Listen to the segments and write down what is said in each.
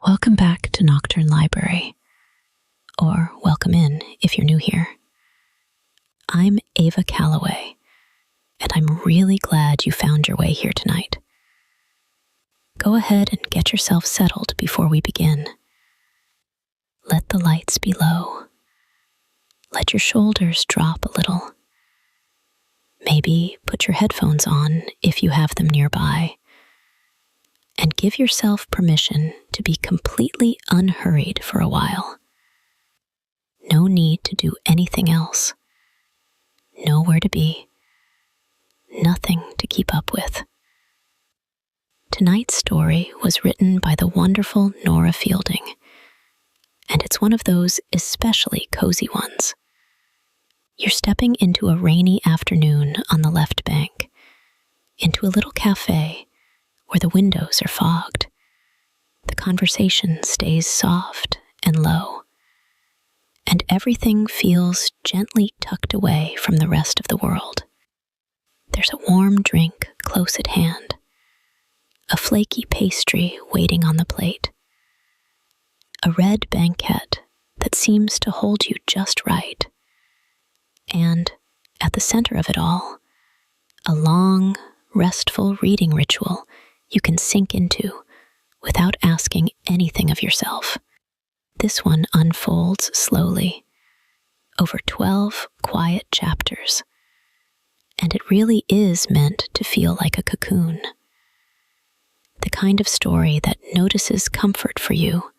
Welcome back to Nocturne Library, or welcome in if you're new here. I'm Ava Calloway, and I'm really glad you found your way here tonight. Go ahead and get yourself settled before we begin. Let the lights be low. Let your shoulders drop a little. Maybe put your headphones on if you have them nearby. And give yourself permission to be completely unhurried for a while. No need to do anything else. Nowhere to be. Nothing to keep up with. Tonight's story was written by the wonderful Nora Fielding, and it's one of those especially cozy ones. You're stepping into a rainy afternoon on the left bank, into a little cafe where the windows are fogged. The conversation stays soft and low, and everything feels gently tucked away from the rest of the world. There's a warm drink close at hand, a flaky pastry waiting on the plate, a red banquette that seems to hold you just right, and at the center of it all, a long, restful reading ritual you can sink into without asking anything of yourself. This one unfolds slowly, over 12 quiet chapters, and it really is meant to feel like a cocoon. The kind of story that notices comfort for you.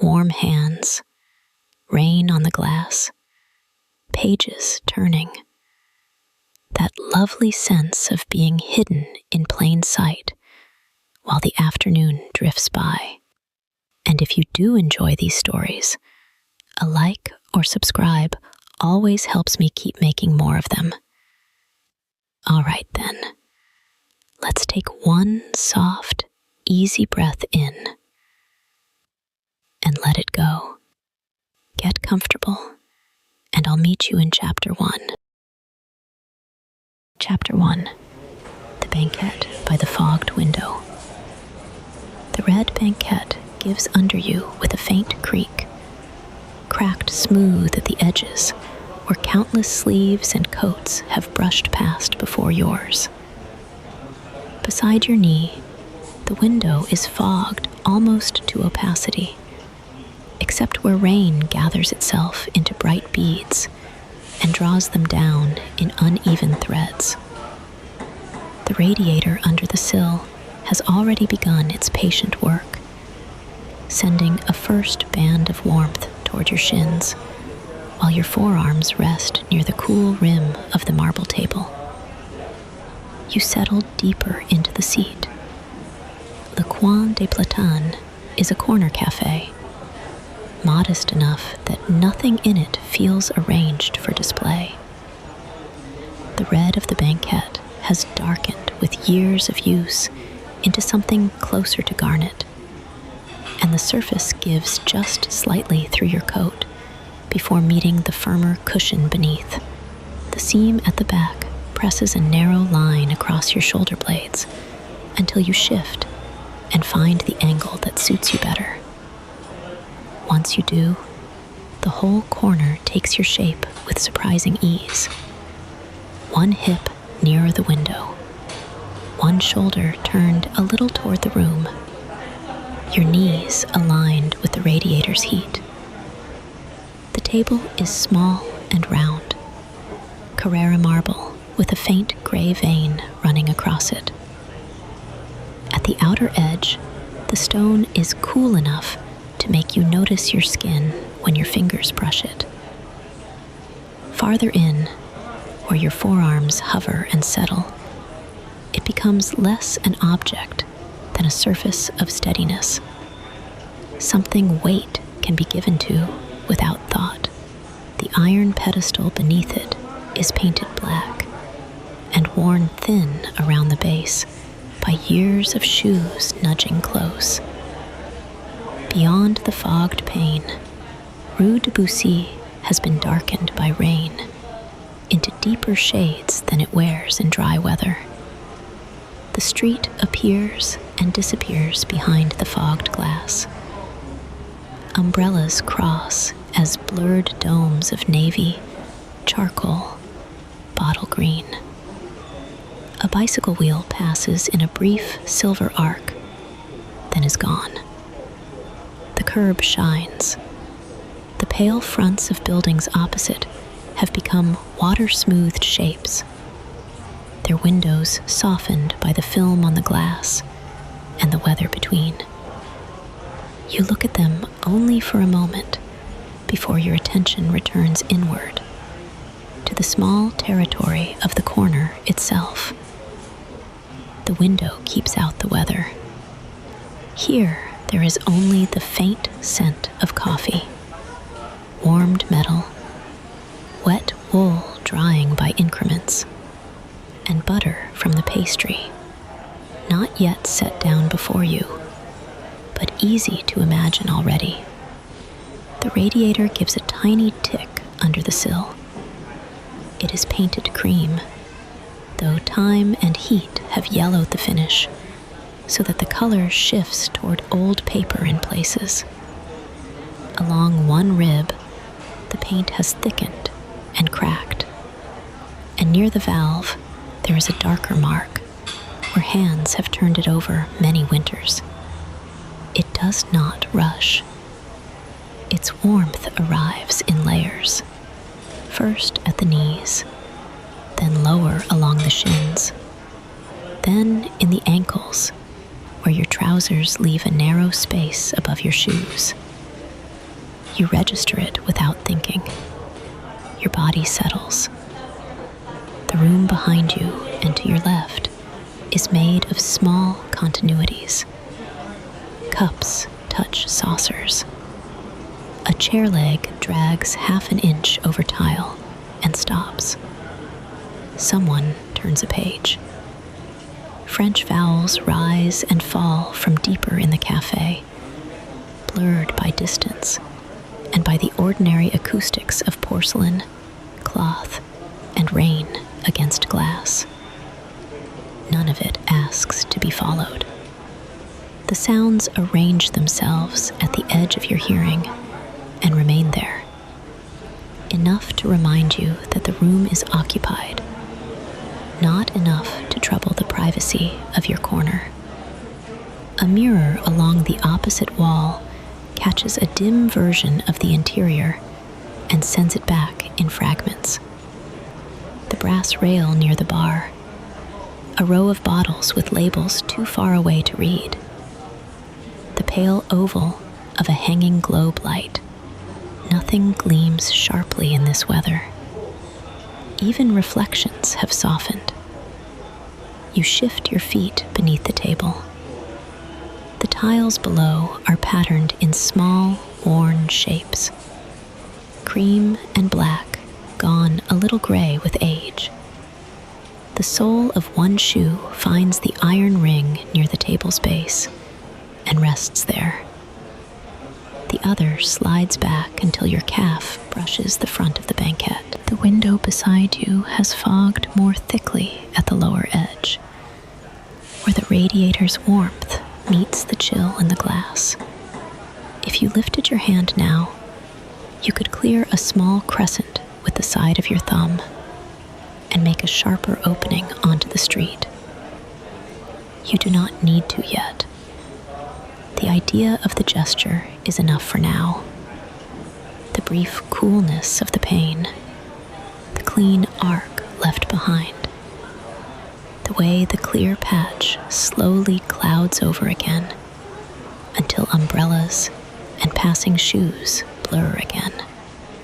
Warm hands, rain on the glass, pages turning. That lovely sense of being hidden in plain sight while the afternoon drifts by. And if you do enjoy these stories, a like or subscribe always helps me keep making more of them. All right then, let's take one soft, easy breath in and let it go. Get comfortable, and I'll meet you in Chapter 1. Chapter 1, The Banquette by the Fogged Window. The red banquette gives under you with a faint creak, cracked smooth at the edges where countless sleeves and coats have brushed past before yours. Beside your knee, the window is fogged almost to opacity, except where rain gathers itself into bright beads and draws them down in uneven threads. The radiator under the sill has already begun its patient work, sending a first band of warmth toward your shins, while your forearms rest near the cool rim of the marble table. You settle deeper into the seat. Le Coin des Platanes is a corner cafe, modest enough that nothing in it feels arranged for display. The red of the banquette has darkened with years of use into something closer to garnet, and the surface gives just slightly through your coat before meeting the firmer cushion beneath. The seam at the back presses a narrow line across your shoulder blades until you shift and find the angle that suits you better. Once you do, the whole corner takes your shape with surprising ease. One hip nearer the window, one shoulder turned a little toward the room, your knees aligned with the radiator's heat. The table is small and round, Carrara marble with a faint gray vein running across it. At the outer edge, the stone is cool enough to make you notice your skin when your fingers brush it. Farther in, where your forearms hover and settle, it becomes less an object than a surface of steadiness. Something weight can be given to without thought. The iron pedestal beneath it is painted black and worn thin around the base by years of shoes nudging close. Beyond the fogged pane, Rue de Bussy has been darkened by rain into deeper shades than it wears in dry weather. The street appears and disappears behind the fogged glass. Umbrellas cross as blurred domes of navy, charcoal, bottle green. A bicycle wheel passes in a brief silver arc, then is gone. The curb shines. The pale fronts of buildings opposite have become water-smoothed shapes, their windows softened by the film on the glass and the weather between. You look at them only for a moment before your attention returns inward to the small territory of the corner itself. The window keeps out the weather. Here, there is only the faint scent of coffee, warmed metal, wet wool drying by increments, and butter from the pastry, not yet set down before you, but easy to imagine already. The radiator gives a tiny tick under the sill. It is painted cream, though time and heat have yellowed the finish, so that the color shifts toward old paper in places. Along one rib, the paint has thickened and cracked, and near the valve, there is a darker mark where hands have turned it over many winters. It does not rush. Its warmth arrives in layers, first at the knees, then lower along the shins, then in the ankles, where your trousers leave a narrow space above your shoes. You register it without thinking. Your body settles. The room behind you and to your left is made of small continuities. Cups touch saucers. A chair leg drags half an inch over tile and stops. Someone turns a page. French vowels rise and fall from deeper in the café, blurred by distance and by the ordinary acoustics of porcelain, cloth, and rain against glass. None of it asks to be followed. The sounds arrange themselves at the edge of your hearing and remain there, enough to remind you that the room is occupied, not enough to trouble the privacy of your corner. A mirror along the opposite wall catches a dim version of the interior and sends it back in fragments. The brass rail near the bar, a row of bottles with labels too far away to read, the pale oval of a hanging globe light. Nothing gleams sharply in this weather. Even reflections have softened. You shift your feet beneath the table. The tiles below are patterned in small, worn shapes. Cream and black, gone a little gray with age. The sole of one shoe finds the iron ring near the table's base and rests there. The other slides back until your calf brushes the front of the banquette. The window beside you has fogged more thickly at the lower edge, where the radiator's warmth meets the chill in the glass. If you lifted your hand now, you could clear a small crescent with the side of your thumb and make a sharper opening onto the street. You do not need to yet. The idea of the gesture is enough for now. The brief coolness of the pane, the clean arc left behind, the way the clear patch slowly clouds over again until umbrellas and passing shoes blur again.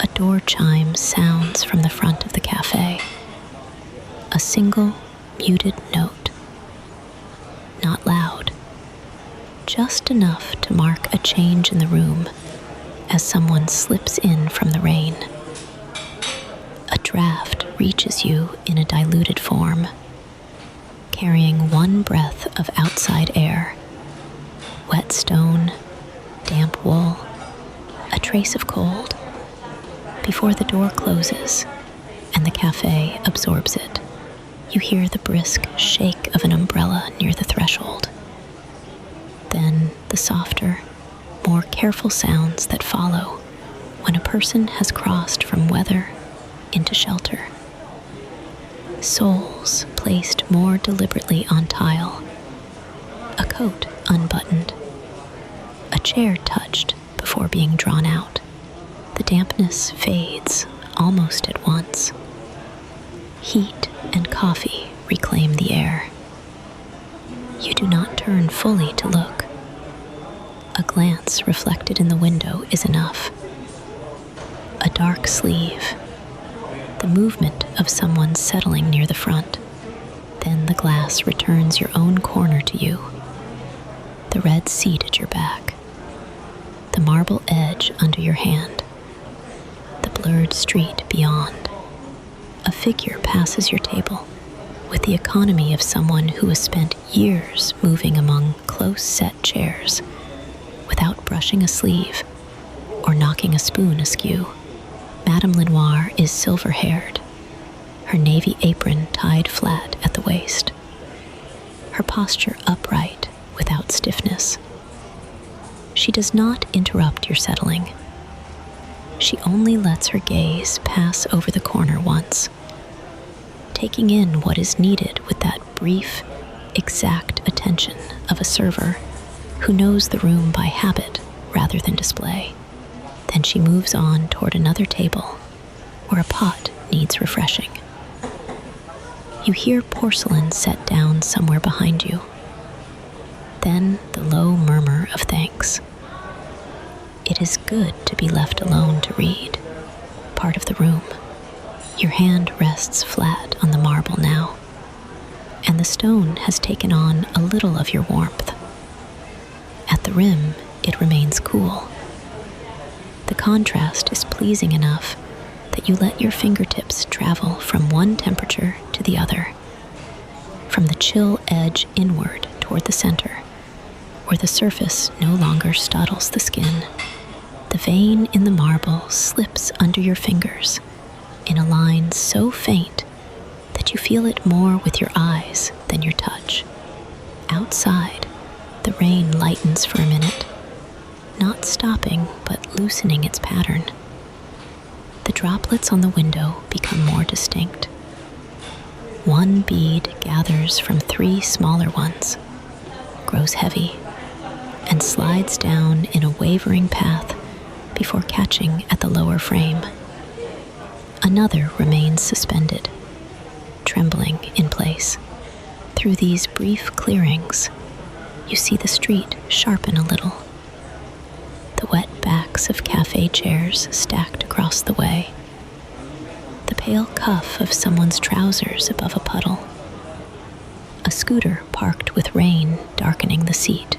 A door chime sounds from the front of the cafe. A single muted note. Not loud, just enough to mark a change in the room as someone slips in from the rain. A draft reaches you in a diluted form, carrying one breath of outside air, wet stone, damp wool, a trace of cold, before the door closes and the cafe absorbs it. You hear the brisk shake of an umbrella near the threshold. Then the softer, more careful sounds that follow when a person has crossed from weather into shelter. Soles placed more deliberately on tile, a coat unbuttoned, a chair touched before being drawn out. The dampness fades almost at once. Heat and coffee reclaim the air. You do not turn fully to look. A glance reflected in the window is enough. A dark sleeve, the movement of someone settling near the front. Then the glass returns your own corner to you. The red seat at your back, the marble edge under your hand, the blurred street beyond. A figure passes your table with the economy of someone who has spent years moving among close-set chairs without brushing a sleeve or knocking a spoon askew. Madame Lenoir is silver-haired, her navy apron tied flat at the waist, her posture upright without stiffness. She does not interrupt your settling. She only lets her gaze pass over the corner once, taking in what is needed with that brief, exact attention of a server who knows the room by habit rather than display. Then she moves on toward another table where a pot needs refreshing. You hear porcelain set down somewhere behind you. Then the low murmur of thanks. It is good to be left alone to read, part of the room. Your hand rests flat on the marble now, and the stone has taken on a little of your warmth. At the rim, it remains cool. The contrast is pleasing enough that you let your fingertips travel from one temperature to the other, from the chill edge inward toward the center, where the surface no longer startles the skin. The vein in the marble slips under your fingers in a line so faint that you feel it more with your eyes than your touch. Outside, the rain lightens for a minute, not stopping but loosening its pattern. The droplets on the window become more distinct. One bead gathers from 3 smaller ones, grows heavy, and slides down in a wavering path before catching at the lower frame. Another remains suspended, trembling in place. Through these brief clearings, you see the street sharpen a little. The wet backs of café chairs stacked across the way. The pale cuff of someone's trousers above a puddle. A scooter parked with rain darkening the seat.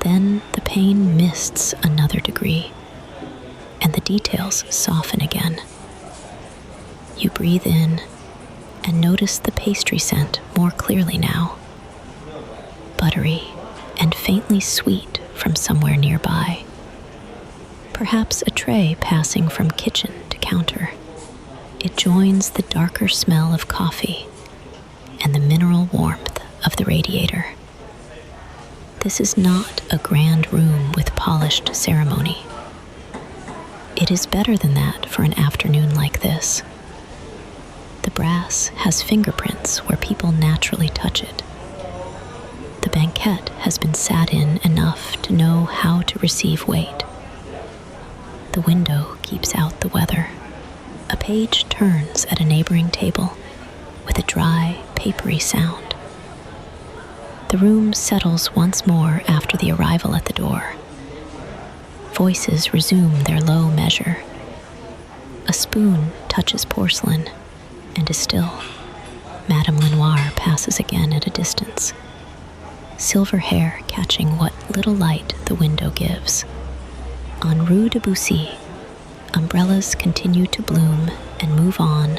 Then the pane mists another degree, and the details soften again. You breathe in and notice the pastry scent more clearly now. Buttery and faintly sweet from somewhere nearby. Perhaps a tray passing from kitchen to counter. It joins the darker smell of coffee and the mineral warmth of the radiator. This is not a grand room with polished ceremony. It is better than that for an afternoon like this. The brass has fingerprints where people naturally touch it. The banquette has been sat in enough to know how to receive weight. The window keeps out the weather. A page turns at a neighboring table with a dry, papery sound. The room settles once more after the arrival at the door. Voices resume their low measure. A spoon touches porcelain and is still. Madame Lenoir passes again at a distance, silver hair catching what little light the window gives. On Rue de Bussy, umbrellas continue to bloom and move on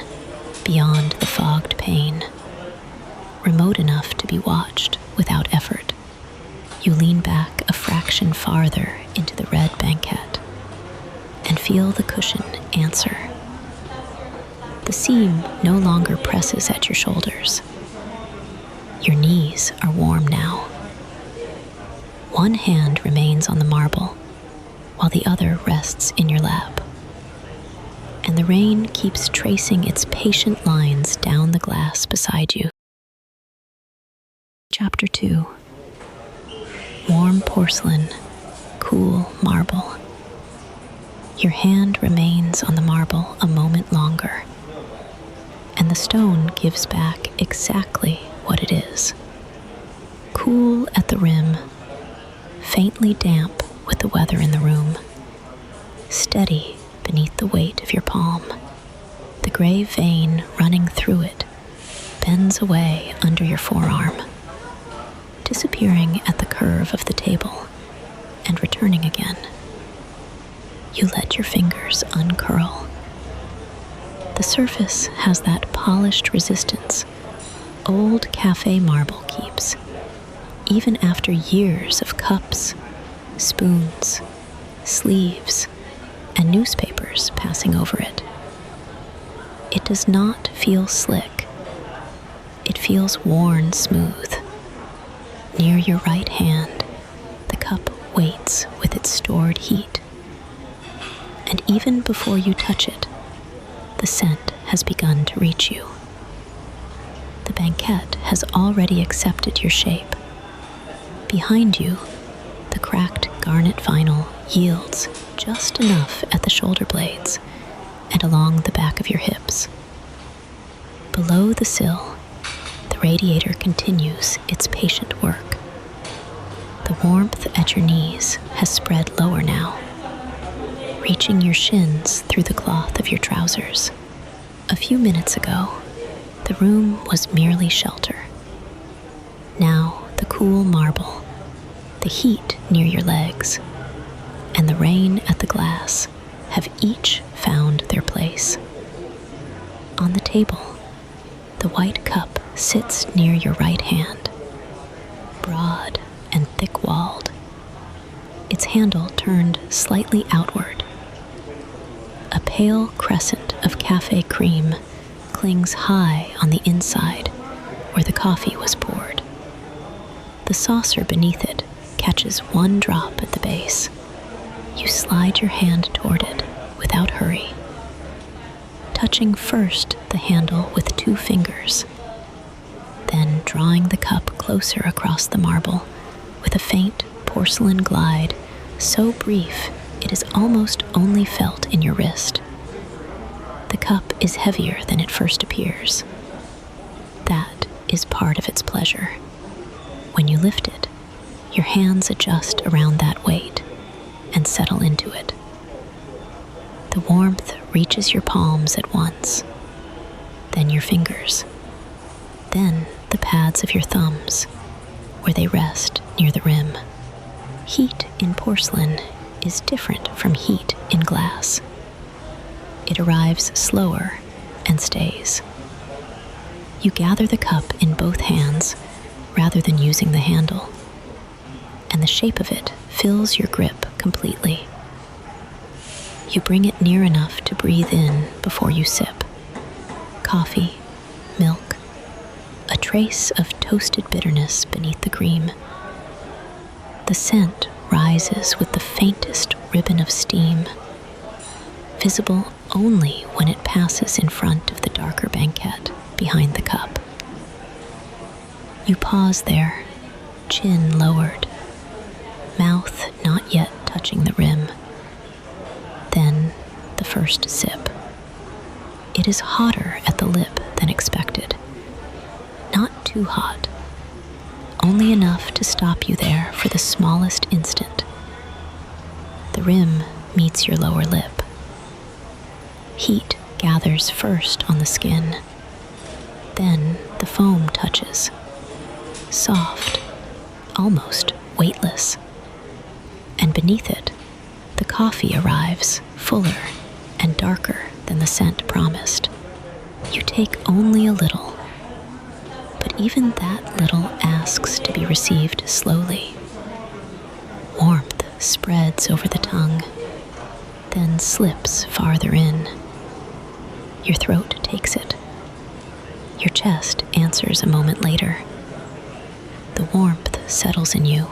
beyond the fogged pane, remote enough to be watched without effort. You lean back a fraction farther into the red banquette and feel the cushion answer. The seam no longer presses at your shoulders. Your knees are warm now. One hand remains on the marble, while the other rests in your lap. And the rain keeps tracing its patient lines down the glass beside you. Chapter 2. Warm porcelain, cool marble. Your hand remains on the marble a moment longer, and the stone gives back exactly what it is. Cool at the rim, faintly damp with the weather in the room, steady beneath the weight of your palm. The gray vein running through it bends away under your forearm, disappearing at the curve of the table and returning again. You let your fingers uncurl. The surface has that polished resistance old café marble keeps, even after years of cups, spoons, sleeves, and newspapers passing over it. It does not feel slick. It feels worn smooth. Near your right hand, the cup waits with its stored heat. And even before you touch it, the scent has begun to reach you. The banquette has already accepted your shape. Behind you, the cracked garnet vinyl yields just enough at the shoulder blades and along the back of your hips. Below the sill, the radiator continues its patient work. The warmth at your knees has spread lower now, reaching your shins through the cloth of your trousers. A few minutes ago, the room was merely shelter. Now the cool marble, the heat near your legs, and the rain at the glass have each found their place. On the table, the white cup sits near your right hand, broad and thick-walled, its handle turned slightly outward. A pale crescent of café cream clings high on the inside where the coffee was poured. The saucer beneath it catches one drop at the base. You slide your hand toward it without hurry, touching first the handle with 2 fingers, then drawing the cup closer across the marble with a faint porcelain glide so brief it is almost only felt in your wrist. The cup is heavier than it first appears. That is part of its pleasure. When you lift it, your hands adjust around that weight and settle into it. The warmth reaches your palms at once, then your fingers, then the pads of your thumbs, where they rest near the rim. Heat in porcelain is different from heat in glass. It arrives slower and stays. You gather the cup in both hands rather than using the handle, and the shape of it fills your grip completely. You bring it near enough to breathe in before you sip. Coffee, milk, a trace of toasted bitterness beneath the cream. The scent rises with the faintest ribbon of steam, visible only when it passes in front of the darker banquette behind the cup. You pause there, chin lowered, mouth not yet touching the rim. Then the first sip. It is hotter at the lip than expected. Not too hot, only enough to stop you there for the smallest instant. The rim meets your lower lip. Heat gathers first on the skin, then the foam touches, soft, almost weightless. And beneath it, the coffee arrives, fuller and darker than the scent promised. You take only a little, but even that little asks to be received slowly. Warmth spreads over the tongue, then slips farther in. Your throat takes it. Your chest answers a moment later. The warmth settles in you.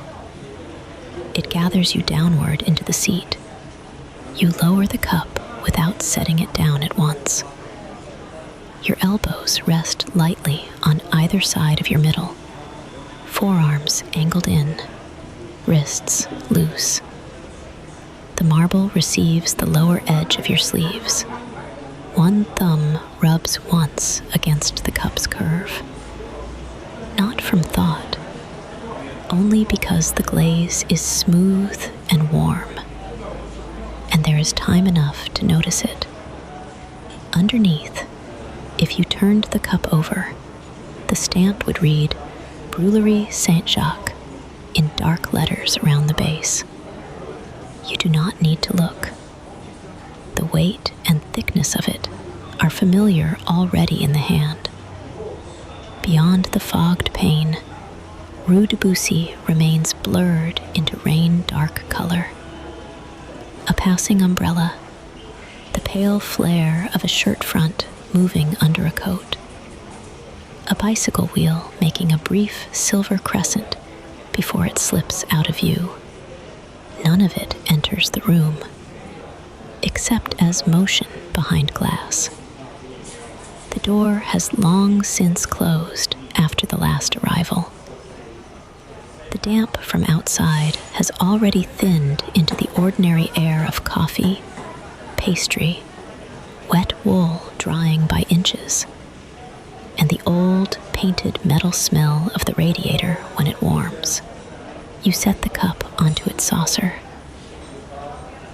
It gathers you downward into the seat. You lower the cup without setting it down at once. Your elbows rest lightly on either side of your middle, forearms angled in, wrists loose. The marble receives the lower edge of your sleeves. One thumb rubs once against the cup's curve. Not from thought, only because the glaze is smooth and warm, and there is time enough to notice it. Underneath, if you turned the cup over, the stamp would read Brûlerie Saint-Jacques in dark letters around the base. You do not need to look. The weight and thickness of it are familiar already in the hand. Beyond the fogged pane, Rue de Bussy remains blurred into rain-dark color. A passing umbrella, the pale flare of a shirt front moving under a coat. A bicycle wheel making a brief silver crescent before it slips out of view. None of it enters the room, except as motion behind glass. The door has long since closed after the last arrival. The damp from outside has already thinned into the ordinary air of coffee, pastry, wet wool drying by inches, and the old painted metal smell of the radiator when it warms. You set the cup onto its saucer.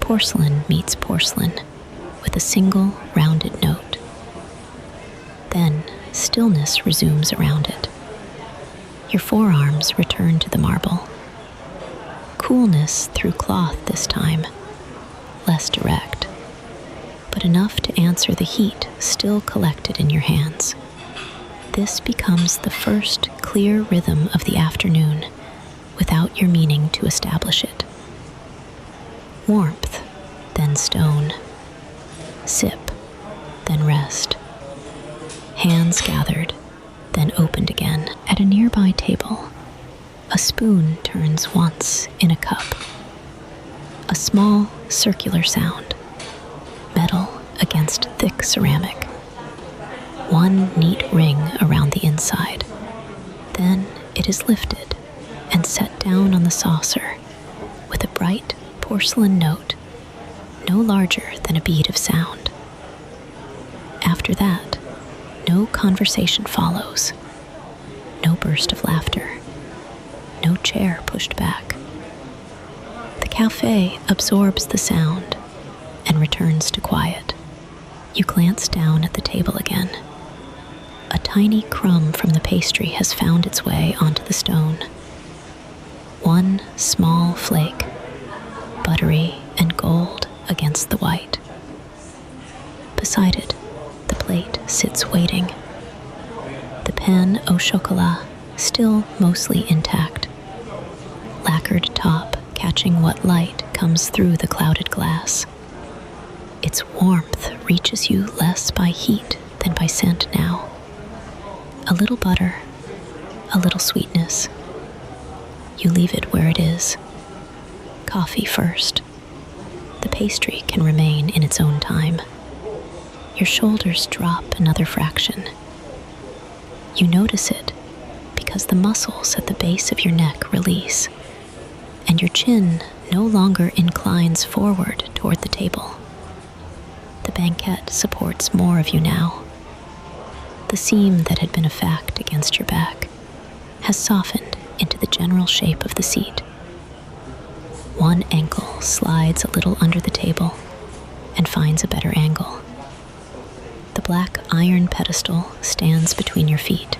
Porcelain meets porcelain with a single rounded note. Then stillness resumes around it. Your forearms return to the marble. Coolness through cloth this time, less direct, but enough to answer the heat still collected in your hands. This becomes the first clear rhythm of the afternoon without your meaning to establish it. Warmth, then stone. Sip, then rest. Hands gathered, then opened again. At a nearby table, a spoon turns once in a cup. A small, circular sound. Metal against thick ceramic. One neat ring around the inside. Then it is lifted and set down on the saucer with a bright porcelain note, no larger than a bead of sound. After that, no conversation follows, no burst of laughter, no chair pushed back. The café absorbs the sound and returns to quiet. You glance down at the table again. A tiny crumb from the pastry has found its way onto the stone. One small flake, buttery and gold against the white. Beside it, the plate sits waiting. The pane au chocolat still mostly intact. Lacquered top catching what light comes through the clouded glass. Its warmth reaches you less by heat than by scent now. A little butter, a little sweetness. You leave it where it is. Coffee first. The pastry can remain in its own time. Your shoulders drop another fraction. You notice it because the muscles at the base of your neck release, and your chin no longer inclines forward toward the table. The banquette supports more of you now. The seam that had been a fact against your back has softened into the general shape of the seat. One ankle slides a little under the table and finds a better angle. The black iron pedestal stands between your feet,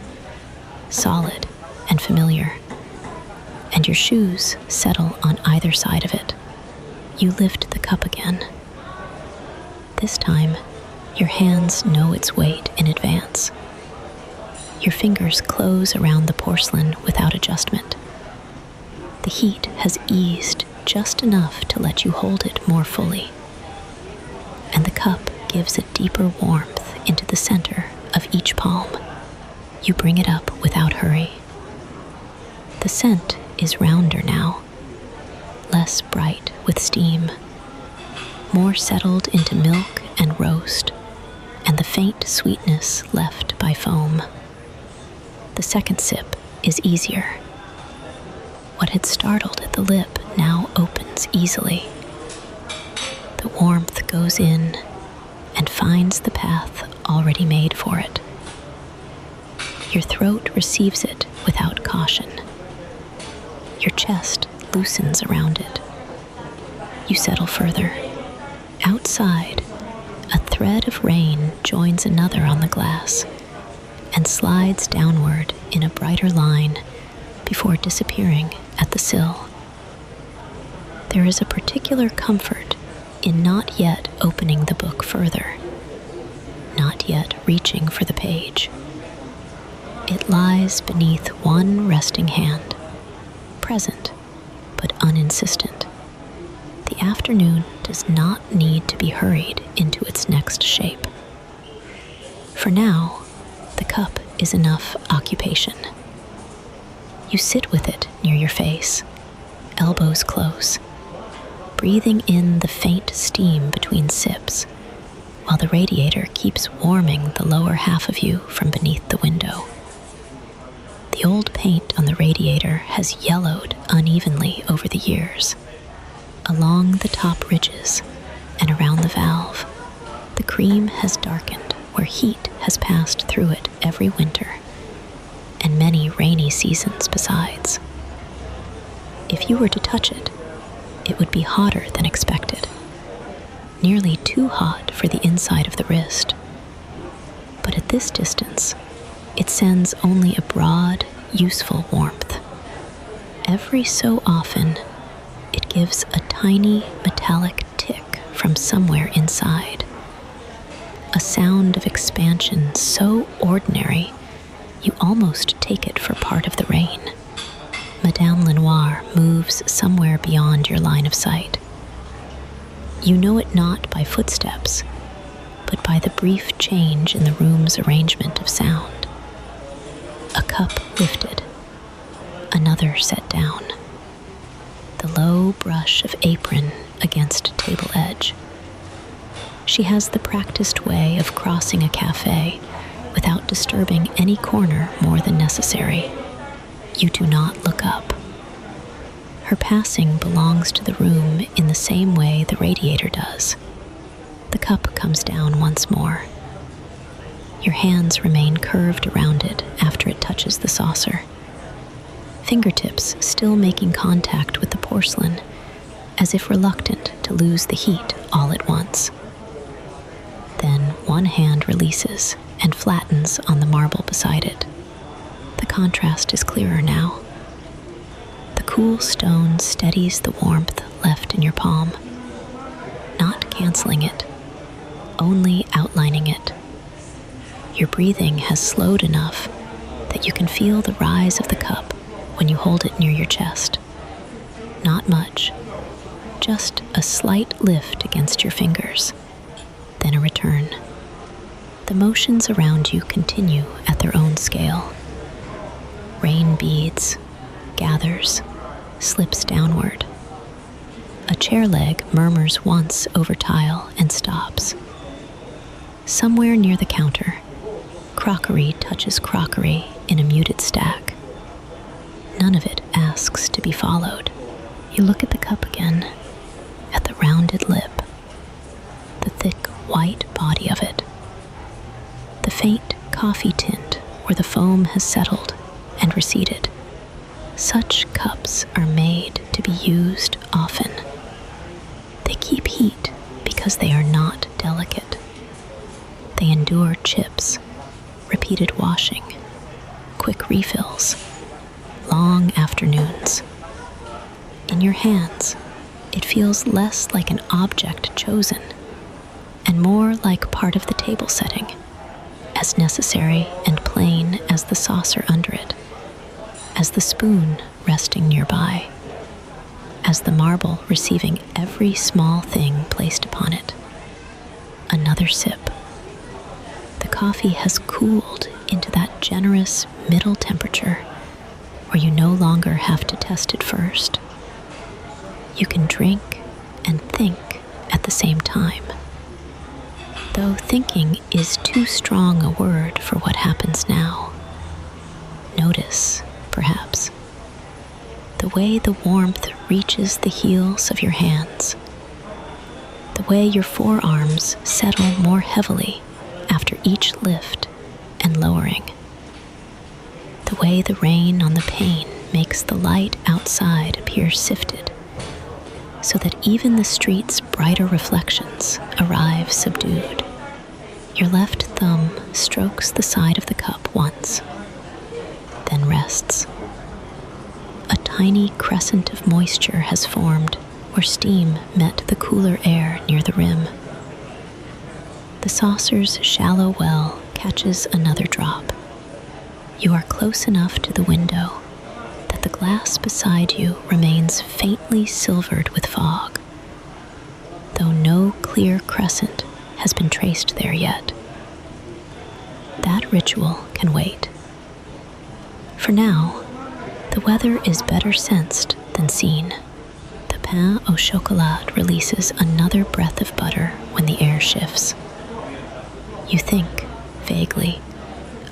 solid and familiar, and your shoes settle on either side of it. You lift the cup again. This time, your hands know its weight in advance. Your fingers close around the porcelain without adjustment. The heat has eased just enough to let you hold it more fully, and the cup gives a deeper warmth into the center of each palm. You bring it up without hurry. The scent is rounder now, less bright with steam, more settled into milk and roast, and the faint sweetness left by foam. The second sip is easier. What had startled at the lip now opens easily. The warmth goes in and finds the path already made for it. Your throat receives it without caution. Your chest loosens around it. You settle further. Outside, a thread of rain joins another on the glass and slides downward in a brighter line before disappearing at the sill. There is a particular comfort in not yet opening the book further, not yet reaching for the page. It lies beneath one resting hand, present but uninsistent. The afternoon does not need to be hurried into its next shape. For now, the cup is enough occupation. You sit with it near your face, elbows close, breathing in the faint steam between sips, while the radiator keeps warming the lower half of you from beneath the window. The old paint on the radiator has yellowed unevenly over the years. Along the top ridges and around the valve, the cream has darkened where heat has passed through it every winter, and many rainy seasons besides. If you were to touch it, it would be hotter than expected, nearly too hot for the inside of the wrist. But at this distance, it sends only a broad, useful warmth. Every so often, it gives a tiny metallic tick from somewhere inside, a sound of expansion so ordinary you almost take it for part of the rain. Madame Lenoir moves somewhere beyond your line of sight. You know it not by footsteps, but by the brief change in the room's arrangement of sound. A cup lifted, another set down, the low brush of apron against table edge. She has the practiced way of crossing a café without disturbing any corner more than necessary. You do not look up. Her passing belongs to the room in the same way the radiator does. The cup comes down once more. Your hands remain curved around it after it touches the saucer, fingertips still making contact with the porcelain, as if reluctant to lose the heat all at once. Then one hand releases and flattens on the marble beside it. The contrast is clearer now. The cool stone steadies the warmth left in your palm, not canceling it, only outlining it. Your breathing has slowed enough that you can feel the rise of the cup when you hold it near your chest. Not much, just a slight lift against your fingers, then a return. The motions around you continue at their own scale. Rain beads, gathers, slips downward. A chair leg murmurs once over tile and stops. Somewhere near the counter, crockery touches crockery in a muted stack. None of it asks to be followed. You look at the cup again, at the rounded lip, the thick white body of it, the faint coffee tint where the foam has settled and receded. Such cups are made to be used often. They keep heat because they are not delicate. They endure chips, repeated washing, quick refills, long afternoons. In your hands, it feels less like an object chosen and more like part of the table setting, as necessary and plain as the saucer under it, as the spoon resting nearby, as the marble receiving every small thing placed upon it. Another sip. coffee has cooled into that generous middle temperature where you no longer have to test it first. You can drink and think at the same time. Though thinking is too strong a word for what happens now. Notice, perhaps, the way the warmth reaches the heels of your hands, the way your forearms settle more heavily after each lift and lowering, the way the rain on the pane makes the light outside appear sifted, so that even the street's brighter reflections arrive subdued. Your left thumb strokes the side of the cup once, then rests. A tiny crescent of moisture has formed where steam met the cooler air near the rim. The saucer's shallow well catches another drop. You are close enough to the window that the glass beside you remains faintly silvered with fog, though no clear crescent has been traced there yet. That ritual can wait. For now, the weather is better sensed than seen. The pane au chocolat releases another breath of butter when the air shifts. You think, vaguely,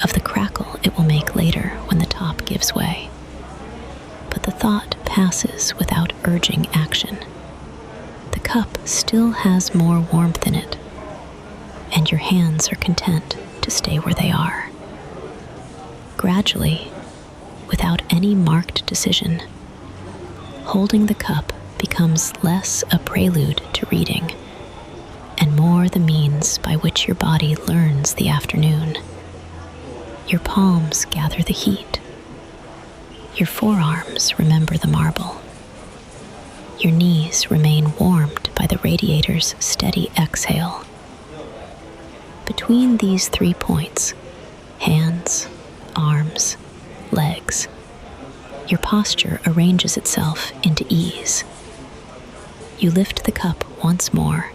of the crackle it will make later when the top gives way. But the thought passes without urging action. The cup still has more warmth in it, and your hands are content to stay where they are. Gradually, without any marked decision, holding the cup becomes less a prelude to reading and more the means by which your body learns the afternoon. Your palms gather the heat. Your forearms remember the marble. Your knees remain warmed by the radiator's steady exhale. Between these 3 points, hands, arms, legs, your posture arranges itself into ease. You lift the cup once more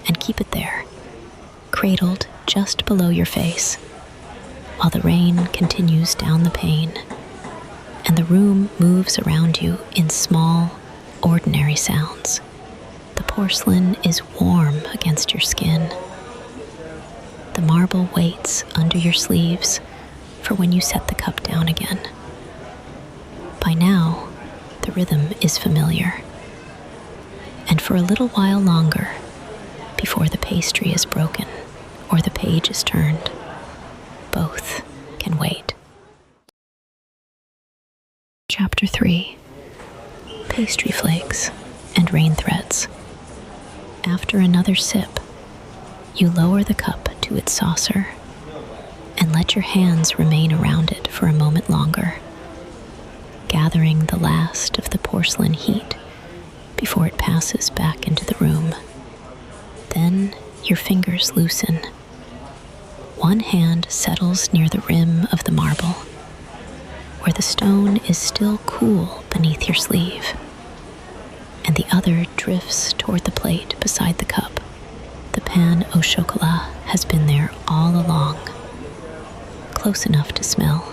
and keep it there, cradled just below your face, while the rain continues down the pane and the room moves around you in small, ordinary sounds. The porcelain is warm against your skin. The marble waits under your sleeves for when you set the cup down again. By now, the rhythm is familiar. And for a little while longer, before the pastry is broken or the page is turned, both can wait. Chapter 3. Pastry flakes and rain threads. After another sip, you lower the cup to its saucer and let your hands remain around it for a moment longer, gathering the last of the porcelain heat before it passes back into the room. Then your fingers loosen. One hand settles near the rim of the marble, where the stone is still cool beneath your sleeve, and the other drifts toward the plate beside the cup. The pane au chocolat has been there all along, close enough to smell.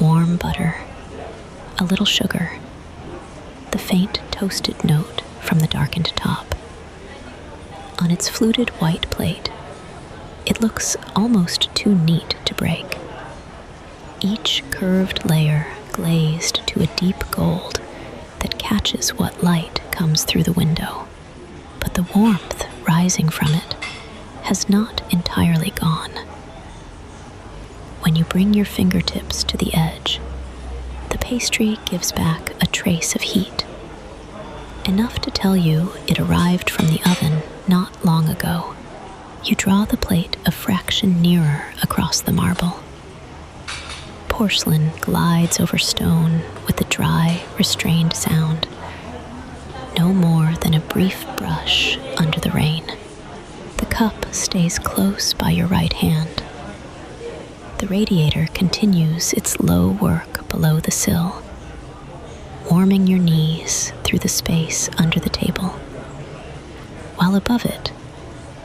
Warm butter, a little sugar, the faint toasted note from the darkened top. On its fluted white plate, it looks almost too neat to break. Each curved layer glazed to a deep gold that catches what light comes through the window, but the warmth rising from it has not entirely gone. When you bring your fingertips to the edge, the pastry gives back a trace of heat, enough to tell you it arrived from the oven not long ago. You draw the plate a fraction nearer across the marble. Porcelain glides over stone with a dry, restrained sound, no more than a brief brush under the rain. The cup stays close by your right hand. The radiator continues its low work below the sill, warming your knees through the space under the table, while above it,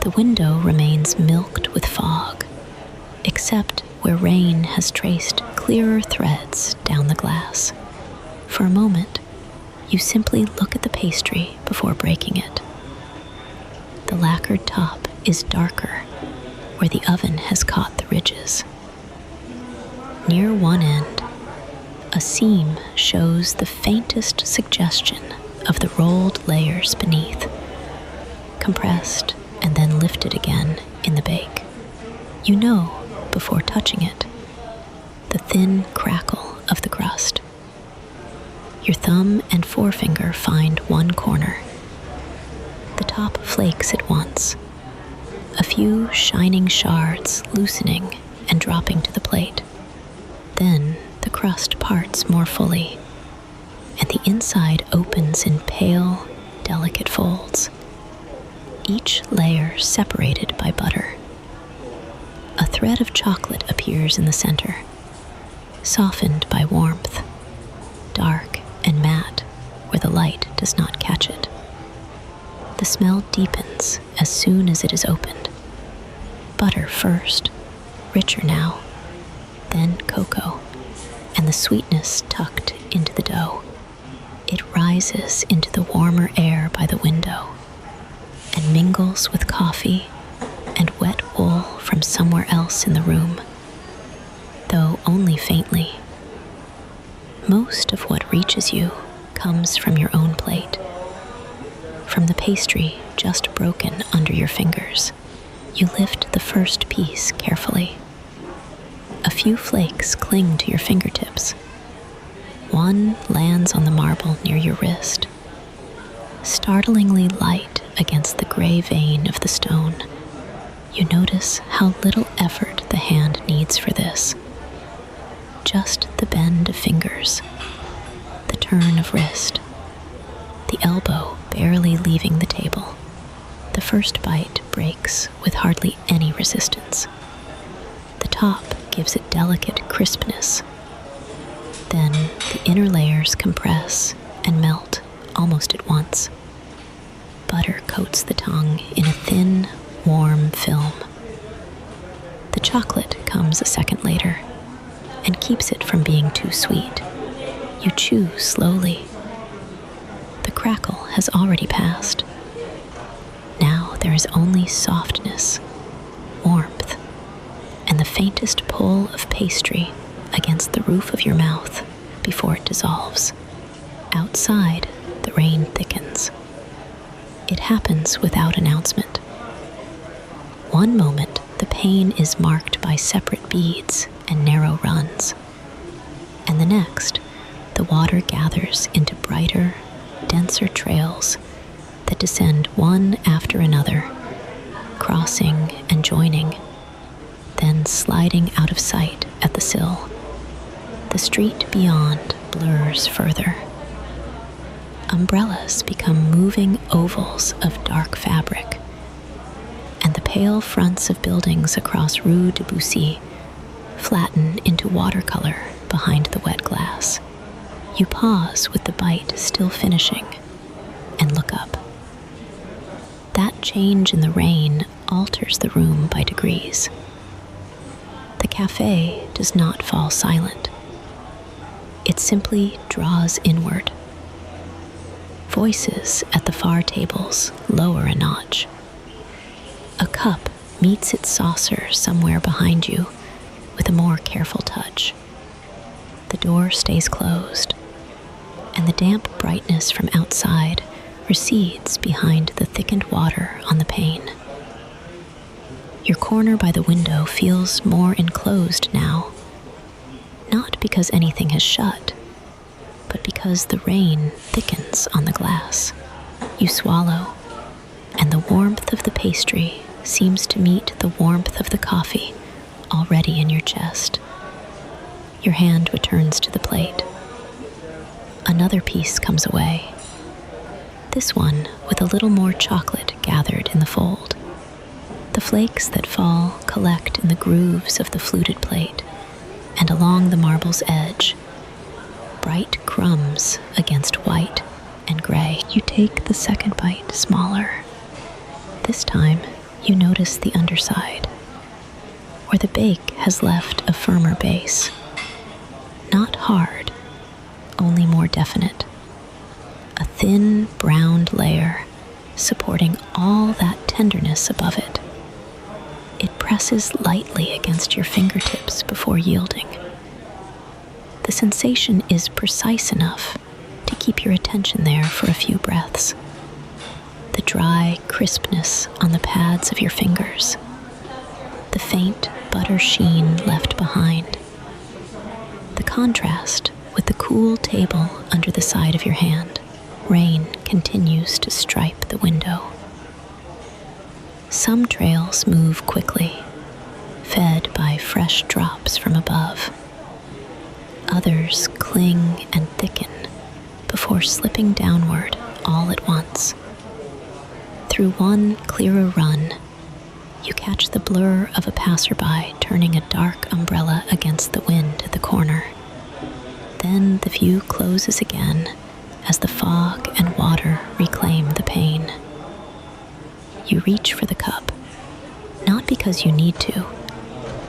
The window remains milked with fog, except where rain has traced clearer threads down the glass. For a moment, you simply look at the pastry before breaking it. The lacquered top is darker where the oven has caught the ridges. Near one end, a seam shows the faintest suggestion of the rolled layers beneath, compressed and then lifted again in the bake. You know, before touching it, the thin crackle of the crust. Your thumb and forefinger find one corner. The top flakes at once, a few shining shards loosening and dropping to the plate. Then the crust parts more fully, and the inside opens in pale, delicate folds, each layer separated by butter. A thread of chocolate appears in the center, softened by warmth, dark and matte where the light does not catch it. The smell deepens as soon as it is opened. Butter first, richer now, then cocoa, and the sweetness tucked into the dough. It rises into the warmer air by the window and mingles with coffee and wet wool from somewhere else in the room, though only faintly. Most of what reaches you comes from your own plate, from the pastry just broken under your fingers. You lift the first piece carefully. A few flakes cling to your fingertips. One lands on the marble near your wrist, startlingly light against the gray vein of the stone. You notice how little effort the hand needs for this. Just the bend of fingers, the turn of wrist, the elbow barely leaving the table. The first bite breaks with hardly any resistance. The top gives it delicate crispness. Then the inner layers compress and melt almost at once. Butter coats the tongue in a thin, warm film. The chocolate comes a second later and keeps it from being too sweet. You chew slowly. The crackle has already passed. Now there is only softness, warmth, and the faintest pull of pastry against the roof of your mouth before it dissolves. Outside, the rain thickens. It happens without announcement. One moment, the pane is marked by separate beads and narrow runs, and the next, the water gathers into brighter, denser trails that descend one after another, crossing and joining, then sliding out of sight at the sill. The street beyond blurs further. Umbrellas become moving ovals of dark fabric, and the pale fronts of buildings across Rue de Bussy flatten into watercolor behind the wet glass. You pause with the bite still finishing and look up. That change in the rain alters the room by degrees. The café does not fall silent. It simply draws inward. Voices at the far tables lower a notch. A cup meets its saucer somewhere behind you with a more careful touch. The door stays closed, and the damp brightness from outside recedes behind the thickened water on the pane. Your corner by the window feels more enclosed now, not because anything has shut, but because the rain thickens on the glass. You swallow, and the warmth of the pastry seems to meet the warmth of the coffee already in your chest. Your hand returns to the plate. Another piece comes away, this one with a little more chocolate gathered in the fold. The flakes that fall collect in the grooves of the fluted plate and along the marble's edge, bright crumbs against white and gray. You take the second bite smaller. This time, You notice the underside, where the bake has left a firmer base. Not hard, only more definite. A thin, browned layer supporting all that tenderness above it. It presses lightly against your fingertips before yielding. The sensation is precise enough to keep your attention there for a few breaths. The dry crispness on the pads of your fingers. The faint butter sheen left behind. The contrast with the cool table under the side of your hand. Rain continues to stripe the window. Some trails move quickly, fed by fresh drops from above. Others cling and thicken before slipping downward all at once. Through one clearer run, you catch the blur of a passerby turning a dark umbrella against the wind at the corner. Then the view closes again as the fog and water reclaim the pane. You reach for the cup, not because you need to,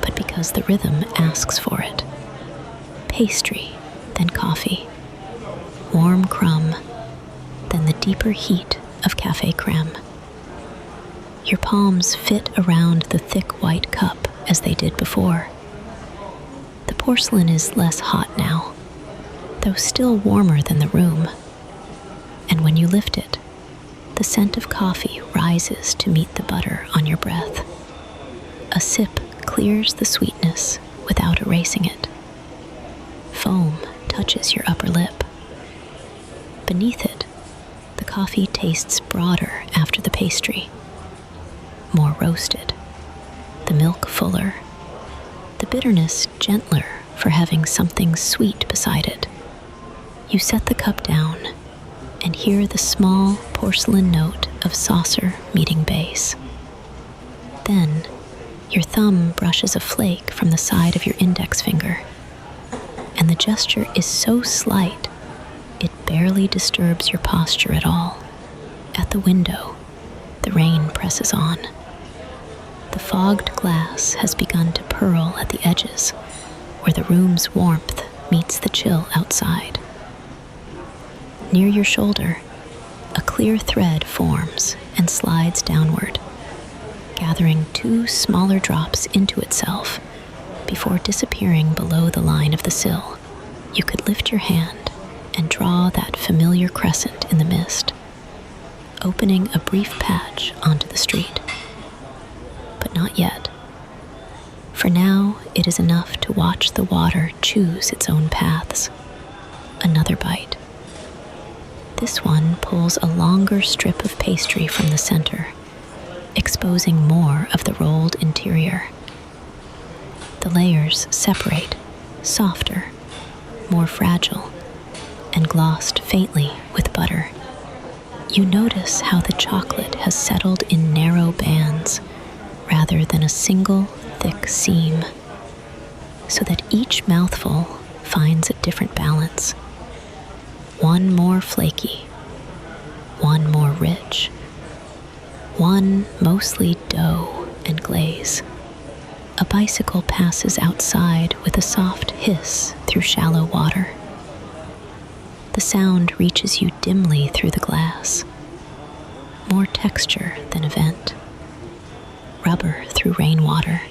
but because the rhythm asks for it. Pastry, then coffee. Warm crumb, then the deeper heat of café crème. Your palms fit around the thick white cup as they did before. The porcelain is less hot now, though still warmer than the room. And when you lift it, the scent of coffee rises to meet the butter on your breath. A sip clears the sweetness without erasing it. Foam touches your upper lip. Beneath it, the coffee tastes broader after the pastry. More roasted, the milk fuller, the bitterness gentler for having something sweet beside it. You set the cup down and hear the small porcelain note of saucer meeting base. Then, your thumb brushes a flake from the side of your index finger, and the gesture is so slight, it barely disturbs your posture at all. At the window, the rain presses on. The fogged glass has begun to pearl at the edges, where the room's warmth meets the chill outside. Near your shoulder, a clear thread forms and slides downward, gathering 2 smaller drops into itself before disappearing below the line of the sill. You could lift your hand and draw that familiar crescent in the mist, opening a brief patch onto the street. But not yet. For now, it is enough to watch the water choose its own paths. Another bite. This one pulls a longer strip of pastry from the center, exposing more of the rolled interior. The layers separate, softer, more fragile, and glossed faintly with butter. You notice how the chocolate has settled in narrow bands rather than a single thick seam, so that each mouthful finds a different balance. One more flaky, one more rich, one mostly dough and glaze. A bicycle passes outside with a soft hiss through shallow water. The sound reaches you dimly through the glass. More texture than a vent. Rubber through rainwater.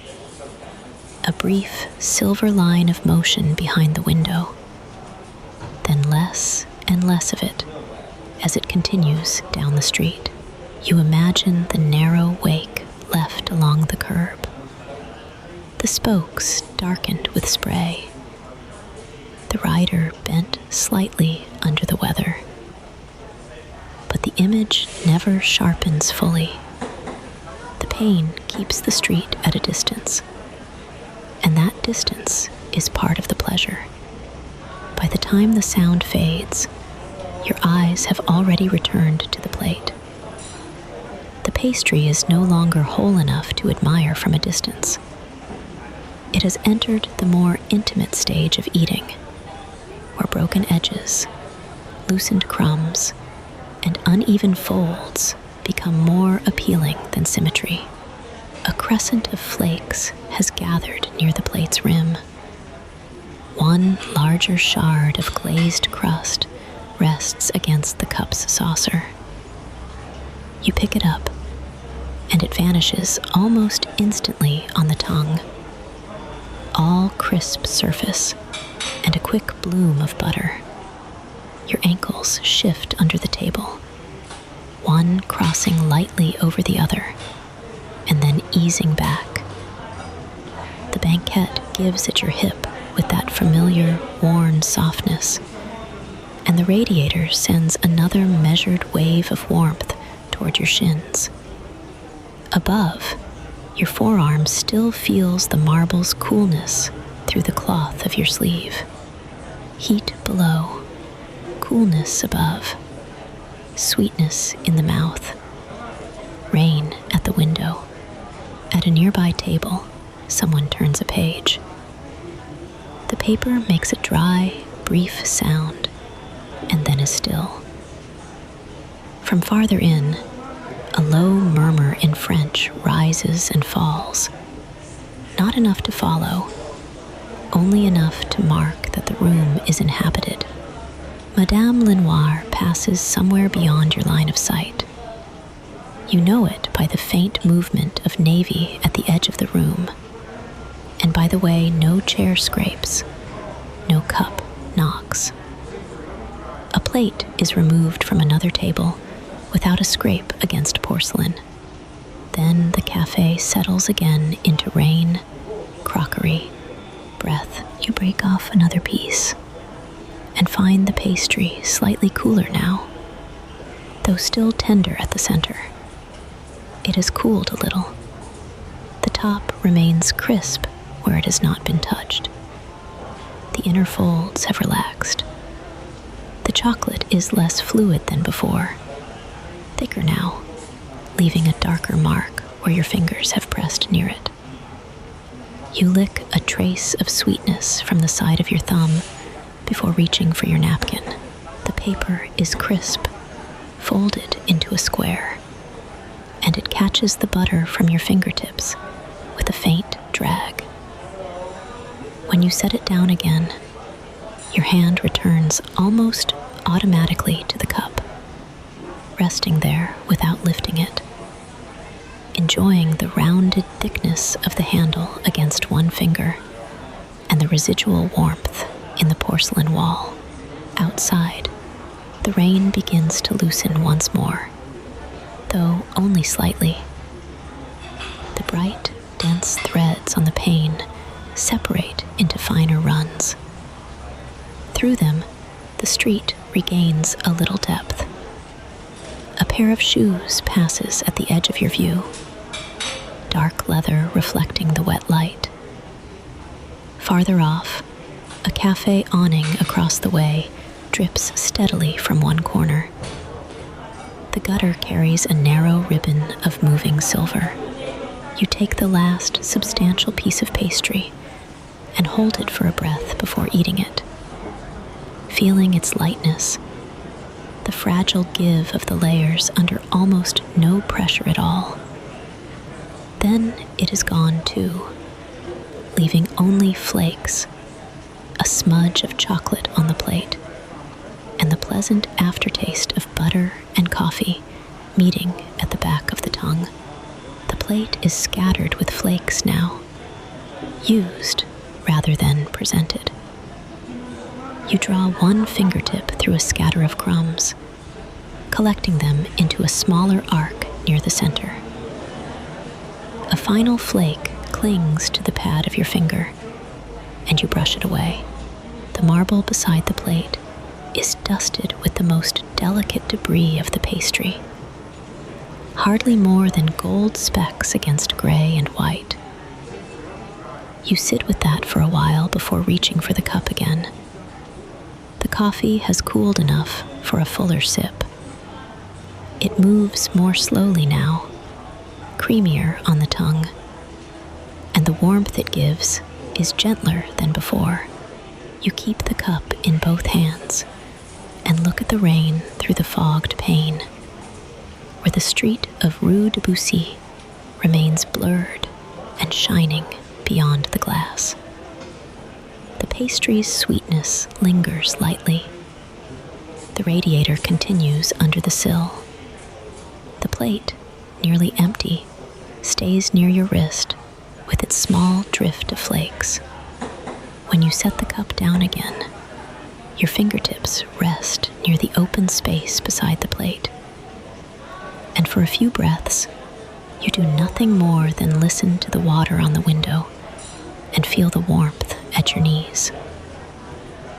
A brief silver line of motion behind the window. Then less and less of it as it continues down the street. You imagine the narrow wake left along the curb. The spokes darkened with spray. The rider bent slightly under the weather. But the image never sharpens fully. The pane keeps the street at a distance, and that distance is part of the pleasure. By the time the sound fades, your eyes have already returned to the plate. The pastry is no longer whole enough to admire from a distance. It has entered the more intimate stage of eating, where broken edges, loosened crumbs, and uneven folds become more appealing than symmetry. A crescent of flakes has gathered near the plate's rim. One larger shard of glazed crust rests against the cup's saucer. You pick it up, and it vanishes almost instantly on the tongue. All crisp surface and a quick bloom of butter. Your ankles shift under the table, one crossing lightly over the other, and then easing back. The banquette gives at your hip with that familiar, worn softness, and the radiator sends another measured wave of warmth toward your shins. Above, your forearm still feels the marble's coolness through the cloth of your sleeve. Heat below, coolness above, sweetness in the mouth, rain at the window. At a nearby table, someone turns a page. The paper makes a dry, brief sound, and then is still. From farther in, a low murmur in French rises and falls. Not enough to follow, only enough to mark that the room is inhabited. Madame Lenoir passes somewhere beyond your line of sight. You know it by the faint movement of navy at the edge of the room, and by the way no chair scrapes, no cup knocks. A plate is removed from another table without a scrape against porcelain. Then the café settles again into rain, crockery, breath. You break off another piece and find the pastry slightly cooler now, though still tender at the center. It has cooled a little. The top remains crisp where it has not been touched. The inner folds have relaxed. The chocolate is less fluid than before, thicker now, leaving a darker mark where your fingers have pressed near it. You lick a trace of sweetness from the side of your thumb before reaching for your napkin. The paper is crisp, folded into a square, and it catches the butter from your fingertips with a faint drag. When you set it down again, your hand returns almost automatically to the cup, resting there without lifting it, enjoying the rounded thickness of the handle against one finger and the residual warmth in the porcelain wall. Outside, the rain begins to loosen once more, though only slightly. The bright, dense threads on the pane separate into finer runs. Through them, the street regains a little depth. A pair of shoes passes at the edge of your view, dark leather reflecting the wet light. Farther off, a cafe awning across the way drips steadily from one corner. The gutter carries a narrow ribbon of moving silver. You take the last substantial piece of pastry and hold it for a breath before eating it, feeling its lightness, the fragile give of the layers under almost no pressure at all. Then it is gone too, leaving only flakes, a smudge of chocolate on the plate, and the pleasant aftertaste of butter and coffee meeting at the back of the tongue. The plate is scattered with flakes now, used rather than presented. You draw one fingertip through a scatter of crumbs, collecting them into a smaller arc near the center. A final flake clings to the pad of your finger, and you brush it away. The marble beside the plate is dusted with the most delicate debris of the pastry, hardly more than gold specks against gray and white. You sit with that for a while before reaching for the cup again. The coffee has cooled enough for a fuller sip. It moves more slowly now, creamier on the tongue, and the warmth it gives is gentler than before. You keep the cup in both hands and look at the rain through the fogged pane, where the street of Rue de Bussy remains blurred and shining beyond the glass. The pastry's sweetness lingers lightly. The radiator continues under the sill. The plate, nearly empty, stays near your wrist with its small drift of flakes. When you set the cup down again, your fingertips rest near the open space beside the plate. And for a few breaths, you do nothing more than listen to the water on the window and feel the warmth at your knees.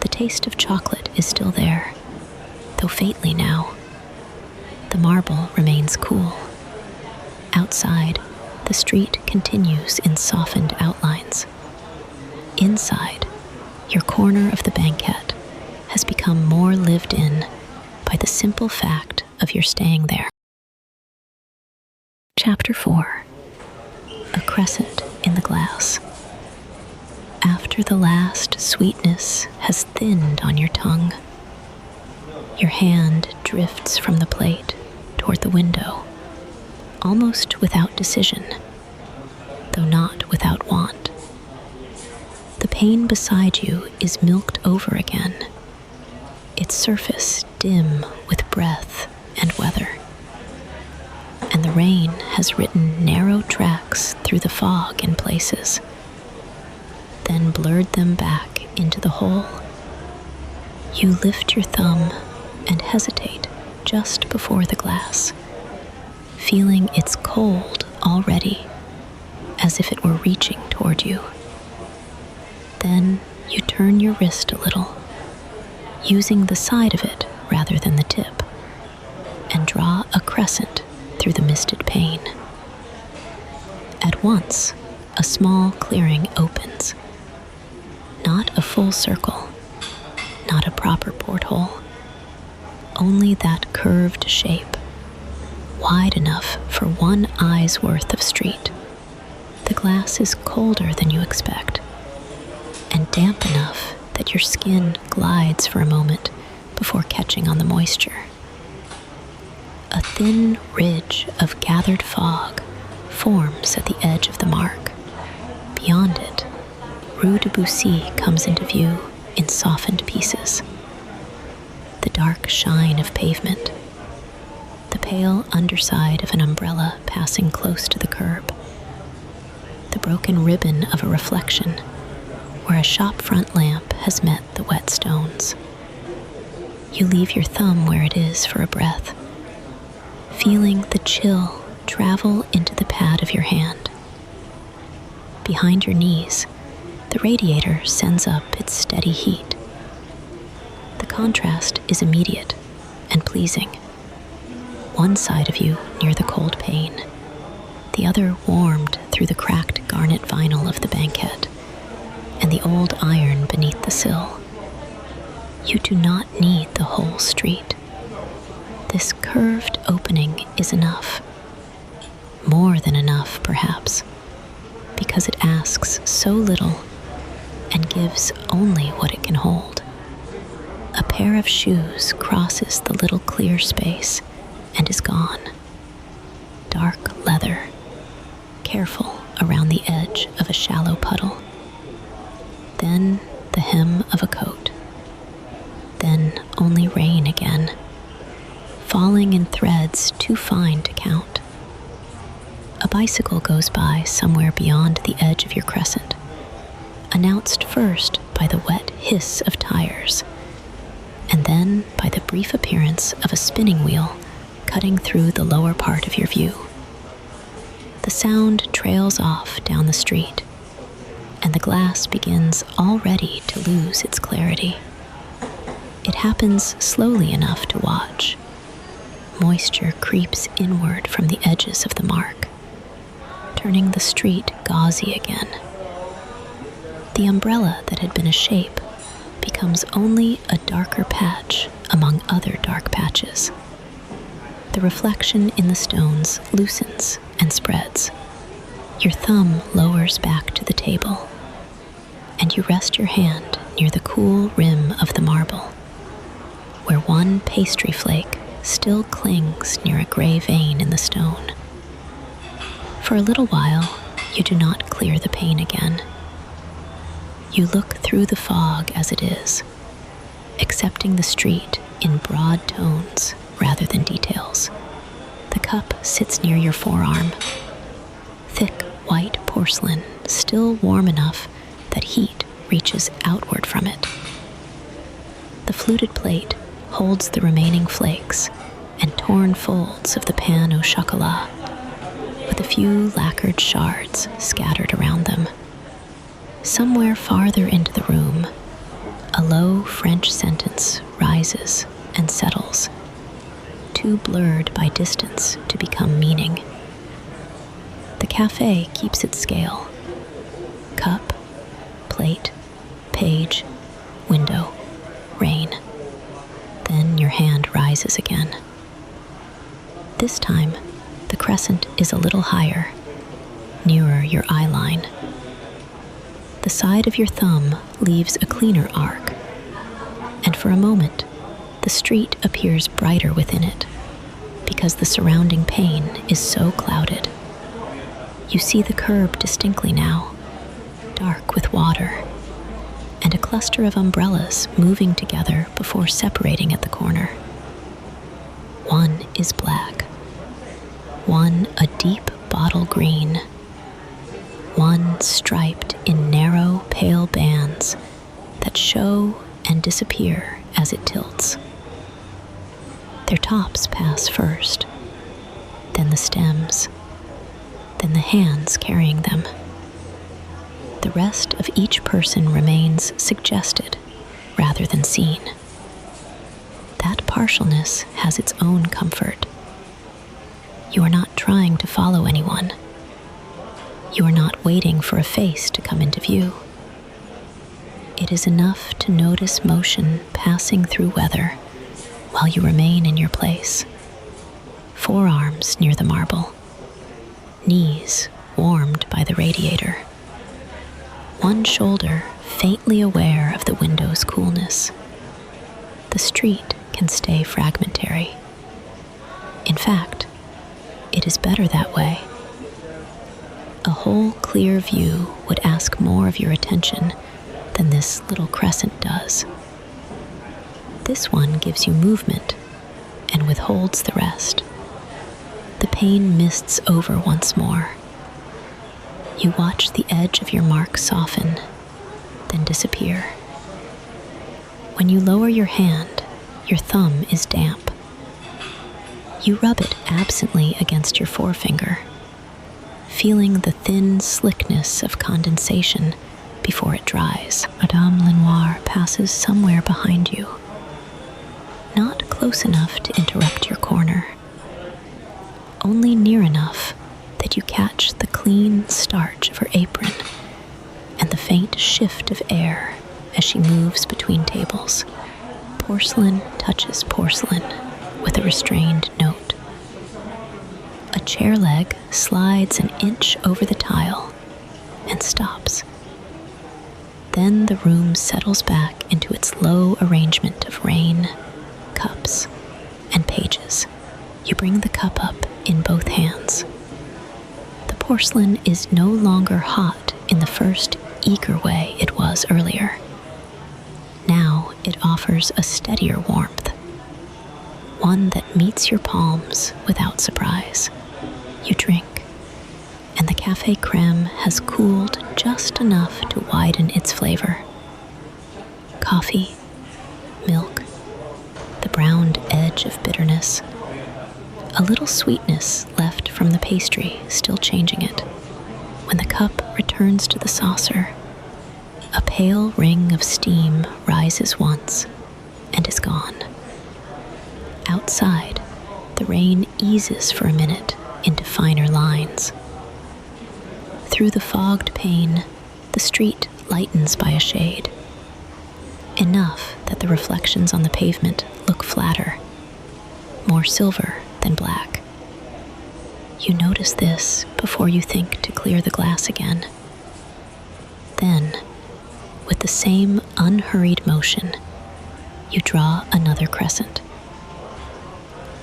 The taste of chocolate is still there, though faintly now. The marble remains cool. Outside, the street continues in softened outlines. Inside, your corner of the banquette has become more lived in by the simple fact of your staying there. Chapter 4. A Crescent in the Glass. After the last sweetness has thinned on your tongue, your hand drifts from the plate toward the window, almost without decision, though not without want. The pane beside you is milked over again, its surface dim with breath and weather. And the rain has written narrow tracks through the fog in places, then blurred them back into the whole. You lift your thumb and hesitate just before the glass, feeling it's cold already, as if it were reaching toward you. Then you turn your wrist a little, using the side of it rather than the tip, and draw a crescent through the misted pane. At once, a small clearing opens. Not a full circle, not a proper porthole, only that curved shape, wide enough for one eye's worth of street. The glass is colder than you expect, and damp enough that your skin glides for a moment before catching on the moisture. A thin ridge of gathered fog forms at the edge of the mark. Beyond it, Rue de Bussy comes into view in softened pieces. The dark shine of pavement, the pale underside of an umbrella passing close to the curb, the broken ribbon of a reflection where a shop front lamp has met the wet stones. You leave your thumb where it is for a breath, feeling the chill travel into the pad of your hand. Behind your knees, the radiator sends up its steady heat. The contrast is immediate and pleasing. One side of you near the cold pane, the other warmed through the cracked garnet vinyl of the banquette and the old iron beneath the sill. You do not need the whole street. This curved opening is enough. More than enough, perhaps, because it asks so little and gives only what it can hold. A pair of shoes crosses the little clear space and is gone. Dark leather, careful around the edge of a shallow puddle. Then the hem of a coat. Then only rain again, falling in threads too fine to count. A bicycle goes by somewhere beyond the edge of your crescent, announced first by the wet hiss of tires, and then by the brief appearance of a spinning wheel cutting through the lower part of your view. The sound trails off down the street, and the glass begins already to lose its clarity. It happens slowly enough to watch. Moisture creeps inward from the edges of the mark, turning the street gauzy again. The umbrella that had been a shape becomes only a darker patch among other dark patches. The reflection in the stones loosens and spreads. Your thumb lowers back to the table, and you rest your hand near the cool rim of the marble, where one pastry flake still clings near a gray vein in the stone. For a little while, you do not clear the pane again. You look through the fog as it is, accepting the street in broad tones rather than details. The cup sits near your forearm, thick white porcelain, still warm enough that heat reaches outward from it. The fluted plate holds the remaining flakes and torn folds of the pane au chocolat, with a few lacquered shards scattered around them. Somewhere farther into the room, a low French sentence rises and settles, too blurred by distance to become meaning. The café keeps its scale. Cup, plate, page, window, rain. Then your hand rises again. This time, the crescent is a little higher, nearer your eye line. The side of your thumb leaves a cleaner arc, and for a moment, the street appears brighter within it, because the surrounding pane is so clouded. You see the curb distinctly now, dark with water, and a cluster of umbrellas moving together before separating at the corner. One is black, one a deep bottle green, one striped in narrow, pale bands that show and disappear as it tilts. Their tops pass first, then the stems, then the hands carrying them. The rest of each person remains suggested rather than seen. That partialness has its own comfort. You are not trying to follow anyone. You are not waiting for a face to come into view. It is enough to notice motion passing through weather while you remain in your place. Forearms near the marble, knees warmed by the radiator, one shoulder faintly aware of the window's coolness. The street can stay fragmentary. In fact, it is better that way. A whole clear view would ask more of your attention than this little crescent does. This one gives you movement and withholds the rest. The pane mists over once more. You watch the edge of your mark soften, then disappear. When you lower your hand, your thumb is damp. You rub it absently against your forefinger, feeling the thin slickness of condensation before it dries. Madame Lenoir passes somewhere behind you, not close enough to interrupt your corner, only near enough that you catch the clean starch of her apron and the faint shift of air as she moves between tables. Porcelain touches porcelain with a restrained note. A chair leg slides an inch over the tile and stops. Then the room settles back into its low arrangement of rain, cups, and pages. You bring the cup up in both hands. The porcelain is no longer hot in the first eager way it was earlier. Now it offers a steadier warmth, one that meets your palms without surprise. You drink, and the café crème has cooled just enough to widen its flavor. Coffee, milk, the browned edge of bitterness, a little sweetness left from the pastry still changing it. When the cup returns to the saucer, a pale ring of steam rises once and is gone. Outside, the rain eases for a minute into finer lines. Through the fogged pane, the street lightens by a shade, enough that the reflections on the pavement look flatter, more silver than black. You notice this before you think to clear the glass again. Then, with the same unhurried motion, you draw another crescent.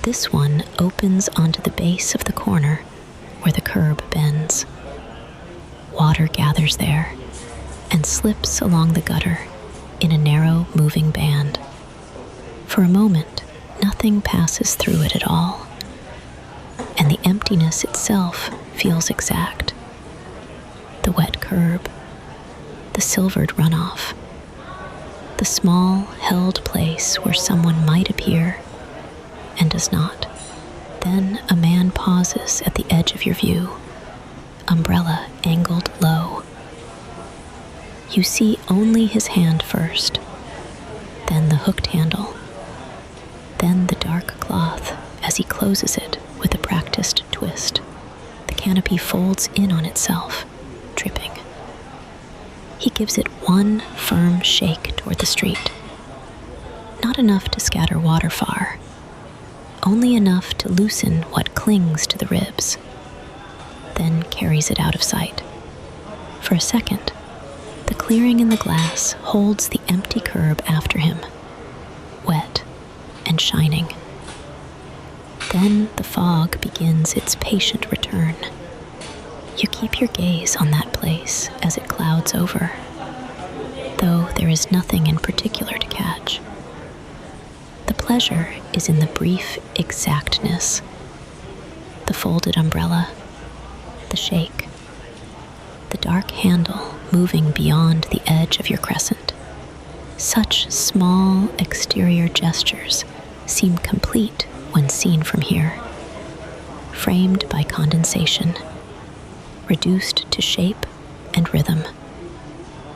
This one opens onto the base of the corner where the curb bends. Water gathers there and slips along the gutter in a narrow, moving band. For a moment, nothing passes through it at all, and the emptiness itself feels exact. The wet curb, the silvered runoff, the small, held place where someone might appear and does not. Then a man pauses at the edge of your view, umbrella angled low. You see only his hand first, then the hooked handle, then the dark cloth as he closes it with a practiced twist. The canopy folds in on itself, dripping. He gives it one firm shake toward the street. Not enough to scatter water far, only enough to loosen what clings to the ribs, then carries it out of sight. For a second, the clearing in the glass holds the empty curb after him, wet and shining. Then the fog begins its patient return. You keep your gaze on that place as it clouds over, though there is nothing in particular to catch. The pleasure is in the brief exactness, the folded umbrella, the shake, the dark handle moving beyond the edge of your crescent. Such small exterior gestures seem complete when seen from here, framed by condensation, reduced to shape and rhythm.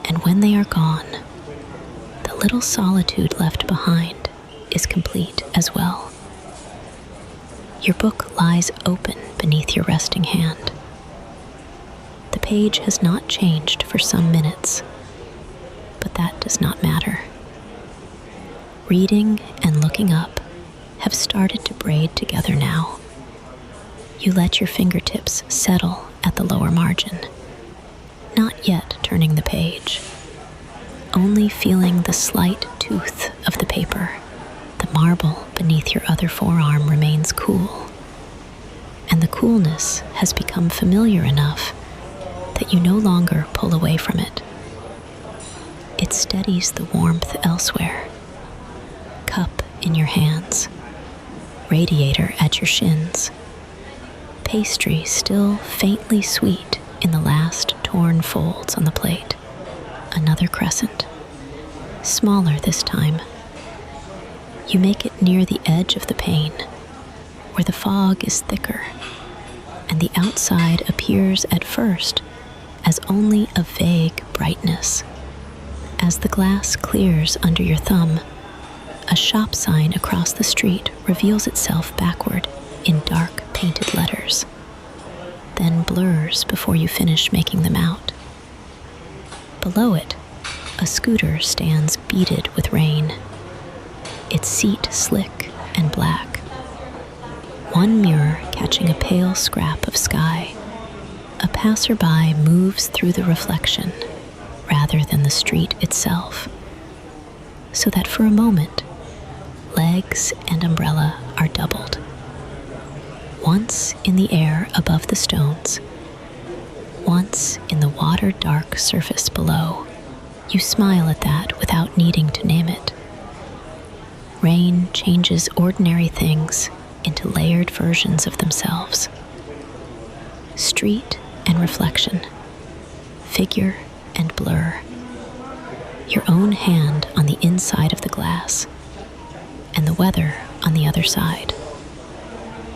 And when they are gone, the little solitude left behind is complete as well. Your book lies open beneath your resting hand. The page has not changed for some minutes, but that does not matter. Reading and looking up have started to braid together now. You let your fingertips settle at the lower margin, not yet turning the page, only feeling the slight tooth of the paper. The marble beneath your other forearm remains cool, and the coolness has become familiar enough that you no longer pull away from it. It steadies the warmth elsewhere. Cup in your hands, radiator at your shins, pastry still faintly sweet in the last torn folds on the plate. Another crescent, smaller this time. You make it near the edge of the pane, where the fog is thicker, and the outside appears at first as only a vague brightness. As the glass clears under your thumb, a shop sign across the street reveals itself backward in dark painted letters, then blurs before you finish making them out. Below it, a scooter stands beaded with rain, its seat slick and black. One mirror catching a pale scrap of sky. A passerby moves through the reflection rather than the street itself, so that for a moment, legs and umbrella are doubled. Once in the air above the stones, once in the water-dark surface below. You smile at that without needing to name it. Rain changes ordinary things into layered versions of themselves. Street and reflection, figure and blur. Your own hand on the inside of the glass, and the weather on the other side.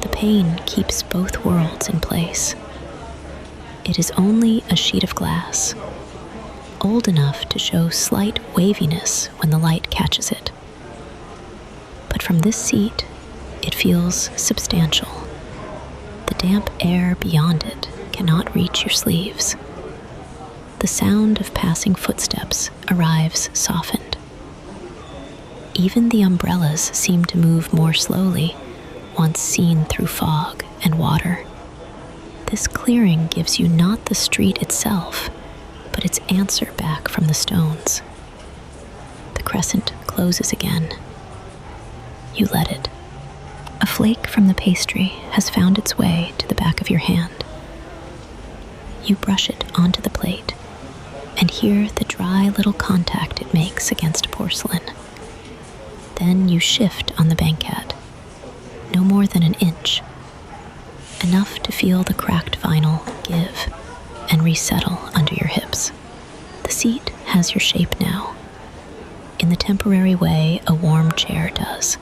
The pane keeps both worlds in place. It is only a sheet of glass, old enough to show slight waviness when the light catches it. But from this seat, it feels substantial. The damp air beyond it cannot reach your sleeves. The sound of passing footsteps arrives softened. Even the umbrellas seem to move more slowly once seen through fog and water. This clearing gives you not the street itself, but its answer back from the stones. The crescent closes again. You let it. A flake from the pastry has found its way to the back of your hand. You brush it onto the plate and hear the dry little contact it makes against porcelain. Then you shift on the banquette, no more than an inch, enough to feel the cracked vinyl give and resettle under your hips. The seat has your shape now, in the temporary way a warm chair does.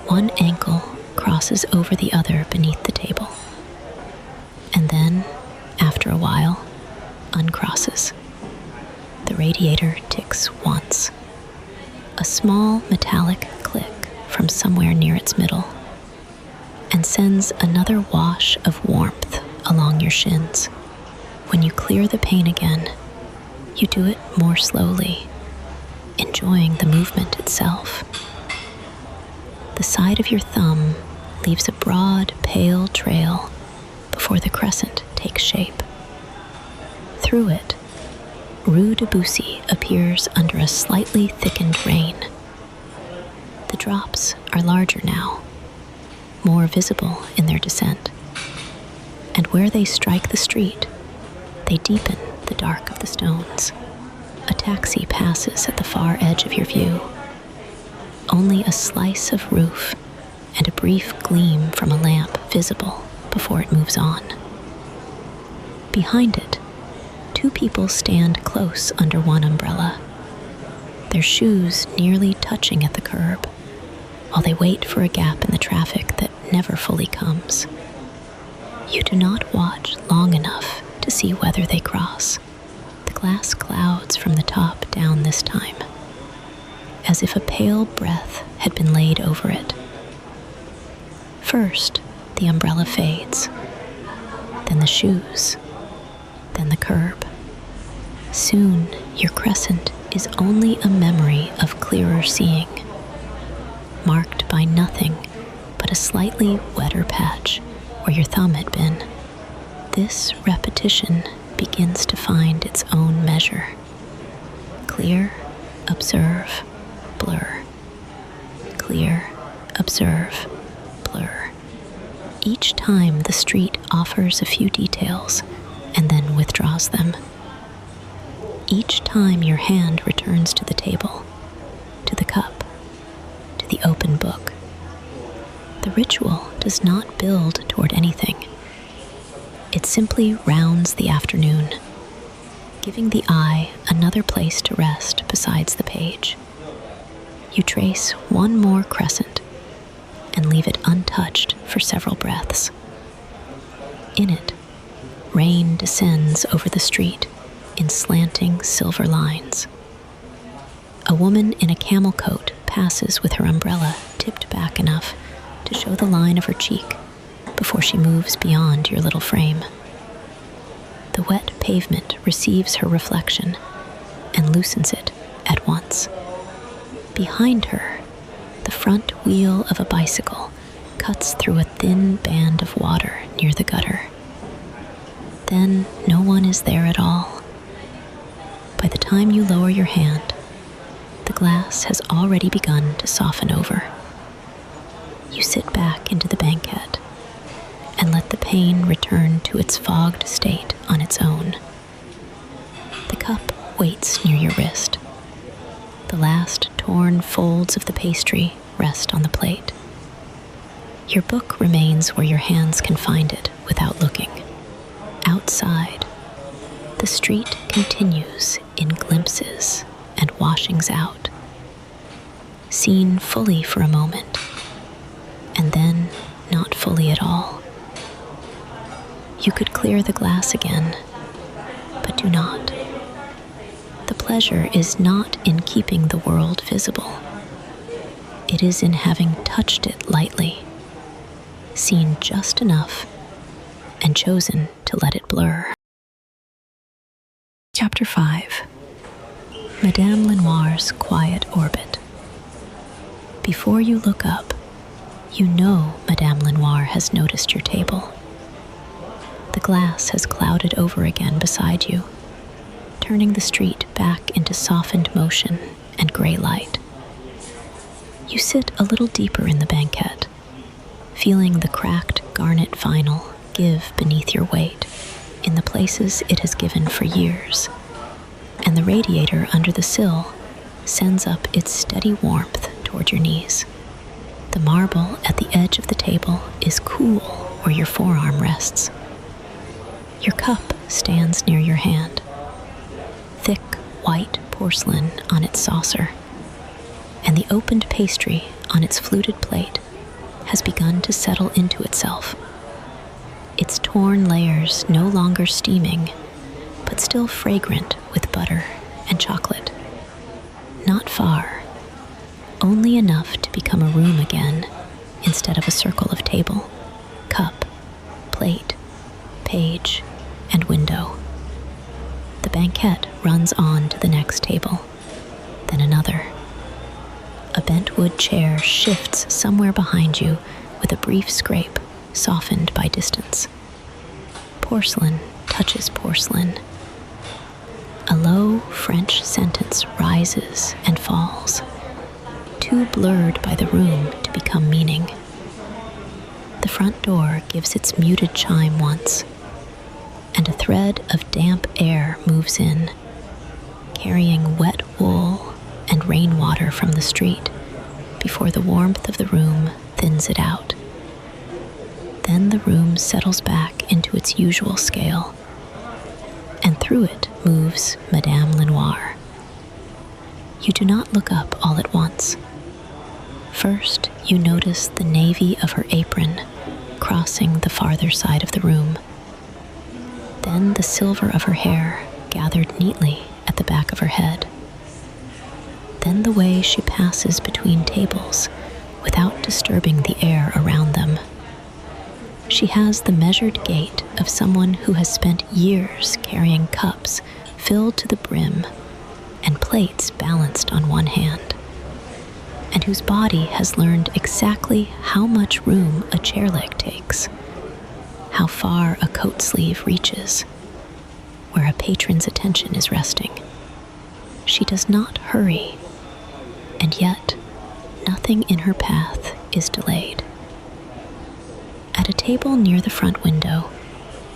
One ankle crosses over the other beneath the table, and then, after a while, uncrosses. The radiator ticks once. A small metallic click from somewhere near its middle, and sends another wash of warmth along your shins. When you clear the pane again, you do it more slowly, enjoying the movement itself. The side of your thumb leaves a broad, pale trail before the crescent takes shape. Through it, Rue de Bussy appears under a slightly thickened rain. The drops are larger now, more visible in their descent, and where they strike the street, they deepen the dark of the stones. A taxi passes at the far edge of your view. Only a slice of roof and a brief gleam from a lamp visible before it moves on. Behind it, two people stand close under one umbrella, their shoes nearly touching at the curb, while they wait for a gap in the traffic that never fully comes. You do not watch long enough to see whether they cross. The glass clouds from the top down this time, as if a pale breath had been laid over it. First, the umbrella fades, then the shoes, then the curb. Soon, your crescent is only a memory of clearer seeing, marked by nothing but a slightly wetter patch where your thumb had been. This repetition begins to find its own measure. Clear, observe, blur. Clear, observe, blur. Each time the street offers a few details and then withdraws them. Each time your hand returns to the table, to the cup, to the open book. The ritual does not build toward anything. It simply rounds the afternoon, giving the eye another place to rest besides the page. You trace one more crescent and leave it untouched for several breaths. In it, rain descends over the street in slanting silver lines. A woman in a camel coat passes with her umbrella tipped back enough to show the line of her cheek before she moves beyond your little frame. The wet pavement receives her reflection and loosens it at once. Behind her, the front wheel of a bicycle cuts through a thin band of water near the gutter. Then no one is there at all. By the time you lower your hand, the glass has already begun to soften over. You sit back into the banquette and let the pane return to its fogged state on its own. The cup waits near your wrist. The last torn folds of the pastry rest on the plate. Your book remains where your hands can find it without looking. Outside, the street continues in glimpses and washings out, seen fully for a moment, and then not fully at all. You could clear the glass again, but do not. The pleasure is not in keeping the world visible. It is in having touched it lightly, seen just enough, and chosen to let it blur. Chapter 5. Madame Lenoir's Quiet Orbit. Before you look up, you know Madame Lenoir has noticed your table. The glass has clouded over again beside you, turning the street back into softened motion and gray light. You sit a little deeper in the banquette, feeling the cracked garnet vinyl give beneath your weight in the places it has given for years, and the radiator under the sill sends up its steady warmth toward your knees. The marble at the edge of the table is cool where your forearm rests. Your cup stands near your hand, thick white porcelain on its saucer, and the opened pastry on its fluted plate has begun to settle into itself, its torn layers no longer steaming, but still fragrant with butter and chocolate. Not far, only enough to become a room again instead of a circle of table, cup, plate, page, and window. The banquette runs on to the next table, then another. A bent wood chair shifts somewhere behind you with a brief scrape, softened by distance. Porcelain touches porcelain. A low French sentence rises and falls, too blurred by the room to become meaning. The front door gives its muted chime once, and a thread of damp air moves in, carrying wet wool and rainwater from the street before the warmth of the room thins it out. Then the room settles back into its usual scale, and through it moves Madame Lenoir. You do not look up all at once. First, you notice the navy of her apron crossing the farther side of the room. Then the silver of her hair gathered neatly at the back of her head. Then the way she passes between tables without disturbing the air around them. She has the measured gait of someone who has spent years carrying cups filled to the brim and plates balanced on one hand, and whose body has learned exactly how much room a chair leg takes, how far a coat sleeve reaches, where a patron's attention is resting. She does not hurry, and yet nothing in her path is delayed. At a table near the front window,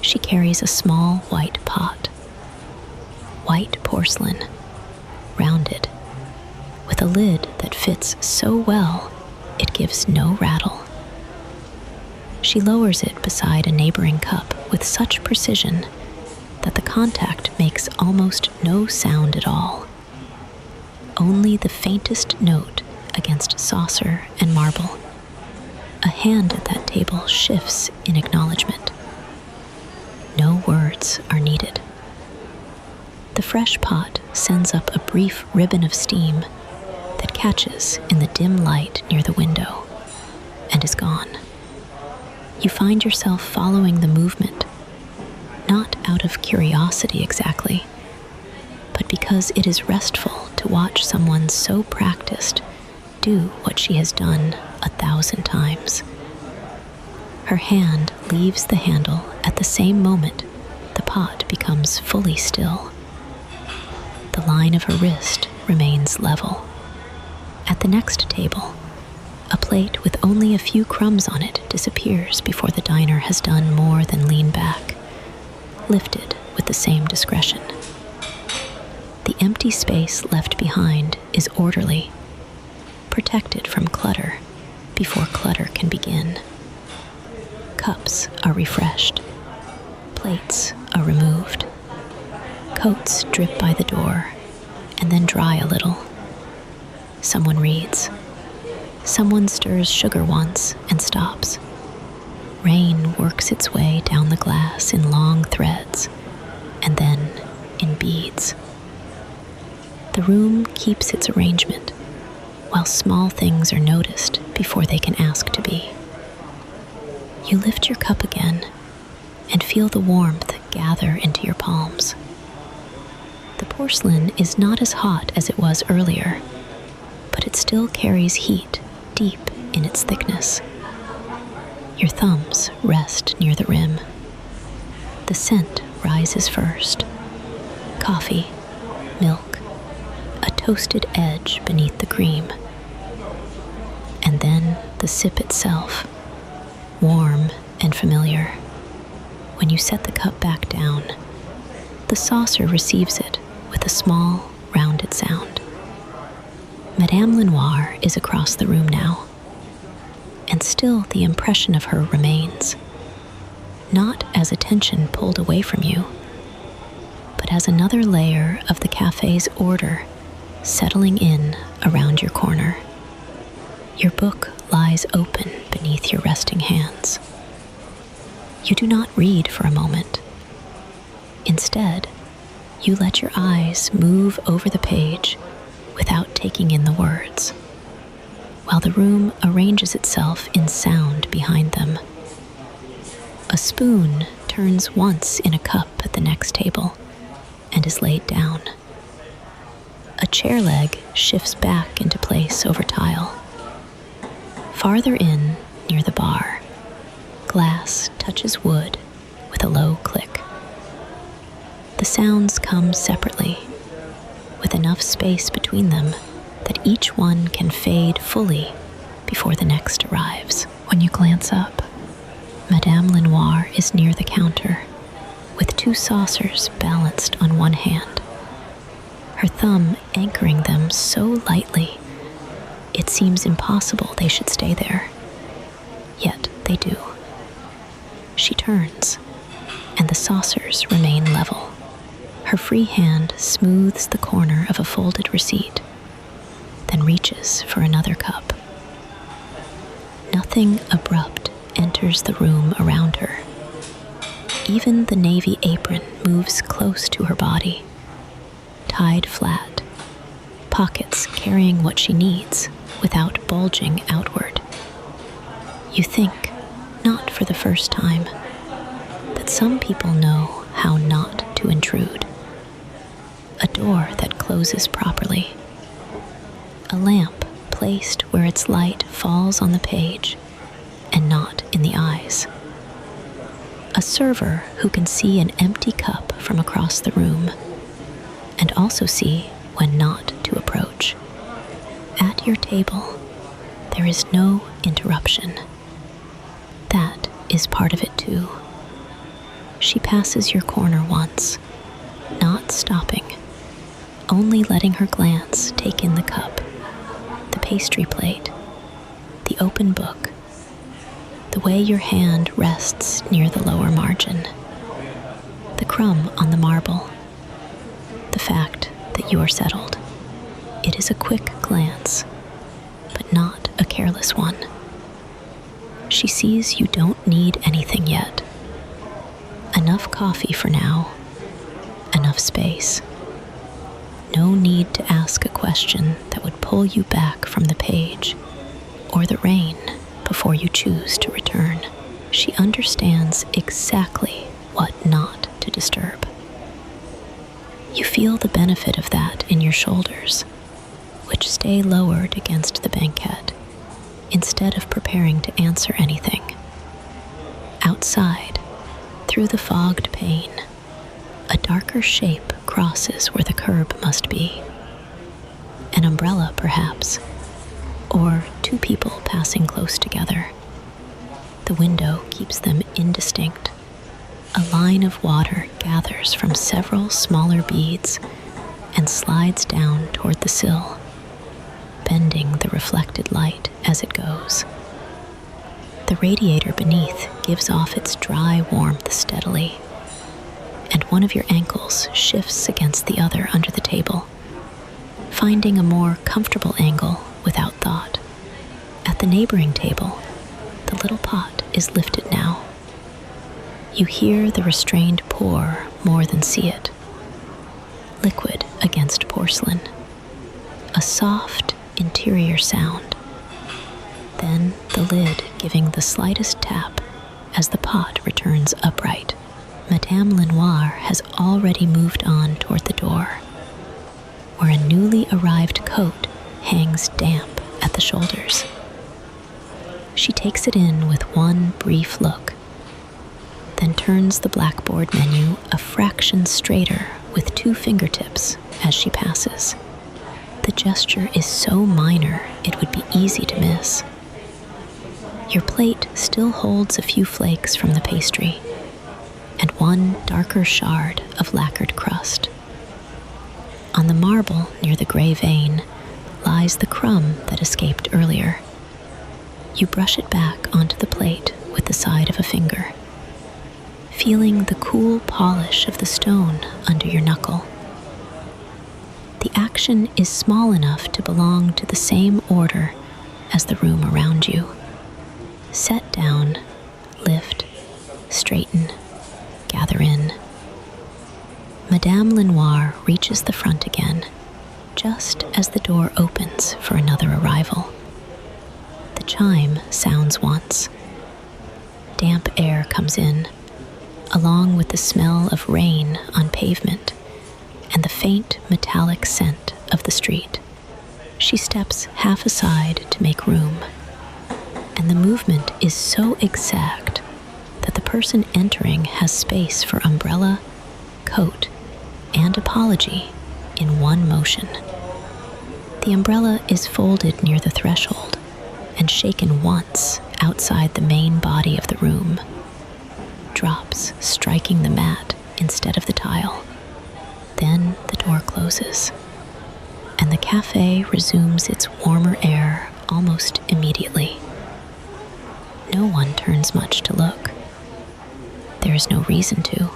she carries a small white pot. White porcelain, rounded, with a lid that fits so well it gives no rattle. She lowers it beside a neighboring cup with such precision that the contact makes almost no sound at all. Only the faintest note against saucer and marble. A hand at that table shifts in acknowledgement. No words are needed. The fresh pot sends up a brief ribbon of steam that catches in the dim light near the window and is gone. You find yourself following the movement, not out of curiosity exactly, but because it is restful to watch someone so practiced do what she has done 1,000 times. Her hand leaves the handle at the same moment the pot becomes fully still. The line of her wrist remains level. At the next table, a plate with only a few crumbs on it disappears before the diner has done more than lean back, lifted with the same discretion. The empty space left behind is orderly, protected from clutter before clutter can begin. Cups are refreshed, plates are removed, coats drip by the door and then dry a little. Someone reads. Someone stirs sugar once and stops. Rain works its way down the glass in long threads and then in beads. The room keeps its arrangement, while small things are noticed before they can ask to be. You lift your cup again and feel the warmth gather into your palms. The porcelain is not as hot as it was earlier, but it still carries heat deep in its thickness. Your thumbs rest near the rim. The scent rises first. Coffee, milk, a toasted edge beneath the cream. And then the sip itself, warm and familiar. When when you set the cup back down, the saucer receives it with a small, rounded sound. Madame Lenoir is across the room now, and still the impression of her remains, not as attention pulled away from you, but as another layer of the cafe's order settling in around your corner. Your book lies open beneath your resting hands. You do not read for a moment. Instead, you let your eyes move over the page without taking in the words, while the room arranges itself in sound behind them. A spoon turns once in a cup at the next table and is laid down. A chair leg shifts back into place over tile. Farther in, near the bar, glass touches wood with a low click. The sounds come separately, with enough space between them that each one can fade fully before the next arrives. When you glance up, Madame Lenoir is near the counter, with 2 saucers balanced on one hand, her thumb anchoring them so lightly it seems impossible they should stay there. Yet they do. She turns, and the saucers remain level. Her free hand smooths the corner of a folded receipt, then reaches for another cup. Nothing abrupt enters the room around her. Even the navy apron moves close to her body, tied flat, pockets carrying what she needs without bulging outward. You think, not for the first time, that some people know how not to intrude. A door that closes properly. A lamp placed where its light falls on the page and not in the eyes. A server who can see an empty cup from across the room and also see when not to approach. At your table, there is no interruption. That is part of it too. She passes your corner once, not stopping, only letting her glance take in the cup, the pastry plate, the open book, the way your hand rests near the lower margin, the crumb on the marble, the fact that you are settled. It is a quick glance, but not a careless one. She sees you don't need anything yet. Enough coffee for now, enough space. No need to ask a question that would pull you back from the page or the rain before you choose to return. She understands exactly what not to disturb. You feel the benefit of that in your shoulders, which stay lowered against the banquette instead of preparing to answer anything. Outside, through the fogged pane, a darker shape crosses where the curb must be. An umbrella, perhaps, or 2 people passing close together. The window keeps them indistinct. A line of water gathers from several smaller beads and slides down toward the sill, bending the reflected light as it goes. The radiator beneath gives off its dry warmth steadily, and one of your ankles shifts against the other under the table, finding a more comfortable angle without thought. At the neighboring table, the little pot is lifted now. You hear the restrained pour more than see it. Liquid against porcelain. A soft interior sound. Then the lid giving the slightest tap as the pot returns upright. Madame Lenoir has already moved on toward the door, where a newly arrived coat hangs damp at the shoulders. She takes it in with one brief look, then turns the blackboard menu a fraction straighter with 2 fingertips as she passes. The gesture is so minor it would be easy to miss. Your plate still holds a few flakes from the pastry, and one darker shard of lacquered crust. On the marble near the gray vein lies the crumb that escaped earlier. You brush it back onto the plate with the side of a finger, feeling the cool polish of the stone under your knuckle. The action is small enough to belong to the same order as the room around you. Set down, lift, straighten, gather in. Madame Lenoir reaches the front again, just as the door opens for another arrival. The chime sounds once. Damp air comes in, along with the smell of rain on pavement and the faint metallic scent of the street. She steps half aside to make room, and the movement is so exact that the person entering has space for umbrella, coat, and apology in one motion. The umbrella is folded near the threshold and shaken once outside the main body of the room, drops striking the mat instead of the tile. Then the door closes, and the cafe resumes its warmer air almost immediately. No one turns much to look. There is no reason to.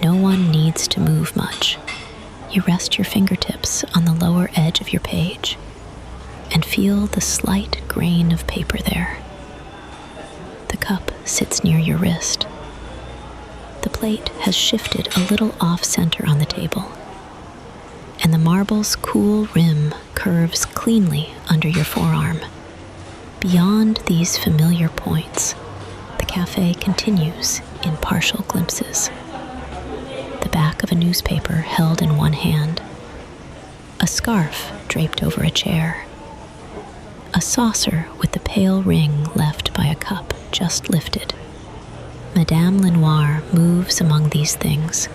No one needs to move much. You rest your fingertips on the lower edge of your page and feel the slight grain of paper there. The cup sits near your wrist. The plate has shifted a little off-center on the table, and the marble's cool rim curves cleanly under your forearm. Beyond these familiar points, the cafe continues in partial glimpses. The back of a newspaper held in one hand, a scarf draped over a chair, a saucer with the pale ring left by a cup just lifted. Madame Lenoir moves among these things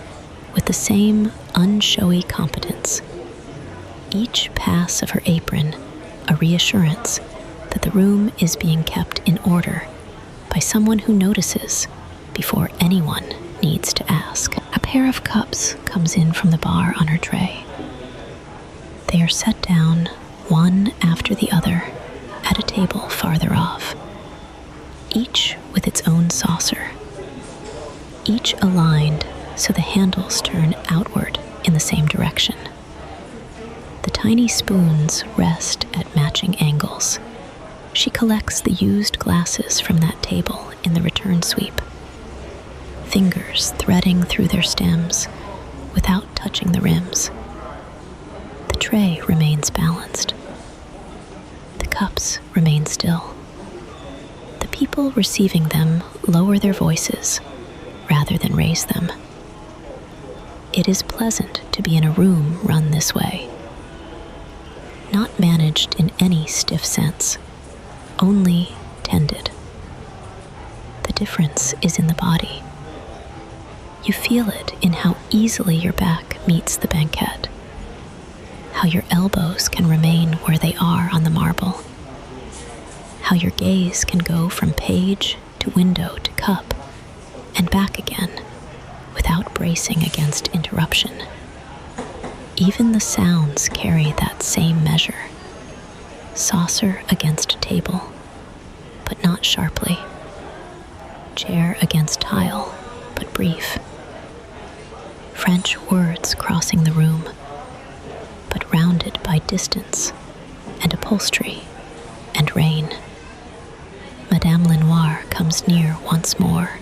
with the same unshowy competence. Each pass of her apron a reassurance that the room is being kept in order by someone who notices before anyone needs to ask. A pair of cups comes in from the bar on her tray. They are set down one after the other at a table farther off, each with its own saucer, each aligned so the handles turn outward in the same direction. The tiny spoons rest at matching angles. She collects the used glasses from that table in the return sweep, fingers threading through their stems without touching the rims. The tray remains balanced. The cups remain still. The people receiving them lower their voices rather than raise them. It is pleasant to be in a room run this way, not managed in any stiff sense, only tended. The difference is in the body. You feel it in how easily your back meets the banquette, how your elbows can remain where they are on the marble, how your gaze can go from page to window to cup and back again without bracing against interruption. Even the sounds carry that same measure. Saucer against table, but not sharply. Chair against tile, but brief. French words crossing the room, but rounded by distance and upholstery and rain. Madame Lenoir comes near once more,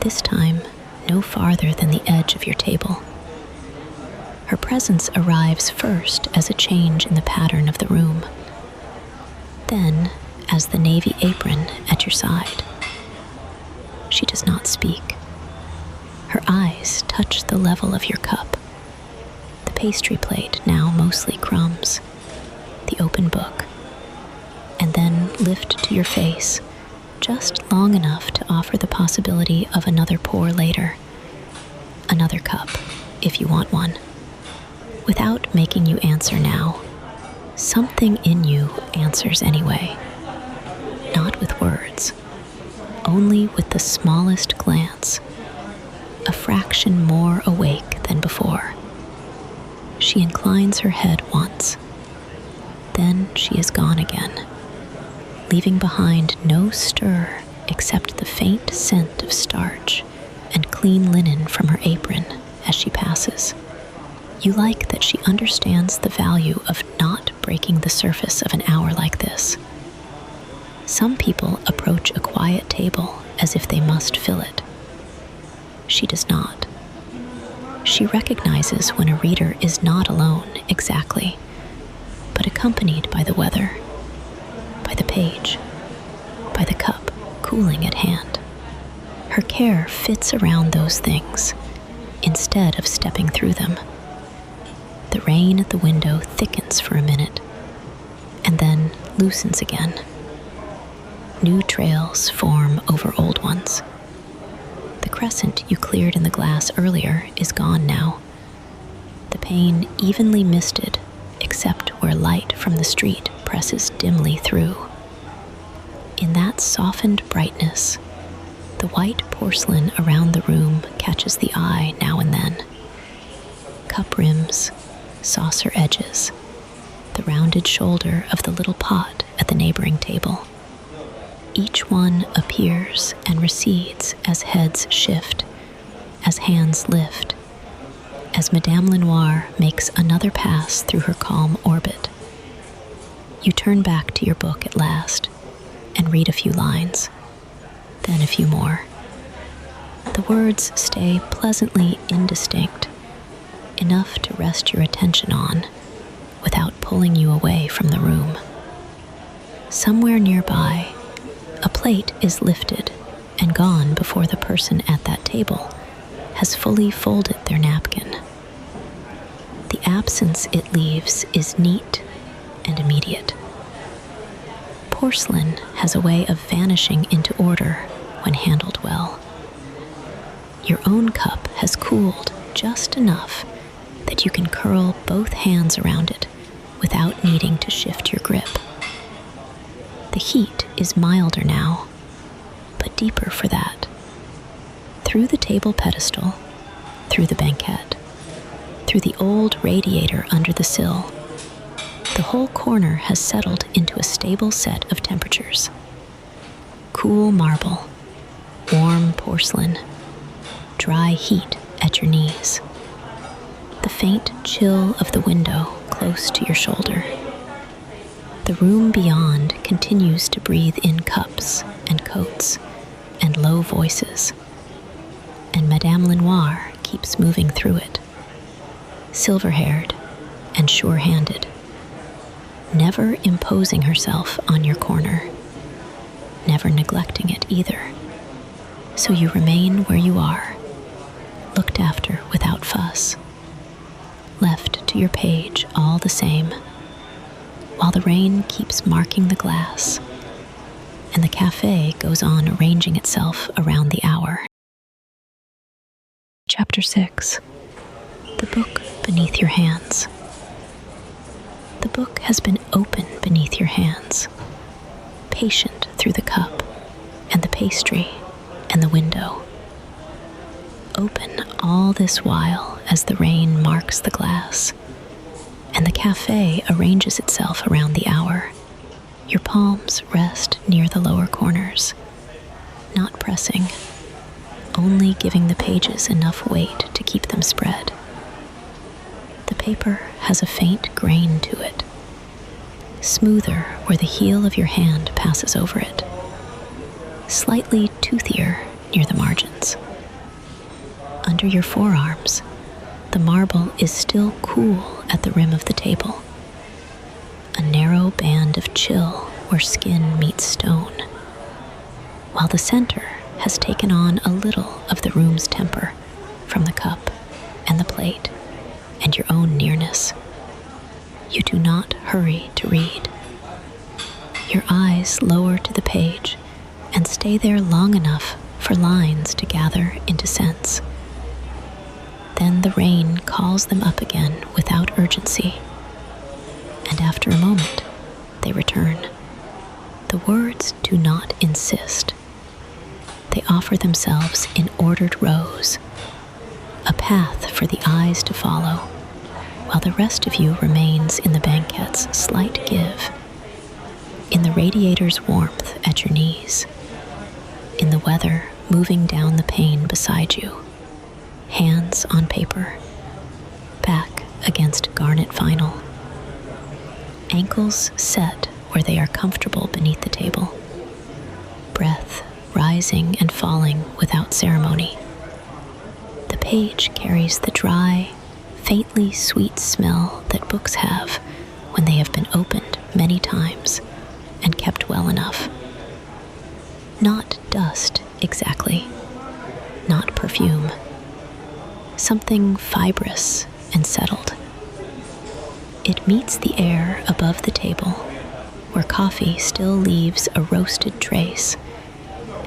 this time no farther than the edge of your table. Her presence arrives first as a change in the pattern of the room, then as the navy apron at your side. She does not speak. Her eyes touch the level of your cup, the pastry plate now mostly crumbs, the open book, and then lift to your face just long enough to offer the possibility of another pour later, another cup, if you want one. Without making you answer now, something in you answers anyway. Not with words, only with the smallest glance reflection more awake than before. She inclines her head once. Then she is gone again, leaving behind no stir except the faint scent of starch and clean linen from her apron as she passes. You like that she understands the value of not breaking the surface of an hour like this. Some people approach a quiet table as if they must fill it. She does not. She recognizes when a reader is not alone exactly, but accompanied by the weather, by the page, by the cup cooling at hand. Her care fits around those things instead of stepping through them. The rain at the window thickens for a minute and then loosens again. New trails form over old ones. The crescent you cleared in the glass earlier is gone now. The pane evenly misted, except where light from the street presses dimly through. In that softened brightness, the white porcelain around the room catches the eye now and then. Cup rims, saucer edges, the rounded shoulder of the little pot at the neighboring table. Each one appears and recedes as heads shift, as hands lift, as Madame Lenoir makes another pass through her calm orbit. You turn back to your book at last and read a few lines, then a few more. The words stay pleasantly indistinct, enough to rest your attention on without pulling you away from the room. Somewhere nearby, a plate is lifted and gone before the person at that table has fully folded their napkin. The absence it leaves is neat and immediate. Porcelain has a way of vanishing into order when handled well. Your own cup has cooled just enough that you can curl both hands around it without needing to shift your grip. The heat is milder now, but deeper for that. Through the table pedestal, through the banquette, through the old radiator under the sill, the whole corner has settled into a stable set of temperatures. Cool marble, warm porcelain, dry heat at your knees. The faint chill of the window close to your shoulder. The room beyond continues to breathe in cups and coats and low voices, and Madame Lenoir keeps moving through it, silver-haired and sure-handed, never imposing herself on your corner, never neglecting it either. So you remain where you are, looked after without fuss, left to your page all the same, while the rain keeps marking the glass, and the café goes on arranging itself around the hour. Chapter 6. The book beneath your hands. The book has been open beneath your hands, patient through the cup, and the pastry, and the window. Open all this while as the rain marks the glass, and the café arranges itself around the hour. Your palms rest near the lower corners, not pressing, only giving the pages enough weight to keep them spread. The paper has a faint grain to it, smoother where the heel of your hand passes over it, slightly toothier near the margins. Under your forearms, the marble is still cool at the rim of the table, a narrow band of chill where skin meets stone, while the center has taken on a little of the room's temper from the cup and the plate and your own nearness. You do not hurry to read. Your eyes lower to the page and stay there long enough for lines to gather into sense. Then the rain calls them up again without urgency, and after a moment, they return. The words do not insist. They offer themselves in ordered rows, a path for the eyes to follow, while the rest of you remains in the banquette's slight give, in the radiator's warmth at your knees, in the weather moving down the pane beside you, hands on paper, back against garnet vinyl, ankles set where they are comfortable beneath the table, breath rising and falling without ceremony. The page carries the dry, faintly sweet smell that books have when they have been opened many times and kept well enough. Not dust exactly, not perfume. Something fibrous and settled. It meets the air above the table, where coffee still leaves a roasted trace,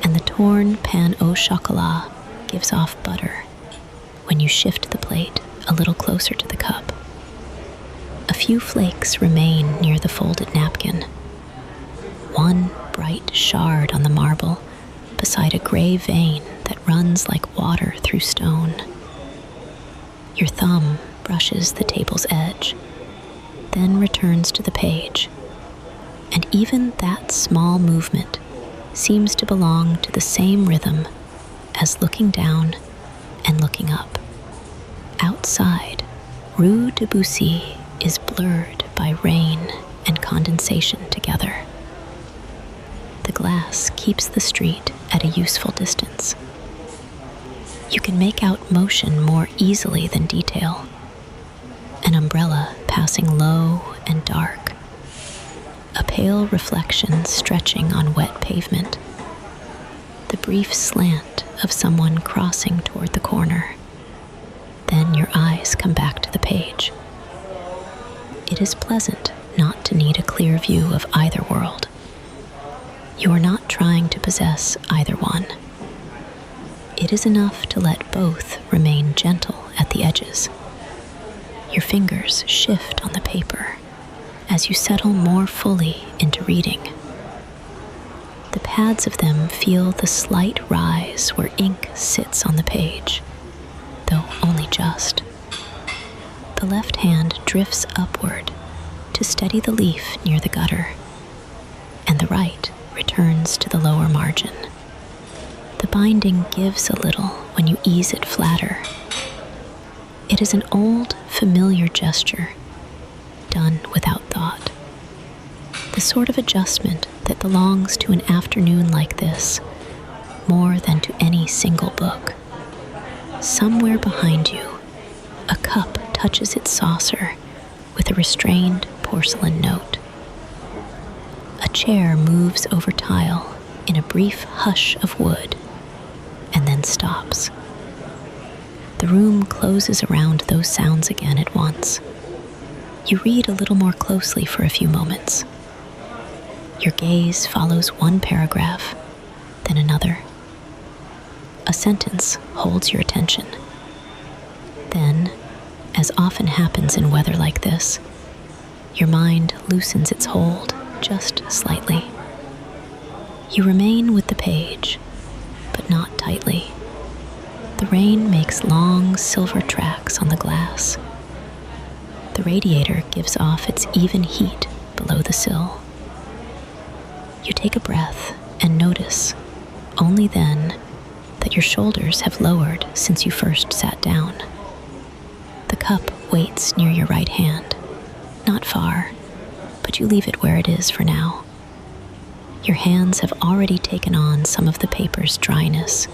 and the torn pane au chocolat gives off butter when you shift the plate a little closer to the cup. A few flakes remain near the folded napkin. One bright shard on the marble beside a gray vein that runs like water through stone. Your thumb brushes the table's edge, then returns to the page, and even that small movement seems to belong to the same rhythm as looking down and looking up. Outside, Rue de Bussy is blurred by rain and condensation together. The glass keeps the street at a useful distance. You can make out motion more easily than detail. An umbrella passing low and dark, a pale reflection stretching on wet pavement, the brief slant of someone crossing toward the corner. Then your eyes come back to the page. It is pleasant not to need a clear view of either world. You are not trying to possess either one. It is enough to let both remain gentle at the edges. Your fingers shift on the paper as you settle more fully into reading. The pads of them feel the slight rise where ink sits on the page, though only just. The left hand drifts upward to steady the leaf near the gutter, and the right returns to the lower margin. The binding gives a little when you ease it flatter. It is an old, familiar gesture, done without thought. The sort of adjustment that belongs to an afternoon like this, more than to any single book. Somewhere behind you, a cup touches its saucer with a restrained porcelain note. A chair moves over tile in a brief hush of wood, and then stops. The room closes around those sounds again at once. You read a little more closely for a few moments. Your gaze follows one paragraph, then another. A sentence holds your attention. Then, as often happens in weather like this, your mind loosens its hold just slightly. You remain with the page, but not tightly. The rain makes long silver tracks on the glass. The radiator gives off its even heat below the sill. You take a breath and notice, only then, that your shoulders have lowered since you first sat down. The cup waits near your right hand, not far, but you leave it where it is for now. Your hands have already taken on some of the paper's dryness,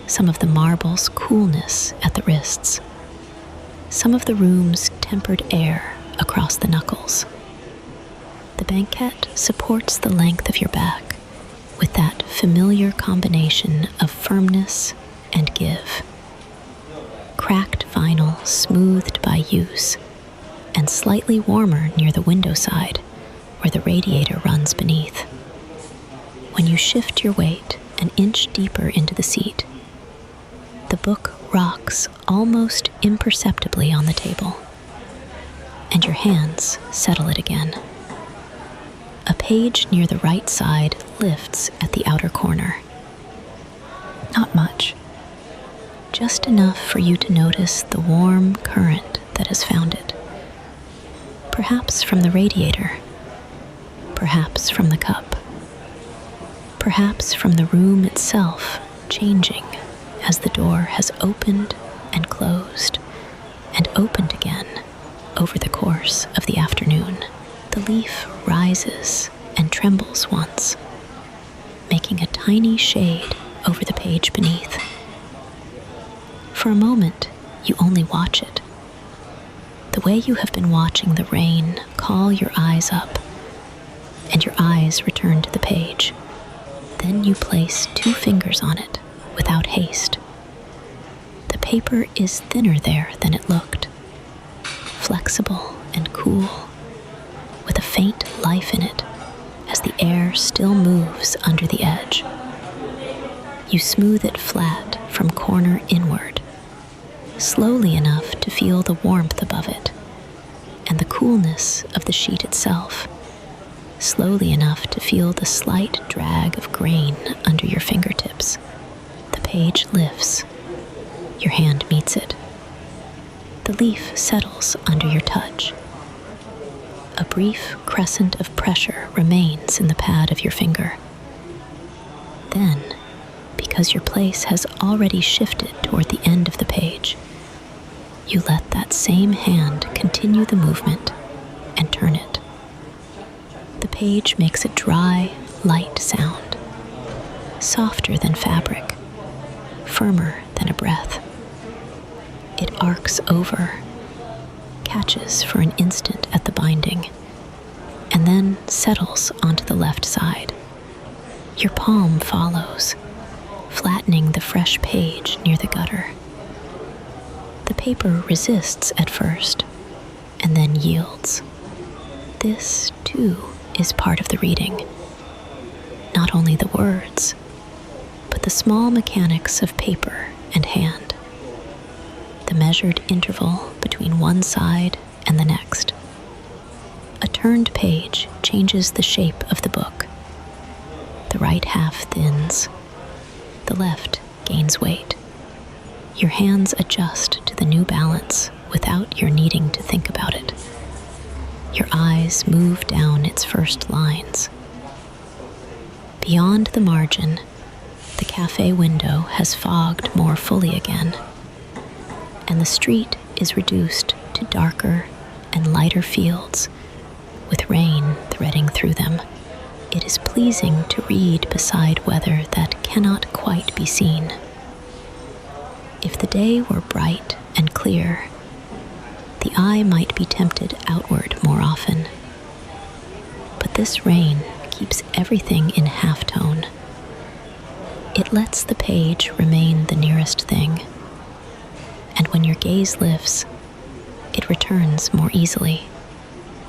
some of the marble's coolness at the wrists, some of the room's tempered air across the knuckles. The banquette supports the length of your back with that familiar combination of firmness and give. Cracked vinyl smoothed by use, and slightly warmer near the window side where the radiator runs beneath. When you shift your weight an inch deeper into the seat, the book rocks almost imperceptibly on the table, and your hands settle it again. A page near the right side lifts at the outer corner. Not much, just enough for you to notice the warm current that has found it. Perhaps from the radiator, perhaps from the cup, perhaps from the room itself changing as the door has opened and closed and opened again over the course of the afternoon. The leaf rises and trembles once, making a tiny shade over the page beneath. For a moment, you only watch it, the way you have been watching the rain call your eyes up, and your eyes return to the page. Then you place 2 fingers on it without haste. The paper is thinner there than it looked, flexible and cool, with a faint life in it as the air still moves under the edge. You smooth it flat from corner inward, slowly enough to feel the warmth above it and the coolness of the sheet itself, slowly enough to feel the slight drag of grain under your fingertips. The page lifts. Your hand meets it. The leaf settles under your touch. A brief crescent of pressure remains in the pad of your finger. Then, because your place has already shifted toward the end of the page, you let that same hand continue the movement and turn it. The page makes a dry, light sound, softer than fabric, firmer than a breath. It arcs over, catches for an instant at the binding, and then settles onto the left side. Your palm follows, flattening the fresh page near the gutter. The paper resists at first, and then yields. This, too, is part of the reading. Not only the words, but the small mechanics of paper and hand. The measured interval between one side and the next. A turned page changes the shape of the book. The right half thins. The left gains weight. Your hands adjust to the new balance without your needing to think about it. Your eyes move down its first lines. Beyond the margin, the cafe window has fogged more fully again, and the street is reduced to darker and lighter fields with rain threading through them. It is pleasing to read beside weather that cannot quite be seen. If the day were bright and clear, the eye might be tempted outward more often. But this rain keeps everything in halftone. It lets the page remain the nearest thing, and when your gaze lifts, it returns more easily.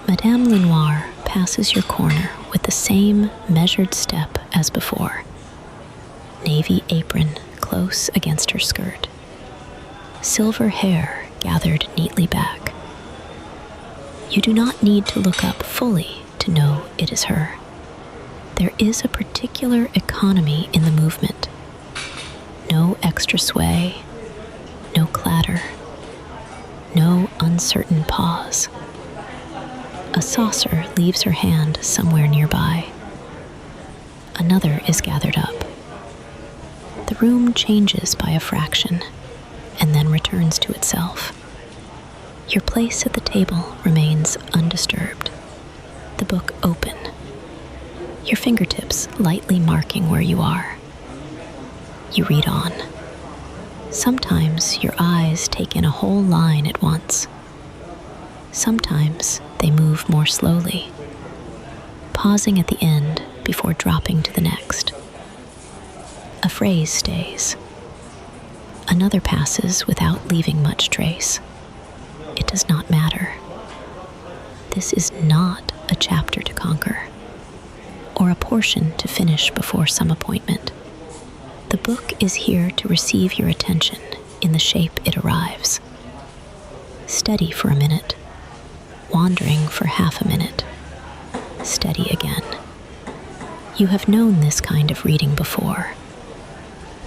Madame Lenoir passes your corner with the same measured step as before, navy apron close against her skirt, silver hair gathered neatly back. You do not need to look up fully to know it is her. There is a particular economy in the movement. No extra sway, no clatter, no uncertain pause. A saucer leaves her hand somewhere nearby. Another is gathered up. The room changes by a fraction and then returns to itself. Your place at the table remains undisturbed, the book open, your fingertips lightly marking where you are. You read on. Sometimes your eyes take in a whole line at once. Sometimes they move more slowly, pausing at the end before dropping to the next. A phrase stays. Another passes without leaving much trace. It does not matter. This is not a chapter to conquer, or a portion to finish before some appointment. The book is here to receive your attention in the shape it arrives. Steady for a minute, wandering for half a minute, steady again. You have known this kind of reading before.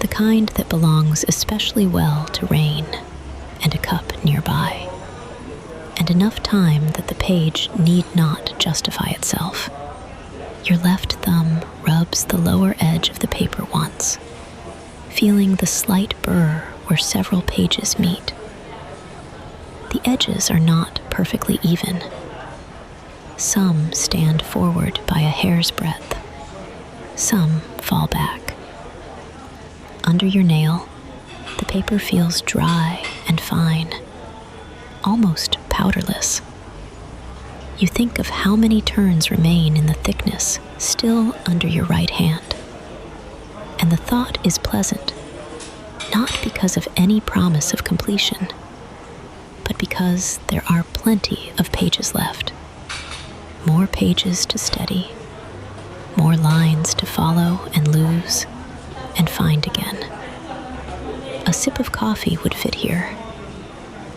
the kind that belongs especially well to rain and a cup nearby, and enough time that the page need not justify itself. Your left thumb rubs the lower edge of the paper once, feeling the slight burr where several pages meet. The edges are not perfectly even. Some stand forward by a hair's breadth. Some fall back. Under your nail, the paper feels dry and fine, almost powderless. You think of how many turns remain in the thickness still under your right hand. And the thought is pleasant, not because of any promise of completion, but because there are plenty of pages left. More pages to steady, more lines to follow and lose and find again. A sip of coffee would fit here,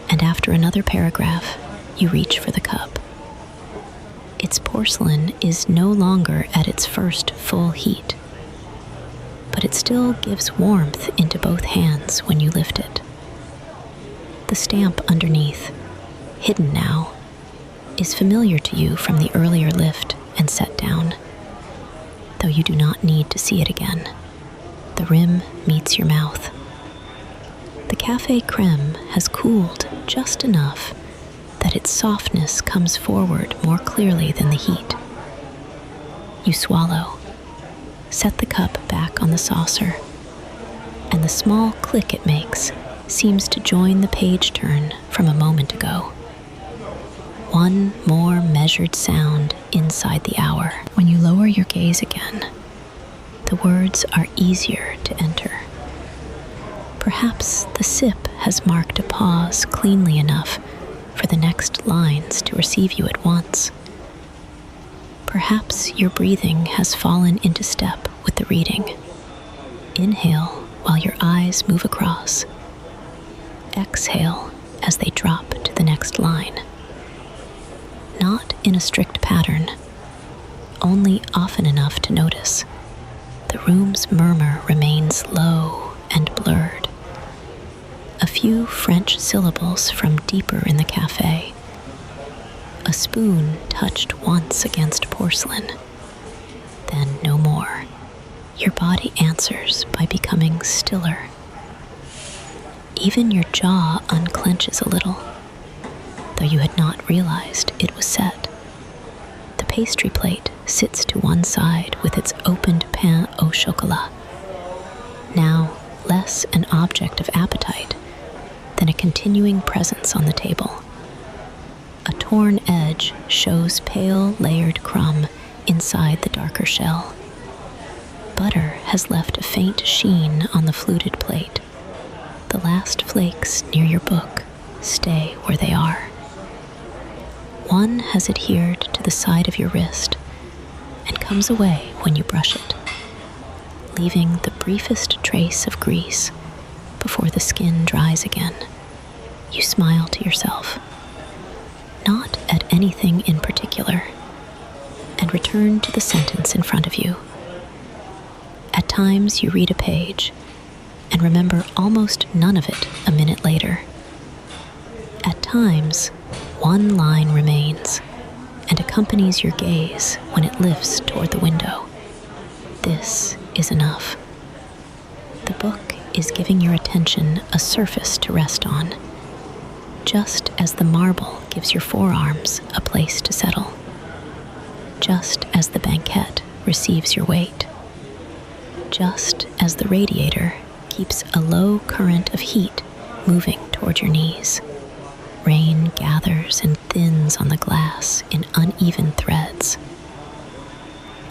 and after another paragraph, you reach for the cup. Its porcelain is no longer at its first full heat, but it still gives warmth into both hands when you lift it. The stamp underneath, hidden now, is familiar to you from the earlier lift and set down, though you do not need to see it again. The rim meets your mouth. The Café crème has cooled just enough that its softness comes forward more clearly than the heat. You swallow, set the cup back on the saucer, and the small click it makes seems to join the page turn from a moment ago. One more measured sound inside the hour. When you lower your gaze again, the words are easier to enter. Perhaps the sip has marked a pause cleanly enough for the next lines to receive you at once. Perhaps your breathing has fallen into step with the reading. Inhale while your eyes move across. Exhale as they drop to the next line. Not in a strict pattern, only often enough to notice. The room's murmur remains low and blurred. A few French syllables from deeper in the café. A spoon touched once against porcelain, then no more. Your body answers by becoming stiller. Even your jaw unclenches a little, though you had not realized it was set. The pastry plate sits to one side with its opened pane au chocolat, now less an object of appetite than a continuing presence on the table. A torn edge shows pale layered crumb inside the darker shell. Butter has left a faint sheen on the fluted plate. The last flakes near your book stay where they are. One has adhered to the side of your wrist and comes away when you brush it, leaving the briefest trace of grease before the skin dries again. You smile to yourself, not at anything in particular, and return to the sentence in front of you. At times you read a page and remember almost none of it a minute later. At times, one line remains and accompanies your gaze when it lifts toward the window. This is enough. The book is giving your attention a surface to rest on, just as the marble gives your forearms a place to settle, just as the banquette receives your weight, just as the radiator keeps a low current of heat moving toward your knees. Rain gathers and thins on the glass in uneven threads.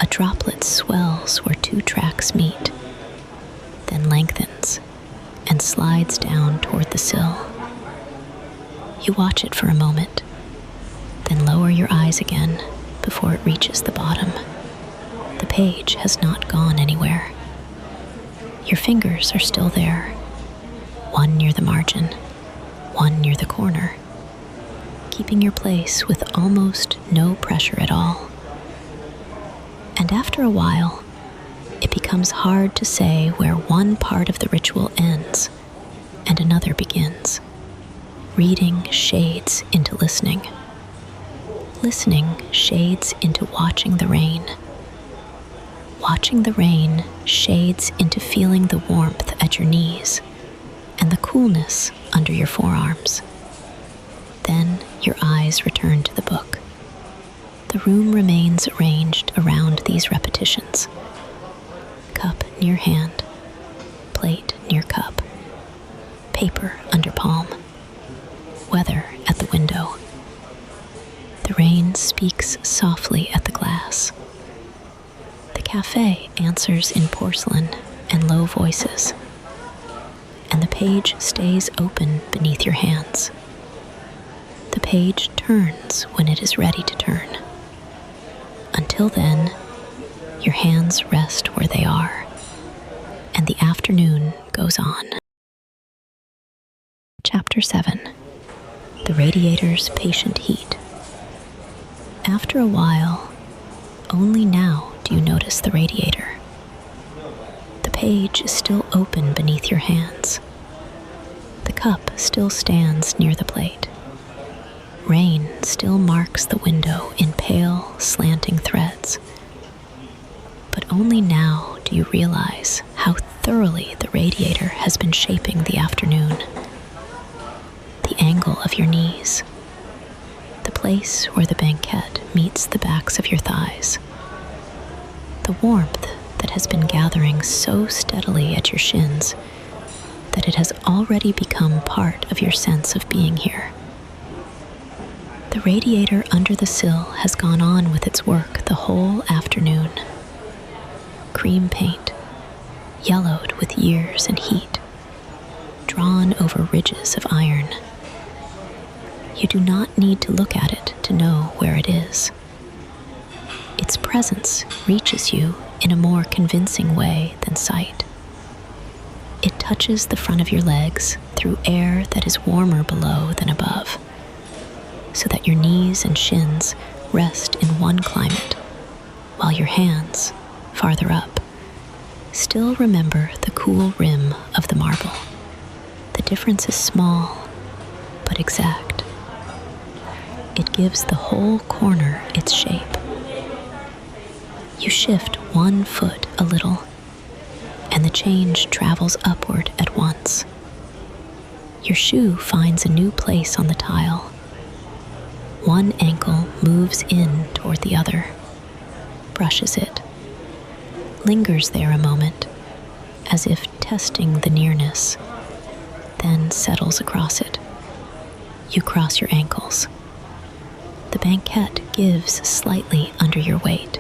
A droplet swells where two tracks meet, then lengthens and slides down toward the sill. You watch it for a moment, then lower your eyes again before it reaches the bottom. The page has not gone anywhere. Your fingers are still there, one near the margin, one near the corner, keeping your place with almost no pressure at all. And after a while, it becomes becomes hard to say where one part of the ritual ends and another begins. Reading shades into listening. Listening shades into watching the rain. Watching the rain shades into feeling the warmth at your knees and the coolness under your forearms. Then your eyes return to the book. The room remains arranged around these repetitions. Cup near hand, plate near cup, paper under palm, weather at the window. The rain speaks softly at the glass. The café answers in porcelain and low voices, and the page stays open beneath your hands. The page turns when it is ready to turn. Until then, your hands rest where they are, and the afternoon goes on. Chapter 7. The Radiator's Patient Heat. After a while, only now do you notice the radiator. The page is still open beneath your hands. The cup still stands near the plate. Rain still marks the window in pale, slanting threads. But only now do you realize how thoroughly the radiator has been shaping the afternoon. The angle of your knees, the place where the banquette meets the backs of your thighs, the warmth that has been gathering so steadily at your shins that it has already become part of your sense of being here. The radiator under the sill has gone on with its work the whole afternoon. Cream paint, yellowed with years and heat, drawn over ridges of iron. You do not need to look at it to know where it is. Its presence reaches you in a more convincing way than sight. It touches the front of your legs through air that is warmer below than above, so that your knees and shins rest in one climate, while your hands, farther up, still remember the cool rim of the marble. The difference is small, but exact. It gives the whole corner its shape. You shift one foot a little, and the change travels upward at once. Your shoe finds a new place on the tile. One ankle moves in toward the other, brushes it, lingers there a moment, as if testing the nearness, then settles across it. You cross your ankles. The banquette gives slightly under your weight.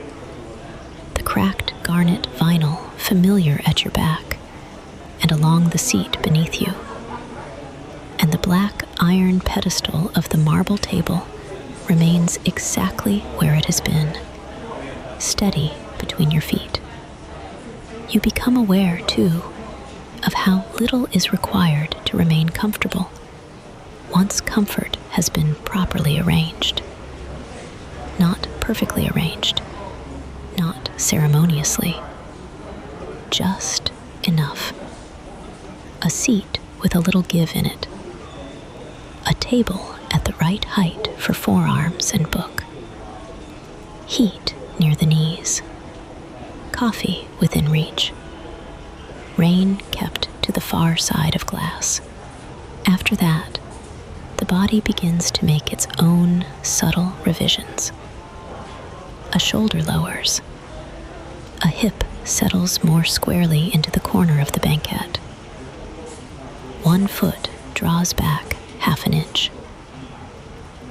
The cracked garnet vinyl familiar at your back and along the seat beneath you, and the black iron pedestal of the marble table remains exactly where it has been, steady between your feet. You become aware, too, of how little is required to remain comfortable once comfort has been properly arranged. Not perfectly arranged, not ceremoniously, just enough. A seat with a little give in it. A table at the right height for forearms and book. Heat near the knees. Coffee within reach. Rain kept to the far side of glass. After that, the body begins to make its own subtle revisions. A shoulder lowers. A hip settles more squarely into the corner of the banquette. One foot draws back half an inch.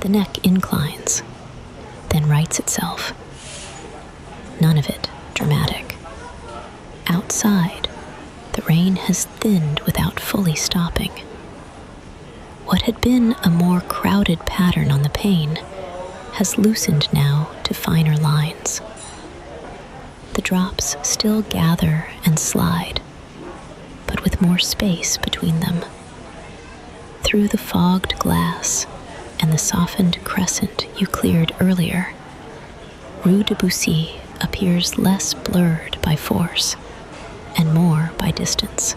The neck inclines, then rights itself. None of it dramatic. Outside, the rain has thinned without fully stopping. What had been a more crowded pattern on the pane has loosened now to finer lines. The drops still gather and slide, but with more space between them. Through the fogged glass and the softened crescent you cleared earlier, Rue de Bussy appears less blurred by force and more by distance.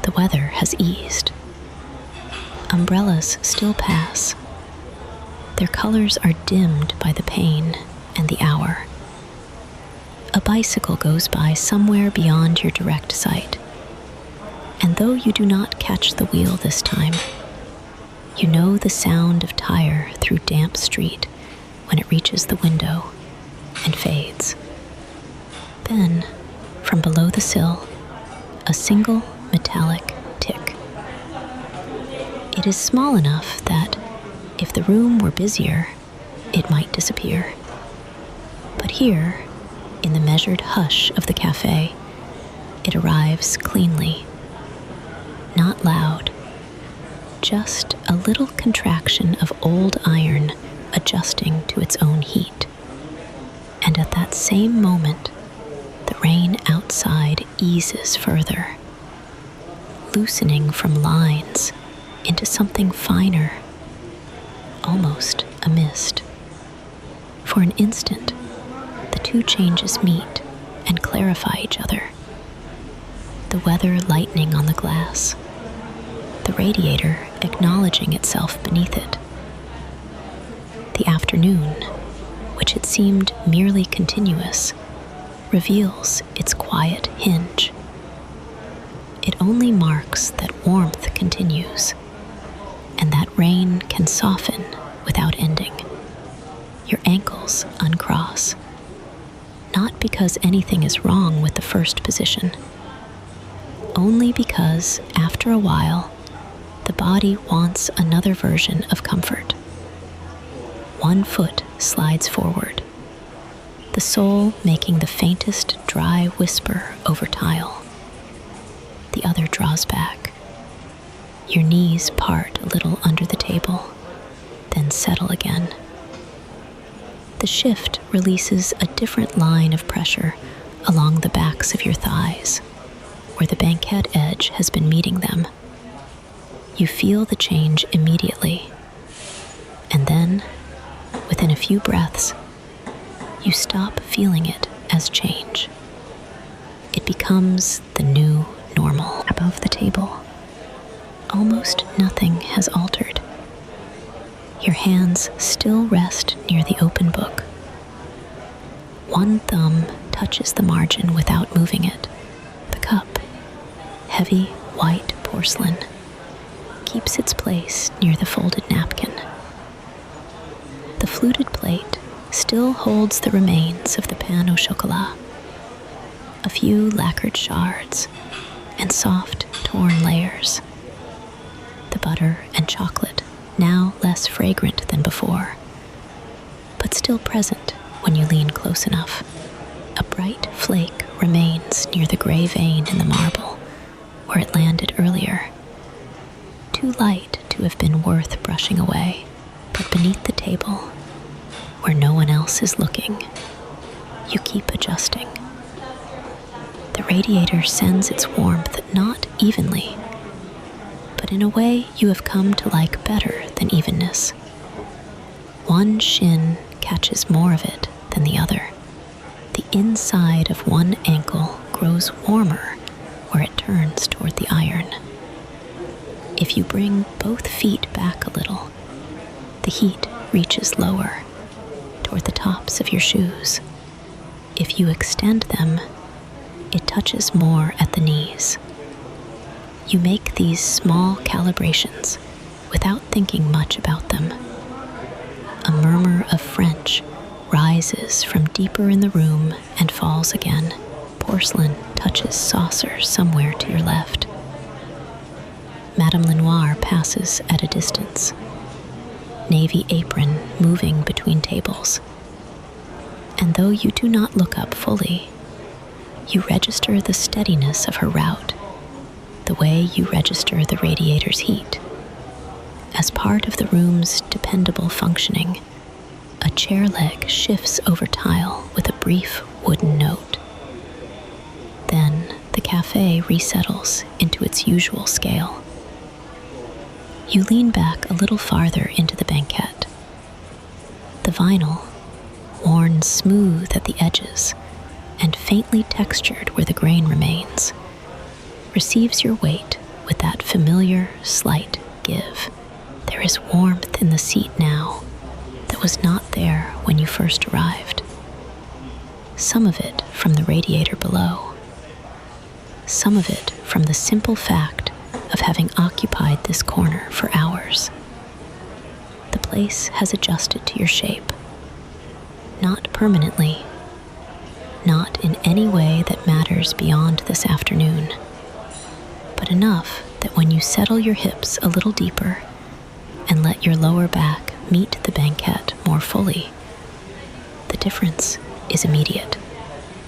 The weather has eased. Umbrellas still pass. Their colors are dimmed by the pane and the hour. A bicycle goes by somewhere beyond your direct sight, and though you do not catch the wheel this time, you know the sound of tire through damp street when it reaches the window and fades. Then, from below the sill, a single metallic tick. It is small enough that, if the room were busier, it might disappear. But here, in the measured hush of the café, it arrives cleanly. Not loud, just a little contraction of old iron adjusting to its own heat. And at that same moment, the rain outside eases further, loosening from lines into something finer, almost a mist. For an instant, the two changes meet and clarify each other. The weather lightening on the glass, the radiator acknowledging itself beneath it. The afternoon, which it seemed merely continuous, reveals its quiet hinge. It only marks that warmth continues, and that rain can soften without ending. Your ankles uncross, not because anything is wrong with the first position, only because, after a while, the body wants another version of comfort. One foot slides forward, the sole making the faintest dry whisper over tile. The other draws back. Your knees part a little under the table, then settle again. The shift releases a different line of pressure along the backs of your thighs, where the banquette edge has been meeting them. You feel the change immediately, and then, within a few breaths, you stop feeling it as change. It becomes the new normal. Above the table, almost nothing has altered. Your hands still rest near the open book. One thumb touches the margin without moving it. The cup, heavy white porcelain, keeps its place near the folded napkin. The fluted plate still holds the remains of the pane au chocolat, a few lacquered shards and soft, torn layers. The butter and chocolate, now less fragrant than before, but still present when you lean close enough. A bright flake remains near the gray vein in the marble, where it landed earlier. Too light to have been worth brushing away, but beneath the table, where no one else is looking, you keep adjusting. The radiator sends its warmth not evenly, but in a way you have come to like better than evenness. One shin catches more of it than the other. The inside of one ankle grows warmer where it turns toward the iron. If you bring both feet back a little, the heat reaches lower, toward the tops of your shoes. If you extend them, it touches more at the knees. You make these small calibrations without thinking much about them. A murmur of French rises from deeper in the room and falls again. Porcelain touches saucer somewhere to your left. Madame Lenoir passes at a distance, navy apron moving between tables. And though you do not look up fully, you register the steadiness of her route, the way you register the radiator's heat. As part of the room's dependable functioning, a chair leg shifts over tile with a brief wooden note. Then the café resettles into its usual scale. You lean back a little farther into the banquette. The vinyl, worn smooth at the edges and faintly textured where the grain remains, receives your weight with that familiar, slight give. There is warmth in the seat now that was not there when you first arrived. Some of it from the radiator below. Some of it from the simple fact of having occupied this corner for hours. The place has adjusted to your shape. Not permanently. Not in any way that matters beyond this afternoon, but enough that when you settle your hips a little deeper and let your lower back meet the banquette more fully, the difference is immediate.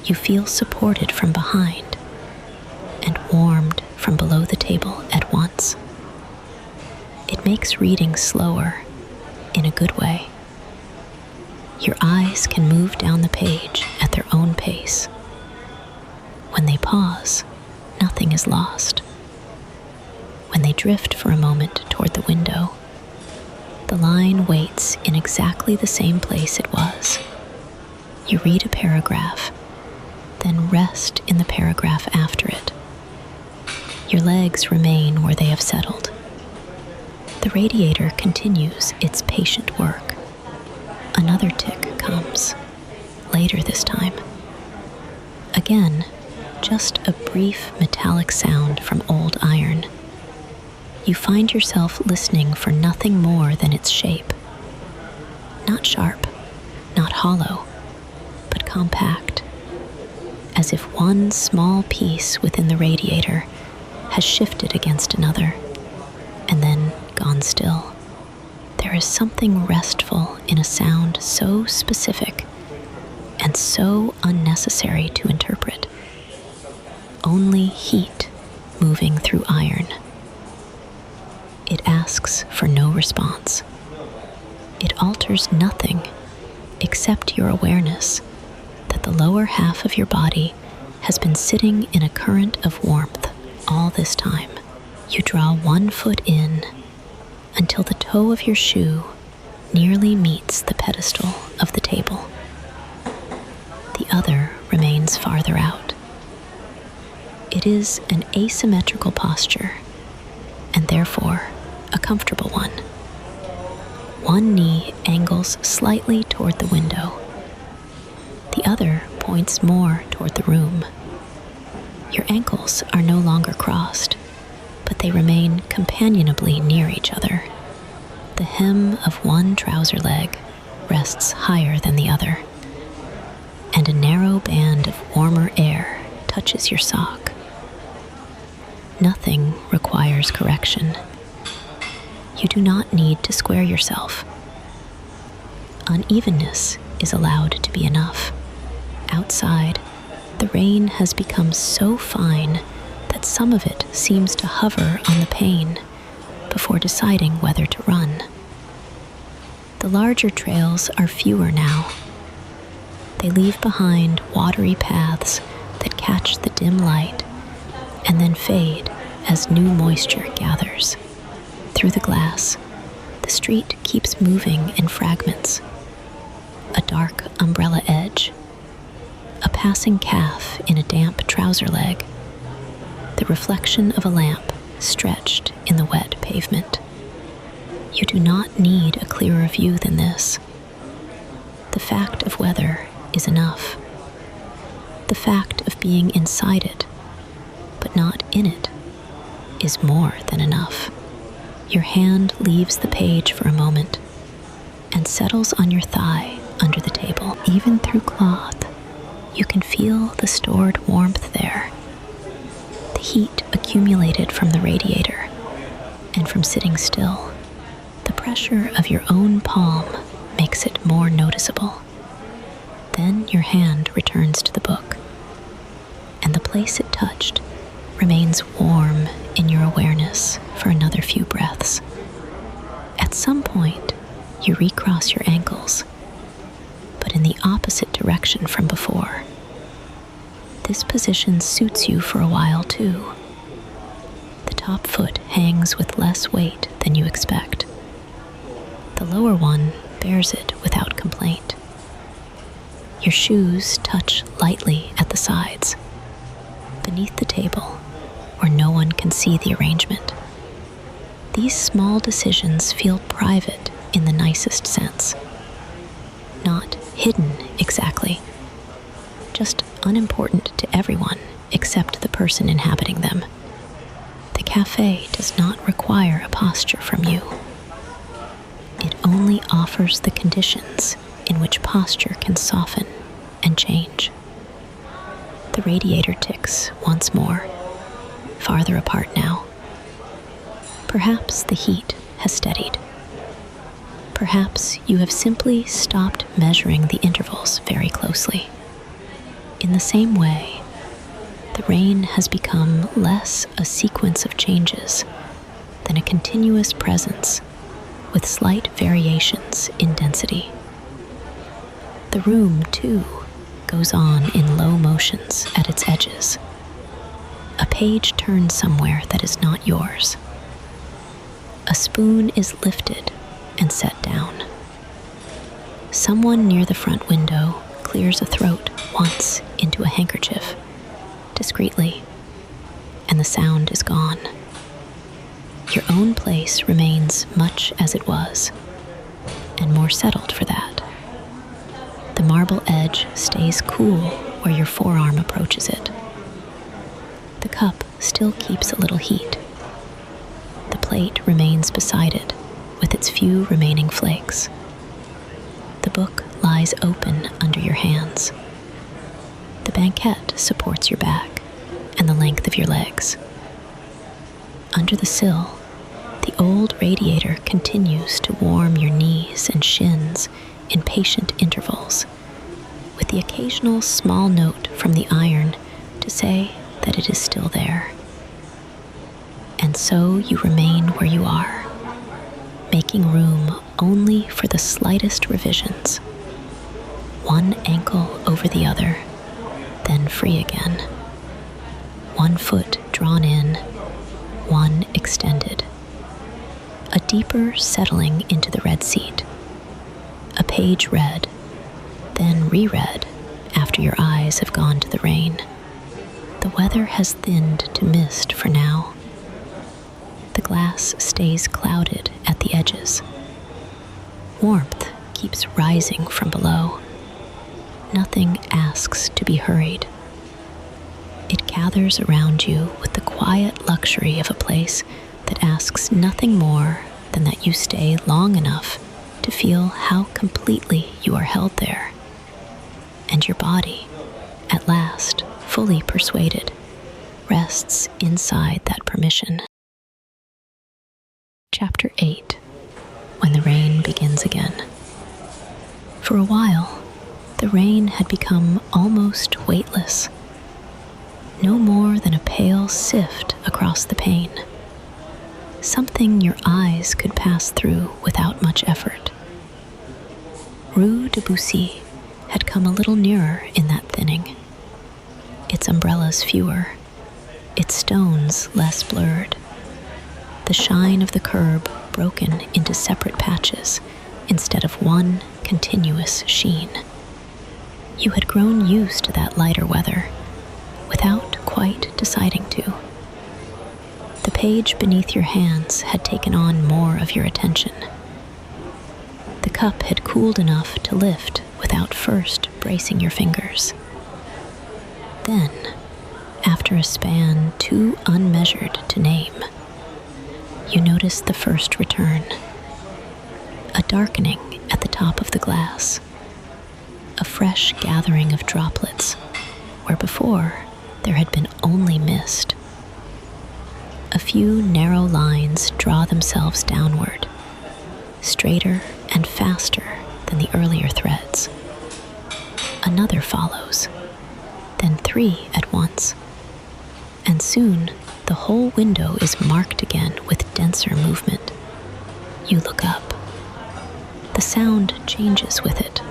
You feel supported from behind and warmed from below the table at once. It makes reading slower in a good way. Your eyes can move down the page at their own pace. When they pause, nothing is lost. When they drift for a moment toward the window, the line waits in exactly the same place it was. You read a paragraph, then rest in the paragraph after it. Your legs remain where they have settled. The radiator continues its patient work. Another tick comes, later this time. Again, just a brief metallic sound from old iron. You find yourself listening for nothing more than its shape. Not sharp, not hollow, but compact, as if one small piece within the radiator has shifted against another, and then gone still. There is something restful in a sound so specific and so unnecessary to interpret. Only heat moving through iron. It asks for no response. It alters nothing except your awareness that the lower half of your body has been sitting in a current of warmth all this time. You draw one foot in until the toe of your shoe nearly meets the pedestal of the table. The other remains farther out. It is an asymmetrical posture, and therefore a comfortable one. One knee angles slightly toward the window. The other points more toward the room. Your ankles are no longer crossed, but they remain companionably near each other. The hem of one trouser leg rests higher than the other, and a narrow band of warmer air touches your sock. Nothing requires correction. You do not need to square yourself. Unevenness is allowed to be enough. Outside, the rain has become so fine that some of it seems to hover on the pane before deciding whether to run. The larger trails are fewer now. They leave behind watery paths that catch the dim light and then fade as new moisture gathers. Through the glass, the street keeps moving in fragments. A dark umbrella edge, a passing calf in a damp trouser leg, the reflection of a lamp stretched in the wet pavement. You do not need a clearer view than this. The fact of weather is enough. The fact of being inside it, but not in it, is more than enough. Your hand leaves the page for a moment and settles on your thigh under the table. Even through cloth, you can feel the stored warmth there. The heat accumulated from the radiator and from sitting still. The pressure of your own palm makes it more noticeable. Then your hand returns to the book, and the place it touched remains warm in your awareness for another few breaths. At some point, you recross your ankles, but in the opposite direction from before. This position suits you for a while too. The top foot hangs with less weight than you expect. The lower one bears it without complaint. Your shoes touch lightly at the sides, beneath the table, where no one can see the arrangement. These small decisions feel private in the nicest sense. Not hidden exactly, just unimportant to everyone except the person inhabiting them. The cafe does not require a posture from you. It only offers the conditions in which posture can soften and change. The radiator ticks once more, farther apart now. Perhaps the heat has steadied. Perhaps you have simply stopped measuring the intervals very closely. In the same way, the rain has become less a sequence of changes than a continuous presence with slight variations in density. The room, too, goes on in low motions at its edges. A page turns somewhere that is not yours. A spoon is lifted and set down. Someone near the front window clears a throat once into a handkerchief, discreetly, and the sound is gone. Your own place remains much as it was, and more settled for that. The marble edge stays cool where your forearm approaches it. The cup still keeps a little heat. The plate remains beside it, with its few remaining flakes. The book lies open under your hands. The banquette supports your back and the length of your legs. Under the sill, the old radiator continues to warm your knees and shins in patient intervals, with the occasional small note from the iron to say that it is still there. And so you remain where you are, making room only for the slightest revisions. One ankle over the other, then free again. One foot drawn in, one extended. A deeper settling into the red seat. A page read, then reread after your eyes have gone to the rain. The weather has thinned to mist for now. The glass stays clouded at the edges. Warmth keeps rising from below. Nothing asks to be hurried. It gathers around you with the quiet luxury of a place that asks nothing more than that you stay long enough to feel how completely you are held there. And your body, at last, fully persuaded, rests inside that permission. Chapter 8. When the rain begins again. For a while, the rain had become almost weightless, no more than a pale sift across the pane, something your eyes could pass through without much effort. Rue de Bussy had come a little nearer in that thinning, its umbrellas fewer, its stones less blurred, the shine of the curb broken into separate patches instead of one continuous sheen. You had grown used to that lighter weather without quite deciding to. The page beneath your hands had taken on more of your attention. The cup had cooled enough to lift without first bracing your fingers. Then, after a span too unmeasured to name, you noticed the first return, a darkening at the top of the glass, a fresh gathering of droplets where before there had been only mist. A few narrow lines draw themselves downward, straighter and faster than the earlier threads. Another follows, then 3 at once, and soon the whole window is marked again with denser movement. You look up. The sound changes with it,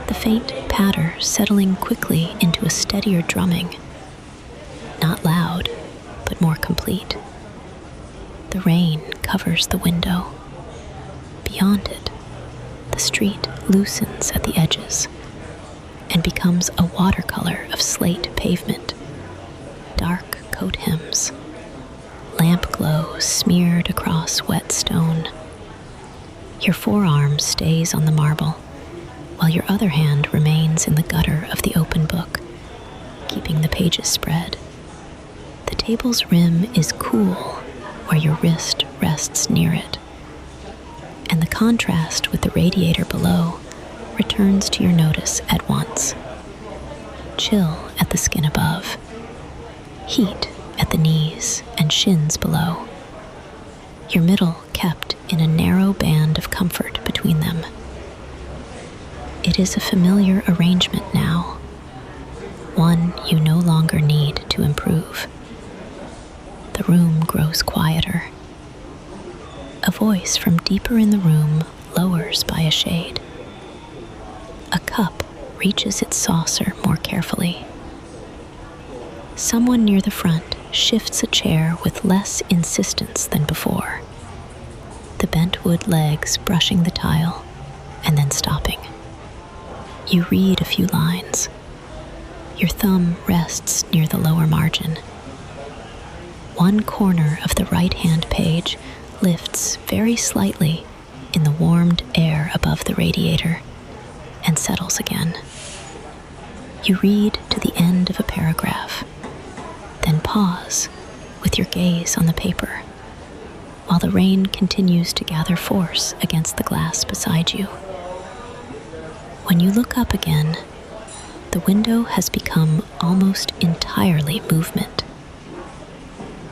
the faint patter settling quickly into a steadier drumming, not loud, but more complete. The rain covers the window. Beyond it, the street loosens at the edges, and becomes a watercolor of slate pavement, dark coat hems, lamp glow smeared across wet stone. Your forearm stays on the marble, while your other hand remains in the gutter of the open book, keeping the pages spread. The table's rim is cool where your wrist rests near it, and the contrast with the radiator below returns to your notice at once. Chill at the skin above, heat at the knees and shins below, your middle kept in a narrow band of comfort between them. It is a familiar arrangement now, one you no longer need to improve. The room grows quieter. A voice from deeper in the room lowers by a shade. A cup reaches its saucer more carefully. Someone near the front shifts a chair with less insistence than before, the bent wood legs brushing the tile and then stopping. You read a few lines. Your thumb rests near the lower margin. One corner of the right-hand page lifts very slightly in the warmed air above the radiator and settles again. You read to the end of a paragraph, then pause with your gaze on the paper, while the rain continues to gather force against the glass beside you. When you look up again, the window has become almost entirely movement.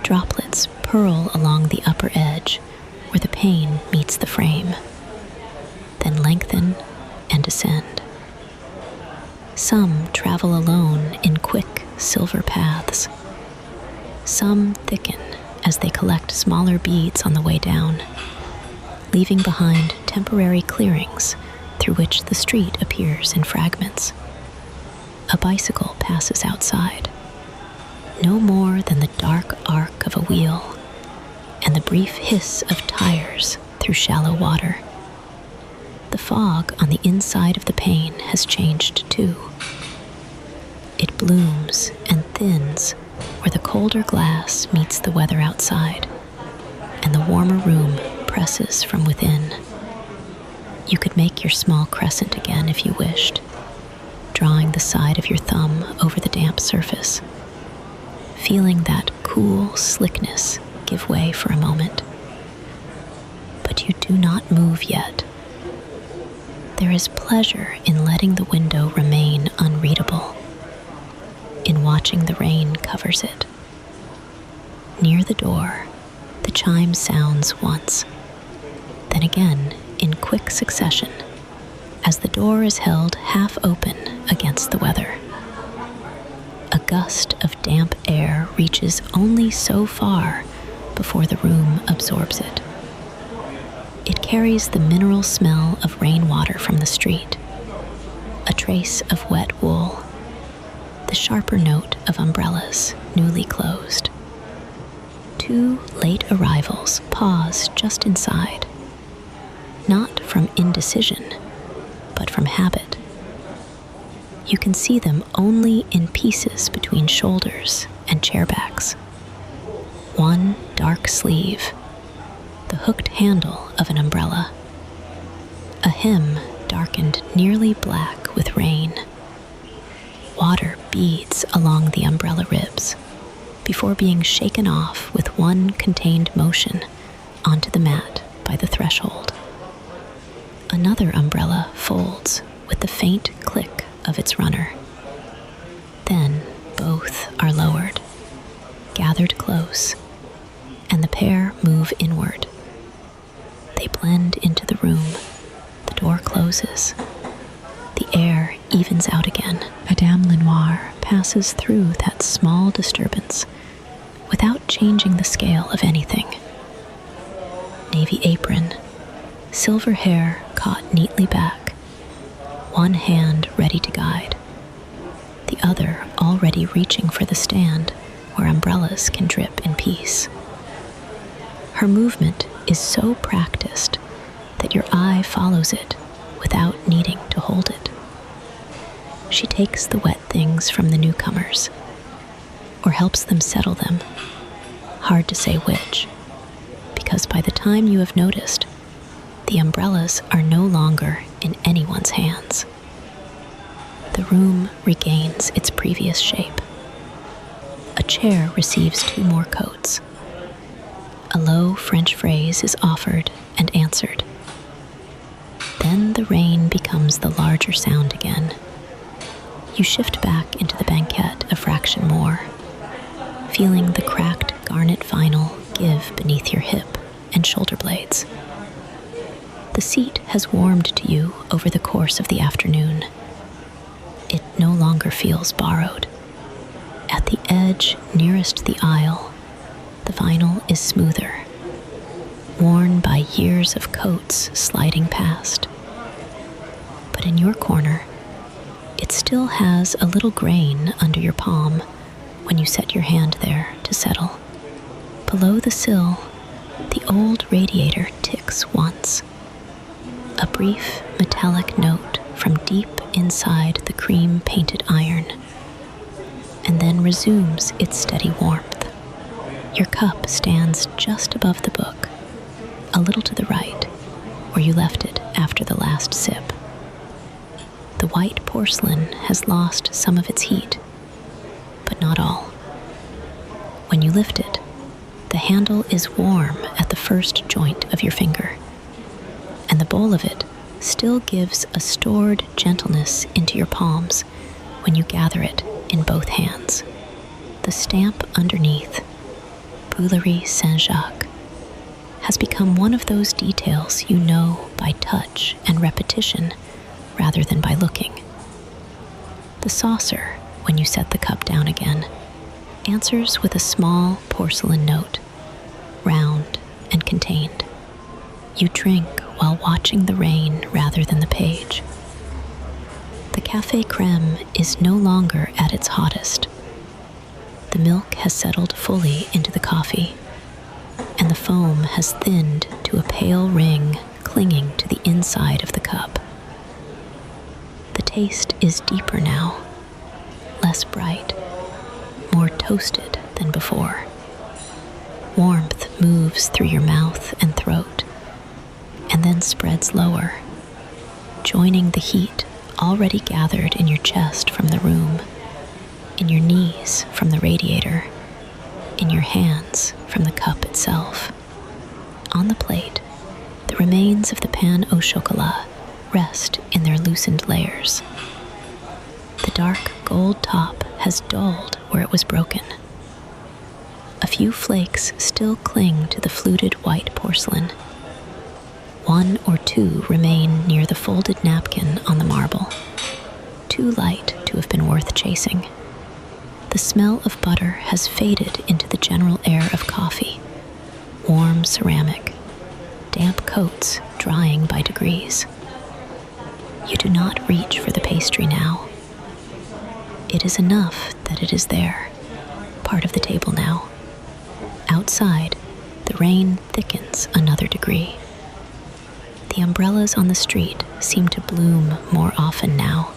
Droplets purl along the upper edge where the pane meets the frame, then lengthen and descend. Some travel alone in quick silver paths. Some thicken as they collect smaller beads on the way down, leaving behind temporary clearings through which the street appears in fragments. A bicycle passes outside, no more than the dark arc of a wheel and the brief hiss of tires through shallow water. The fog on the inside of the pane has changed too. It blooms and thins where the colder glass meets the weather outside, and the warmer room presses from within. You could make your small crescent again if you wished, drawing the side of your thumb over the damp surface, feeling that cool slickness give way for a moment. But you do not move yet. There is pleasure in letting the window remain unreadable, in watching the rain covers it. Near the door, the chime sounds once, then again in quick succession, as the door is held half open against the weather. A gust of damp air reaches only so far before the room absorbs it. It carries the mineral smell of rainwater from the street, a trace of wet wool, the sharper note of umbrellas newly closed. Two late arrivals pause just inside, not from indecision, but from habit. You can see them only in pieces between shoulders and chairbacks. One dark sleeve, the hooked handle of an umbrella, a hem darkened nearly black with rain. Water beads along the umbrella ribs before being shaken off with one contained motion onto the mat by the threshold. Another umbrella folds with the faint click of its runner. Then both are lowered, gathered close, and the pair move inward. They blend into the room. The door closes. The air evens out again. Madame Lenoir passes through that small disturbance without changing the scale of anything. Navy apron, silver hair caught neatly back, one hand ready to guide, the other already reaching for the stand where umbrellas can drip in peace. Her movement is so practiced that your eye follows it without needing to hold it. She takes the wet things from the newcomers, or helps them settle them. Hard to say which, because by the time you have noticed, the umbrellas are no longer in anyone's hands. The room regains its previous shape. A chair receives 2 more coats. A low French phrase is offered and answered. Then the rain becomes the larger sound again. You shift back into the banquette a fraction more, feeling the cracked garnet vinyl give beneath your hip and shoulder blades. The seat has warmed to you over the course of the afternoon. It no longer feels borrowed. At the edge nearest the aisle, the vinyl is smoother, worn by years of coats sliding past. But in your corner, it still has a little grain under your palm when you set your hand there to settle. Below the sill, the old radiator ticks once. A brief metallic note from deep inside the cream-painted iron, and then resumes its steady warmth. Your cup stands just above the book, a little to the right, where you left it after the last sip. The white porcelain has lost some of its heat, but not all. When you lift it, the handle is warm at the first joint of your finger, and the bowl of it still gives a stored gentleness into your palms when you gather it in both hands. The stamp underneath, Boulerie Saint-Jacques, has become one of those details you know by touch and repetition rather than by looking. The saucer, when you set the cup down again, answers with a small porcelain note, round and contained. You drink while watching the rain rather than the page. The Café crème is no longer at its hottest. The milk has settled fully into the coffee, and the foam has thinned to a pale ring clinging to the inside of the cup. The taste is deeper now, less bright, more toasted than before. Warmth moves through your mouth and throat, and then spreads lower, joining the heat already gathered in your chest from the room, in your knees from the radiator, in your hands from the cup itself. On the plate, the remains of the pane au chocolat rest in their loosened layers. The dark gold top has dulled where it was broken. A few flakes still cling to the fluted white porcelain. 1 or 2 remain near the folded napkin on the marble, too light to have been worth chasing. The smell of butter has faded into the general air of coffee, warm ceramic, damp coats drying by degrees. You do not reach for the pastry now. It is enough that it is there, part of the table now. Outside, the rain thickens another degree. The umbrellas on the street seem to bloom more often now,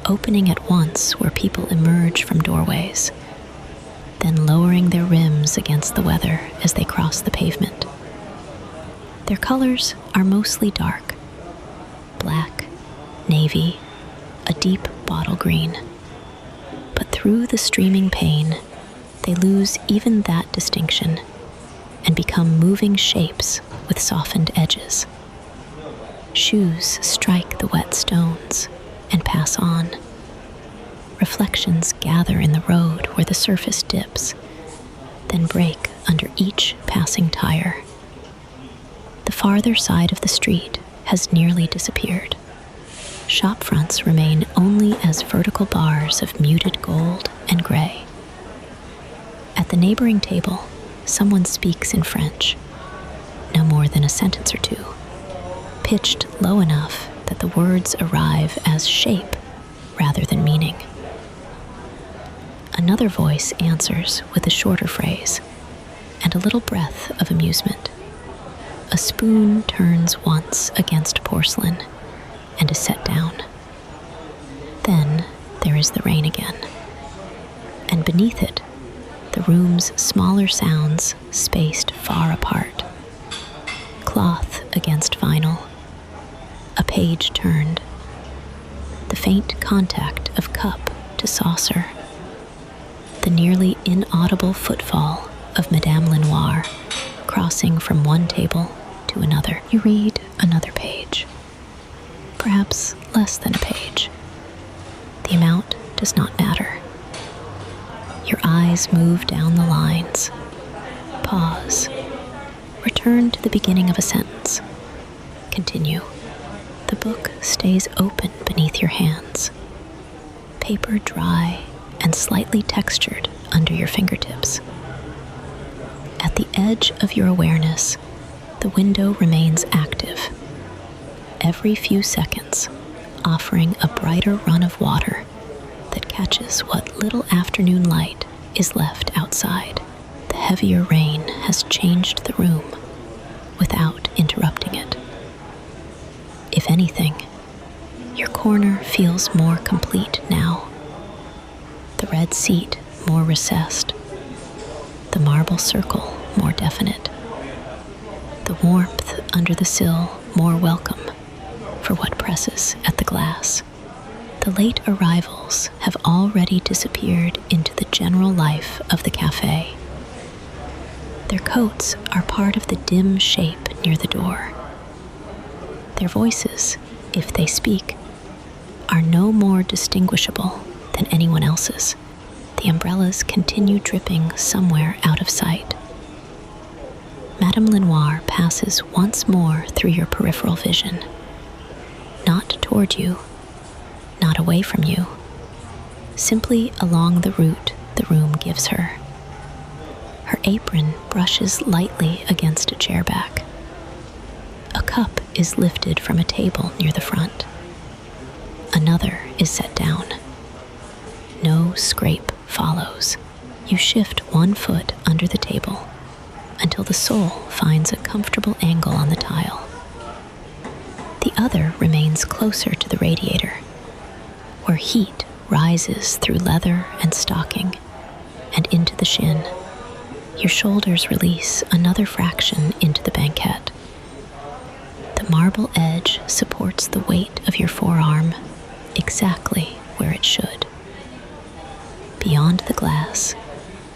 opening at once where people emerge from doorways, then lowering their rims against the weather as they cross the pavement. Their colors are mostly dark: black, navy, a deep bottle green. But through the streaming pane, they lose even that distinction and become moving shapes with softened edges. Shoes strike the wet stones and pass on. Reflections gather in the road where the surface dips, then break under each passing tire. The farther side of the street has nearly disappeared. Shop fronts remain only as vertical bars of muted gold and gray. At the neighboring table, someone speaks in French, no more than a sentence or two, pitched low enough that the words arrive as shape rather than meaning. Another voice answers with a shorter phrase and a little breath of amusement. A spoon turns once against porcelain and is set down. Then there is the rain again. And beneath it, the room's smaller sounds spaced far apart. Cloth against vinyl. A page turned. The faint contact of cup to saucer. The nearly inaudible footfall of Madame Lenoir crossing from one table to another. You read another page. Perhaps less than a page. The amount does not matter. Your eyes move down the lines. Pause. Return to the beginning of a sentence. Continue. The book stays open beneath your hands. Paper dry and slightly textured under your fingertips. At the edge of your awareness, the window remains active. Every few seconds, offering a brighter run of water that catches what little afternoon light is left outside. The heavier rain has changed the room without interrupting it. If anything, your corner feels more complete now. The red seat more recessed. The marble circle more definite. The warmth under the sill more welcome for what presses at the glass. The late arrivals have already disappeared into the general life of the café. Their coats are part of the dim shape near the door. Their voices, if they speak, are no more distinguishable than anyone else's. The umbrellas continue dripping somewhere out of sight. Madame Lenoir passes once more through your peripheral vision. Not toward you, not away from you, simply along the route the room gives her. Her apron brushes lightly against a chair back. A cup is lifted from a table near the front. Another is set down. No scrape follows. You shift one foot under the table until the sole finds a comfortable angle on the tile. The other remains closer to the radiator, where heat rises through leather and stocking and into the shin. Your shoulders release another fraction into the banquette. The marble edge supports the weight of your forearm exactly where it should. Beyond the glass,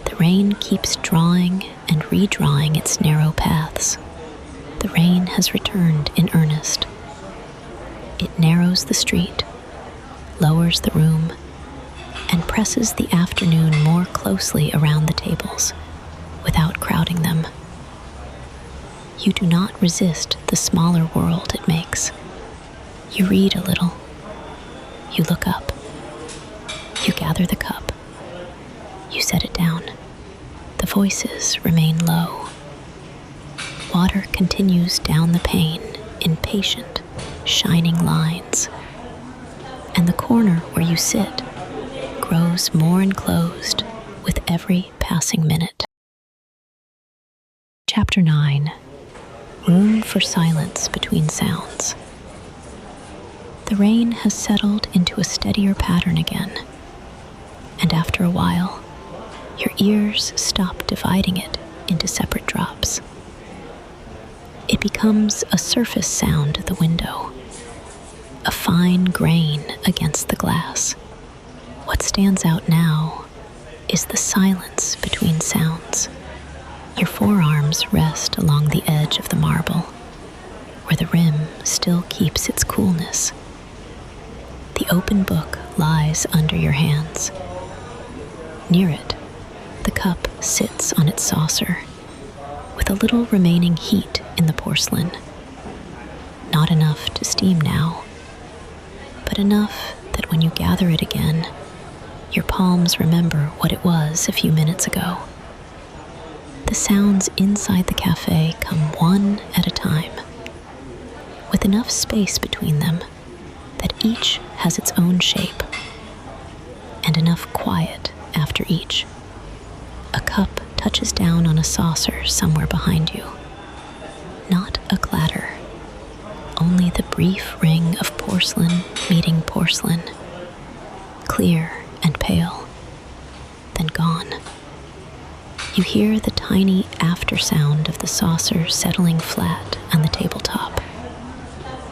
the rain keeps drawing and redrawing its narrow paths. The rain has returned in earnest. It narrows the street, lowers the room, and presses the afternoon more closely around the tables without crowding them. You do not resist the smaller world it makes. You read a little. You look up. You gather the cup. You set it down. The voices remain low. Water continues down the pane in patient, shining lines. And the corner where you sit grows more enclosed with every passing minute. Chapter 9. Room for silence between sounds. The rain has settled into a steadier pattern again, and after a while, your ears stop dividing it into separate drops. It becomes a surface sound at the window, a fine grain against the glass. What stands out now is the silence between sounds. Your forearms rest along the edge of the marble, where the rim still keeps its coolness. The open book lies under your hands. Near it, the cup sits on its saucer, with a little remaining heat in the porcelain. Not enough to steam now, but enough that when you gather it again, your palms remember what it was a few minutes ago. The sounds inside the cafe come one at a time, with enough space between them that each has its own shape, and enough quiet after each. A cup touches down on a saucer somewhere behind you. Not a clatter, only the brief ring of porcelain meeting porcelain, clear and pale, then gone. You hear the tiny after-sound of the saucer settling flat on the tabletop.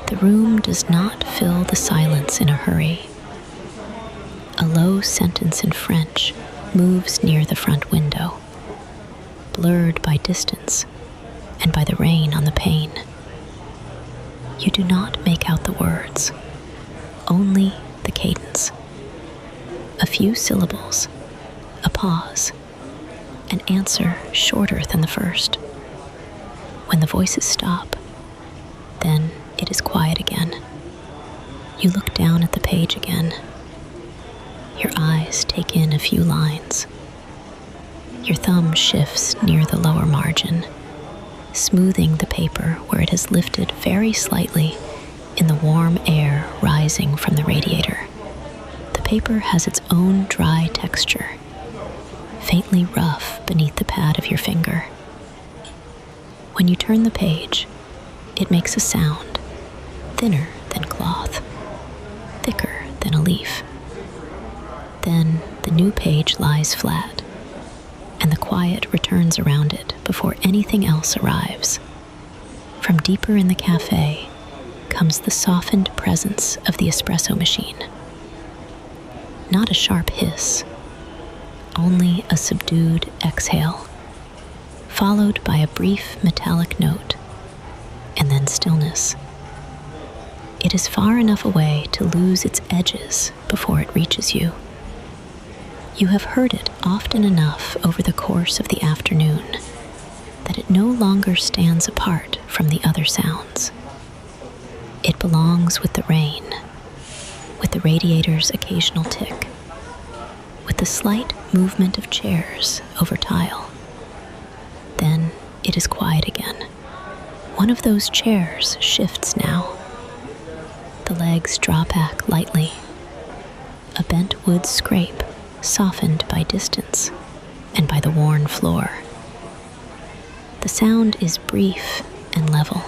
The room does not fill the silence in a hurry. A low sentence in French moves near the front window, blurred by distance and by the rain on the pane. You do not make out the words, only the cadence. A few syllables, a pause, an answer shorter than the first. When the voices stop, then it is quiet again. You look down at the page again. Your eyes take in a few lines. Your thumb shifts near the lower margin, smoothing the paper where it has lifted very slightly in the warm air rising from the radiator. The paper has its own dry texture, faintly rough beneath the pad of your finger. When you turn the page, it makes a sound, thinner than cloth, thicker than a leaf. Then the new page lies flat, and the quiet returns around it before anything else arrives. From deeper in the cafe comes the softened presence of the espresso machine. Not a sharp hiss, only a subdued exhale, followed by a brief metallic note, and then stillness. It is far enough away to lose its edges before it reaches you. You have heard it often enough over the course of the afternoon that it no longer stands apart from the other sounds. It belongs with the rain, with the radiator's occasional tick, with the slight movement of chairs over tile. Then it is quiet again. One of those chairs shifts now. The legs draw back lightly. A bent wood scrape softened by distance and by the worn floor. The sound is brief and level,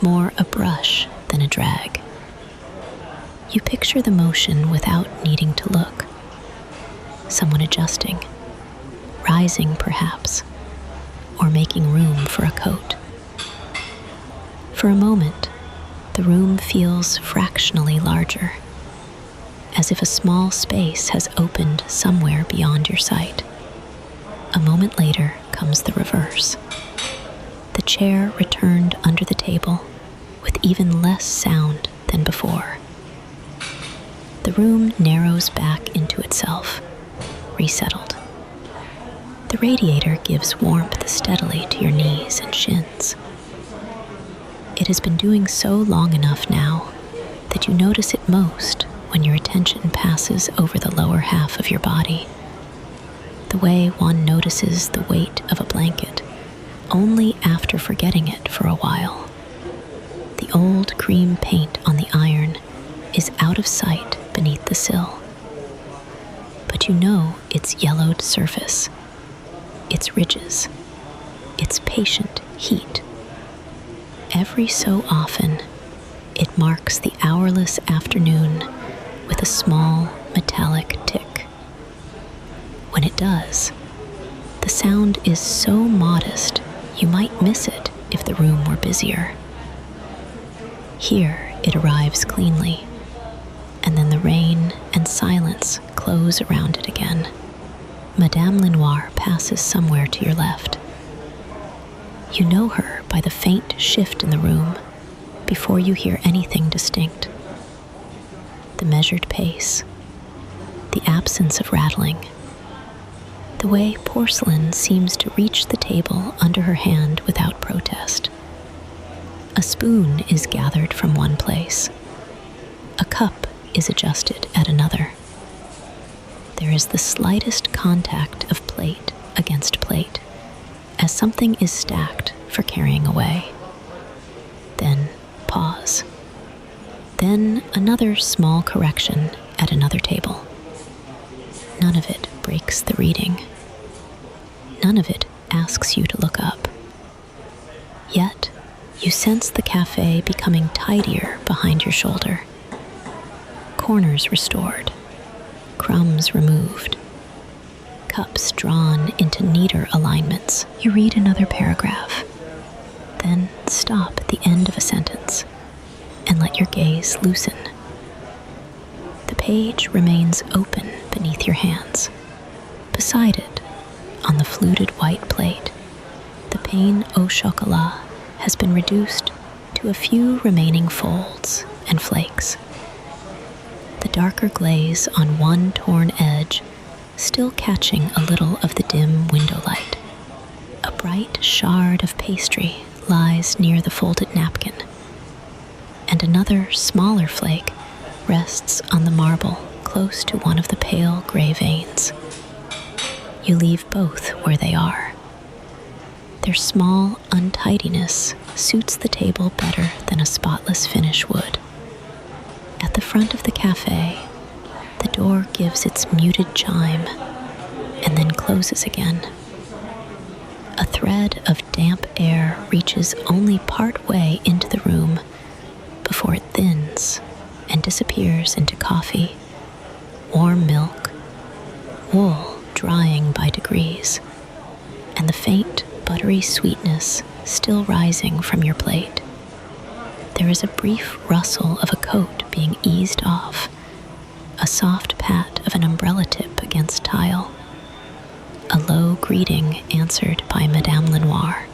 more a brush than a drag. You picture the motion without needing to look. Someone adjusting, rising perhaps, or making room for a coat. For a moment, the room feels fractionally larger, as if a small space has opened somewhere beyond your sight. A moment later comes the reverse. The chair returned under the table with even less sound than before. The room narrows back into itself, resettled. The radiator gives warmth steadily to your knees and shins. It has been doing so long enough now that you notice it most when your attention passes over the lower half of your body. The way one notices the weight of a blanket only after forgetting it for a while. The old cream paint on the iron is out of sight beneath the sill. But you know its yellowed surface, its ridges, its patient heat. Every so often, it marks the hourless afternoon with a small metallic tick. When it does, the sound is so modest you might miss it if the room were busier. Here it arrives cleanly, and then the rain and silence close around it again. Madame Lenoir passes somewhere to your left. You know her by the faint shift in the room before you hear anything distinct. The measured pace, the absence of rattling, the way Porcelain seems to reach the table under her hand without protest. A spoon is gathered from one place. A cup is adjusted at another. There is the slightest contact of plate against plate, as something is stacked for carrying away. Then pause. Then another small correction at another table. None of it breaks the reading. None of it asks you to look up. Yet, you sense the cafe becoming tidier behind your shoulder. Corners restored, crumbs removed, cups drawn into neater alignments. You read another paragraph, then stop at the end of a sentence and let your gaze loosen. The page remains open beneath your hands. Beside it, on the fluted white plate, the pane au chocolat has been reduced to a few remaining folds and flakes. The darker glaze on one torn edge still catching a little of the dim window light. A bright shard of pastry lies near the folded napkin, and another smaller flake rests on the marble close to one of the pale gray veins. You leave both where they are. Their small untidiness suits the table better than a spotless finish would. At the front of the cafe, the door gives its muted chime and then closes again. A thread of damp air reaches only part way into the room before it thins and disappears into coffee, warm milk, wool drying by degrees, and the faint, buttery sweetness still rising from your plate. There is a brief rustle of a coat being eased off, a soft pat of an umbrella tip against tile, a low greeting answered by Madame Lenoir.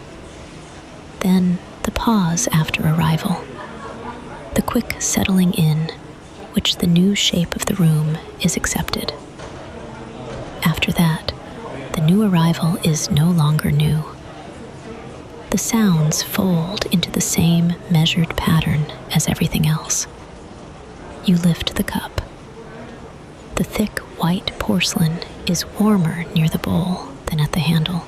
Then the pause after arrival, the quick settling in which the new shape of the room is accepted. After that, the new arrival is no longer new. The sounds fold into the same measured pattern as everything else. You lift the cup. The thick white porcelain is warmer near the bowl than at the handle.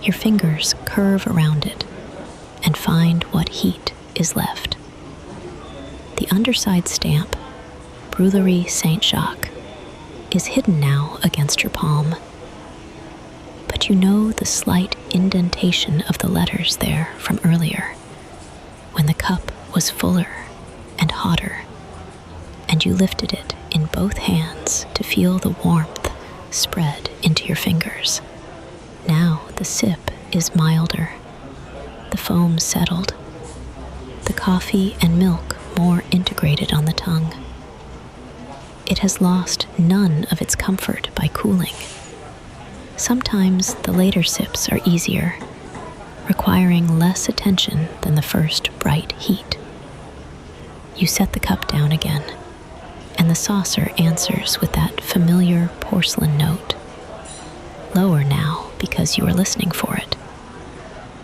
Your fingers curve around it and find what heat is left. The underside stamp, Brûlerie Saint-Jacques, is hidden now against your palm. But you know the slight indentation of the letters there from earlier, when the cup was fuller and hotter, and you lifted it in both hands to feel the warmth spread into your fingers. Now the sip is milder, the foam settled, the coffee and milk more integrated on the tongue. It has lost none of its comfort by cooling. Sometimes the later sips are easier, requiring less attention than the first bright heat. You set the cup down again, and the saucer answers with that familiar porcelain note, lower now because you are listening for it.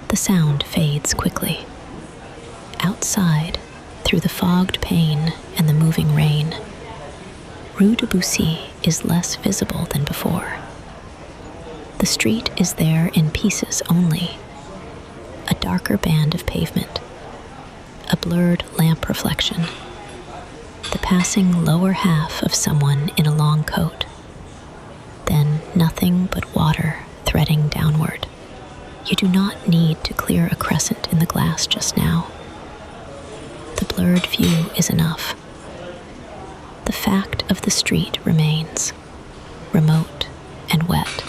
The sound fades quickly. Outside, through the fogged pane and the moving rain, Rue de Bussy is less visible than before. The street is there in pieces only, a darker band of pavement, a blurred lamp reflection, the passing lower half of someone in a long coat, then nothing but water threading downward. You do not need to clear a crescent in the glass just now. The blurred view is enough. The fact of the street remains, remote and wet,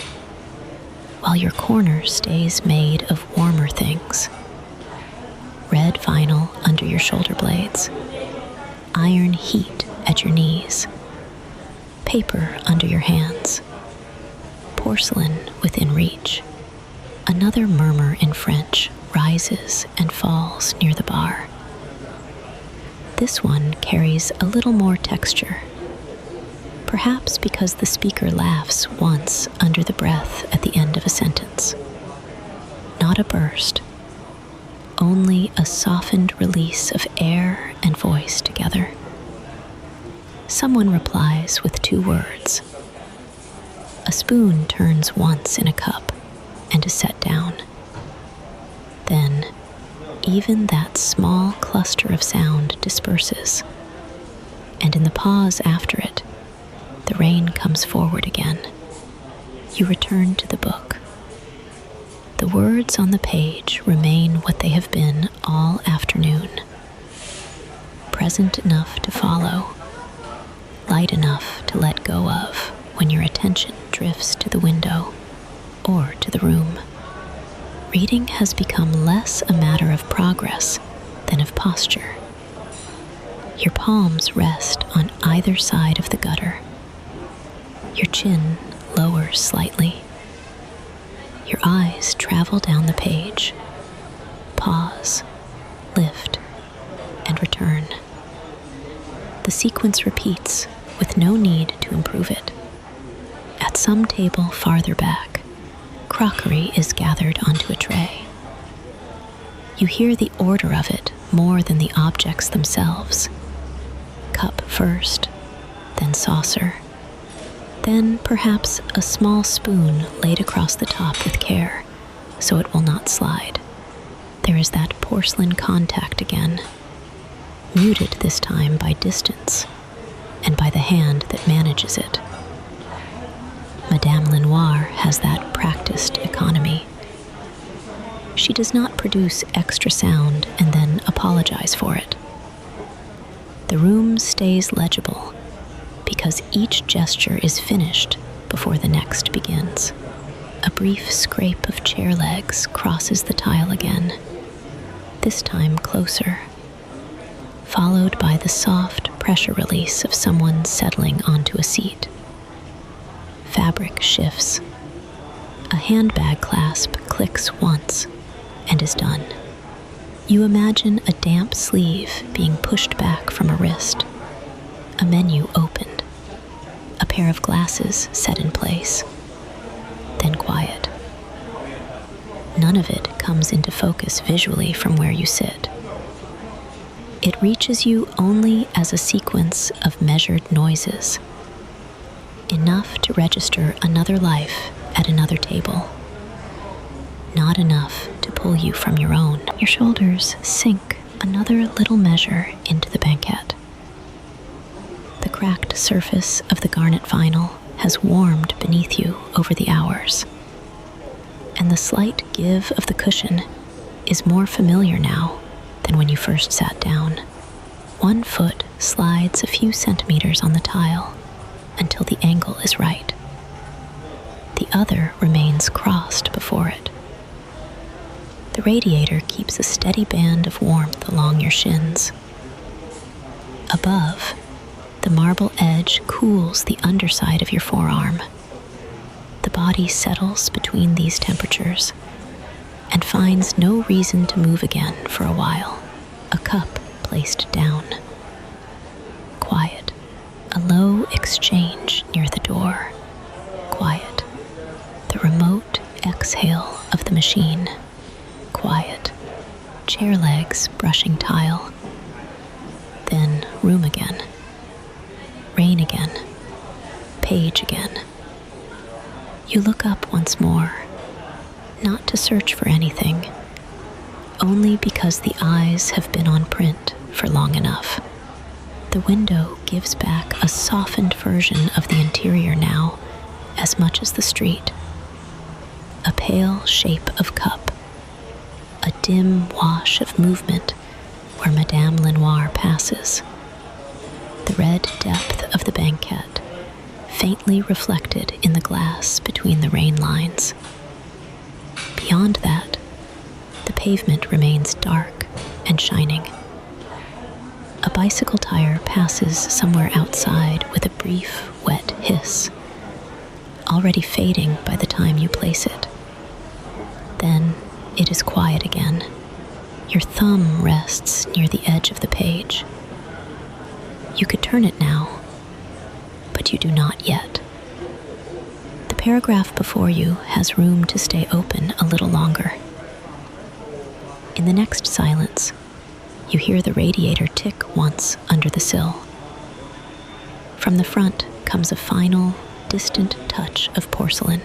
while your corner stays made of warmer things. Red vinyl under your shoulder blades, iron heat at your knees, paper under your hands, porcelain within reach. Another murmur in French rises and falls near the bar. This one carries a little more texture, perhaps because the speaker laughs once under the breath at the end of a sentence. Not a burst, only a softened release of air and voice together. Someone replies with 2 words. A spoon turns once in a cup and is set down. Then, even that small cluster of sound disperses, and in the pause after it, the rain comes forward again. You return to the book. The words on the page remain what they have been all afternoon, present enough to follow, light enough to let go of when your attention drifts to the window or to the room. Reading has become less a matter of progress than of posture. Your palms rest on either side of the gutter. Your chin lowers slightly. Your eyes travel down the page. Pause, lift, and return. The sequence repeats with no need to improve it. At some table farther back, crockery is gathered onto a tray. You hear the order of it more than the objects themselves. Cup first, then saucer, then perhaps a small spoon laid across the top with care so it will not slide. There is that porcelain contact again, muted this time by distance and by the hand that manages it. Madame Lenoir has that practiced economy. She does not produce extra sound and then apologize for it. The room stays legible because each gesture is finished before the next begins. A brief scrape of chair legs crosses the tile again, this time closer, followed by the soft pressure release of someone settling onto a seat. Fabric shifts. A handbag clasp clicks once and is done. You imagine a damp sleeve being pushed back from a wrist, a menu opened, a pair of glasses set in place, then quiet. None of it comes into focus visually from where you sit. It reaches you only as a sequence of measured noises, enough to register another life at another table, not enough to pull you from your own. Your shoulders sink another little measure into the banquette. The cracked surface of the garnet vinyl has warmed beneath you over the hours, and the slight give of the cushion is more familiar now than when you first sat down. One foot slides a few centimeters on the tile until the angle is right. The other remains crossed before it. The radiator keeps a steady band of warmth along your shins. Above, the marble edge cools the underside of your forearm. The body settles between these temperatures and finds no reason to move again for a while. A cup placed down. Quiet. A low exchange near the door. Quiet. The remote exhale of the machine. Quiet. Chair legs brushing tile. Then room again. Rain again. Page again. You look up once more, not to search for anything, only because the eyes have been on print for long enough. The window gives back a softened version of the interior now, as much as the street. A pale shape of cup, a dim wash of movement where Madame Lenoir passes. The red depth of the banquette, faintly reflected in the glass between the rain lines. Beyond that, the pavement remains dark and shining. A bicycle tire passes somewhere outside with a brief, wet hiss, already fading by the time you place it. Then it is quiet again. Your thumb rests near the edge of the page. You could turn it now, but you do not yet. The paragraph before you has room to stay open a little longer. In the next silence, you hear the radiator tick once under the sill. From the front comes a final, distant touch of porcelain.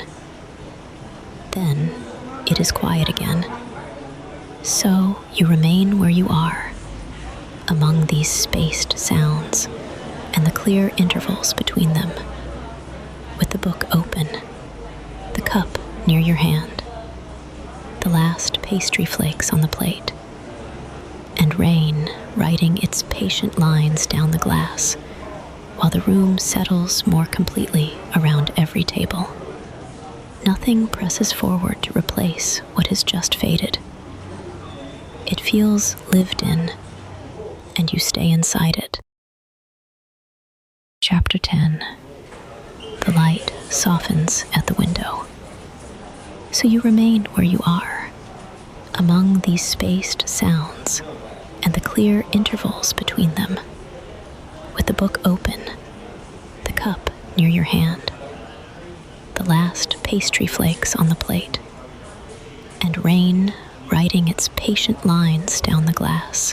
Then it is quiet again. So you remain where you are, among these spaced sounds and the clear intervals between them, with the book open, the cup near your hand, the last pastry flakes on the plate, and rain writing its patient lines down the glass while the room settles more completely around every table. Nothing presses forward to replace what has just faded. It feels lived in, and you stay inside it. Chapter 10. The light softens at the window. So you remain where you are, among these spaced sounds and the clear intervals between them, with the book open, the cup near your hand, the last pastry flakes on the plate, and rain writing its patient lines down the glass,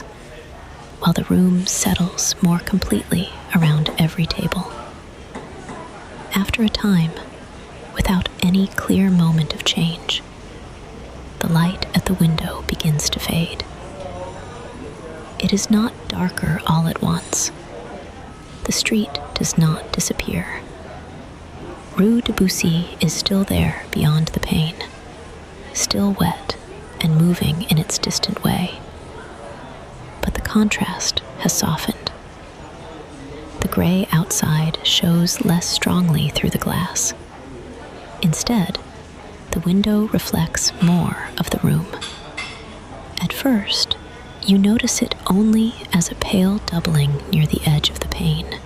while the room settles more completely around every table. After a time, without any clear moment of change, the light at the window begins to fade. It is not darker all at once. The street does not disappear. Rue de Bussy is still there beyond the pane, still wet and moving in its distant way. But the contrast has softened. The gray outside shows less strongly through the glass. Instead, the window reflects more of the room. At first, you notice it only as a pale doubling near the edge of the pane,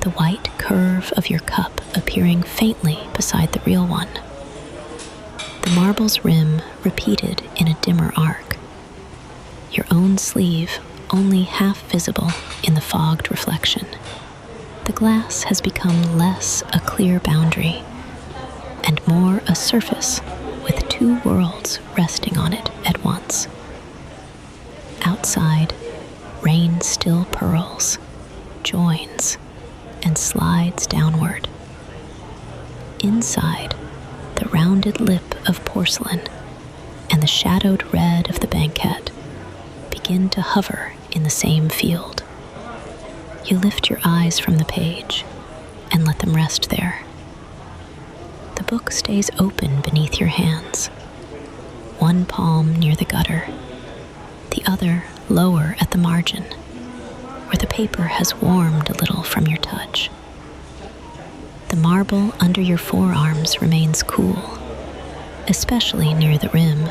the white curve of your cup appearing faintly beside the real one, the marble's rim repeated in a dimmer arc, your own sleeve only half visible in the fogged reflection. The glass has become less a clear boundary and more a surface with two worlds resting on it at once. Outside, rain still purls, joins, and slides downward. Inside, the rounded lip of porcelain and the shadowed red of the banquette begin to hover in the same field. You lift your eyes from the page and let them rest there. The book stays open beneath your hands, one palm near the gutter, the other lower at the margin, where the paper has warmed a little from your touch. The marble under your forearms remains cool, especially near the rim,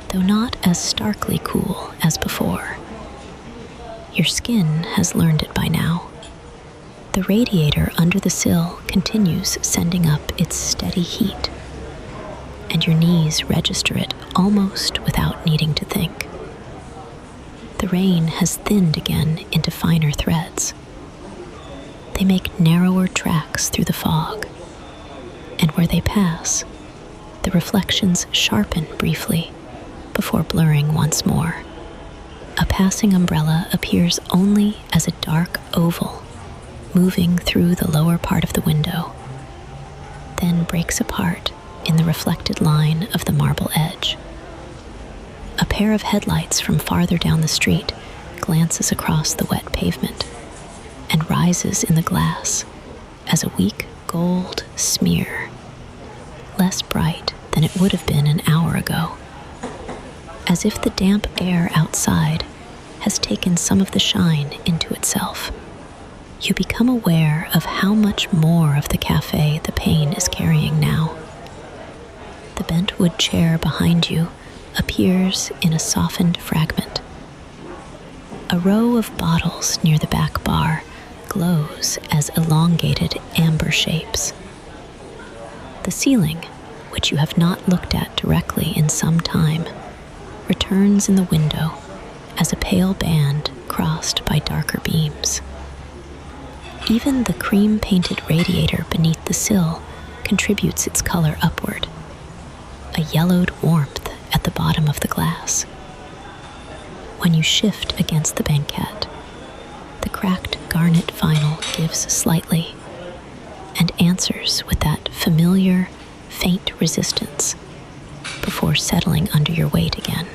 though not as starkly cool as before. Your skin has learned it by now. The radiator under the sill continues sending up its steady heat, and your knees register it almost without needing to think. The rain has thinned again into finer threads. They make narrower tracks through the fog, and where they pass, the reflections sharpen briefly before blurring once more. A passing umbrella appears only as a dark oval moving through the lower part of the window, then breaks apart in the reflected line of the marble edge. A pair of headlights from farther down the street glances across the wet pavement and rises in the glass as a weak gold smear, less bright than it would have been an hour ago, as if the damp air outside has taken some of the shine into itself. You become aware of how much more of the café the pane is carrying now. The bent wood chair behind you appears in a softened fragment. A row of bottles near the back bar glows as elongated amber shapes. The ceiling, which you have not looked at directly in some time, returns in the window as a pale band crossed by darker beams. Even the cream-painted radiator beneath the sill contributes its color upward, a yellowed warmth at the bottom of the glass. When you shift against the banquette, the cracked garnet vinyl gives slightly and answers with that familiar, faint resistance before settling under your weight again.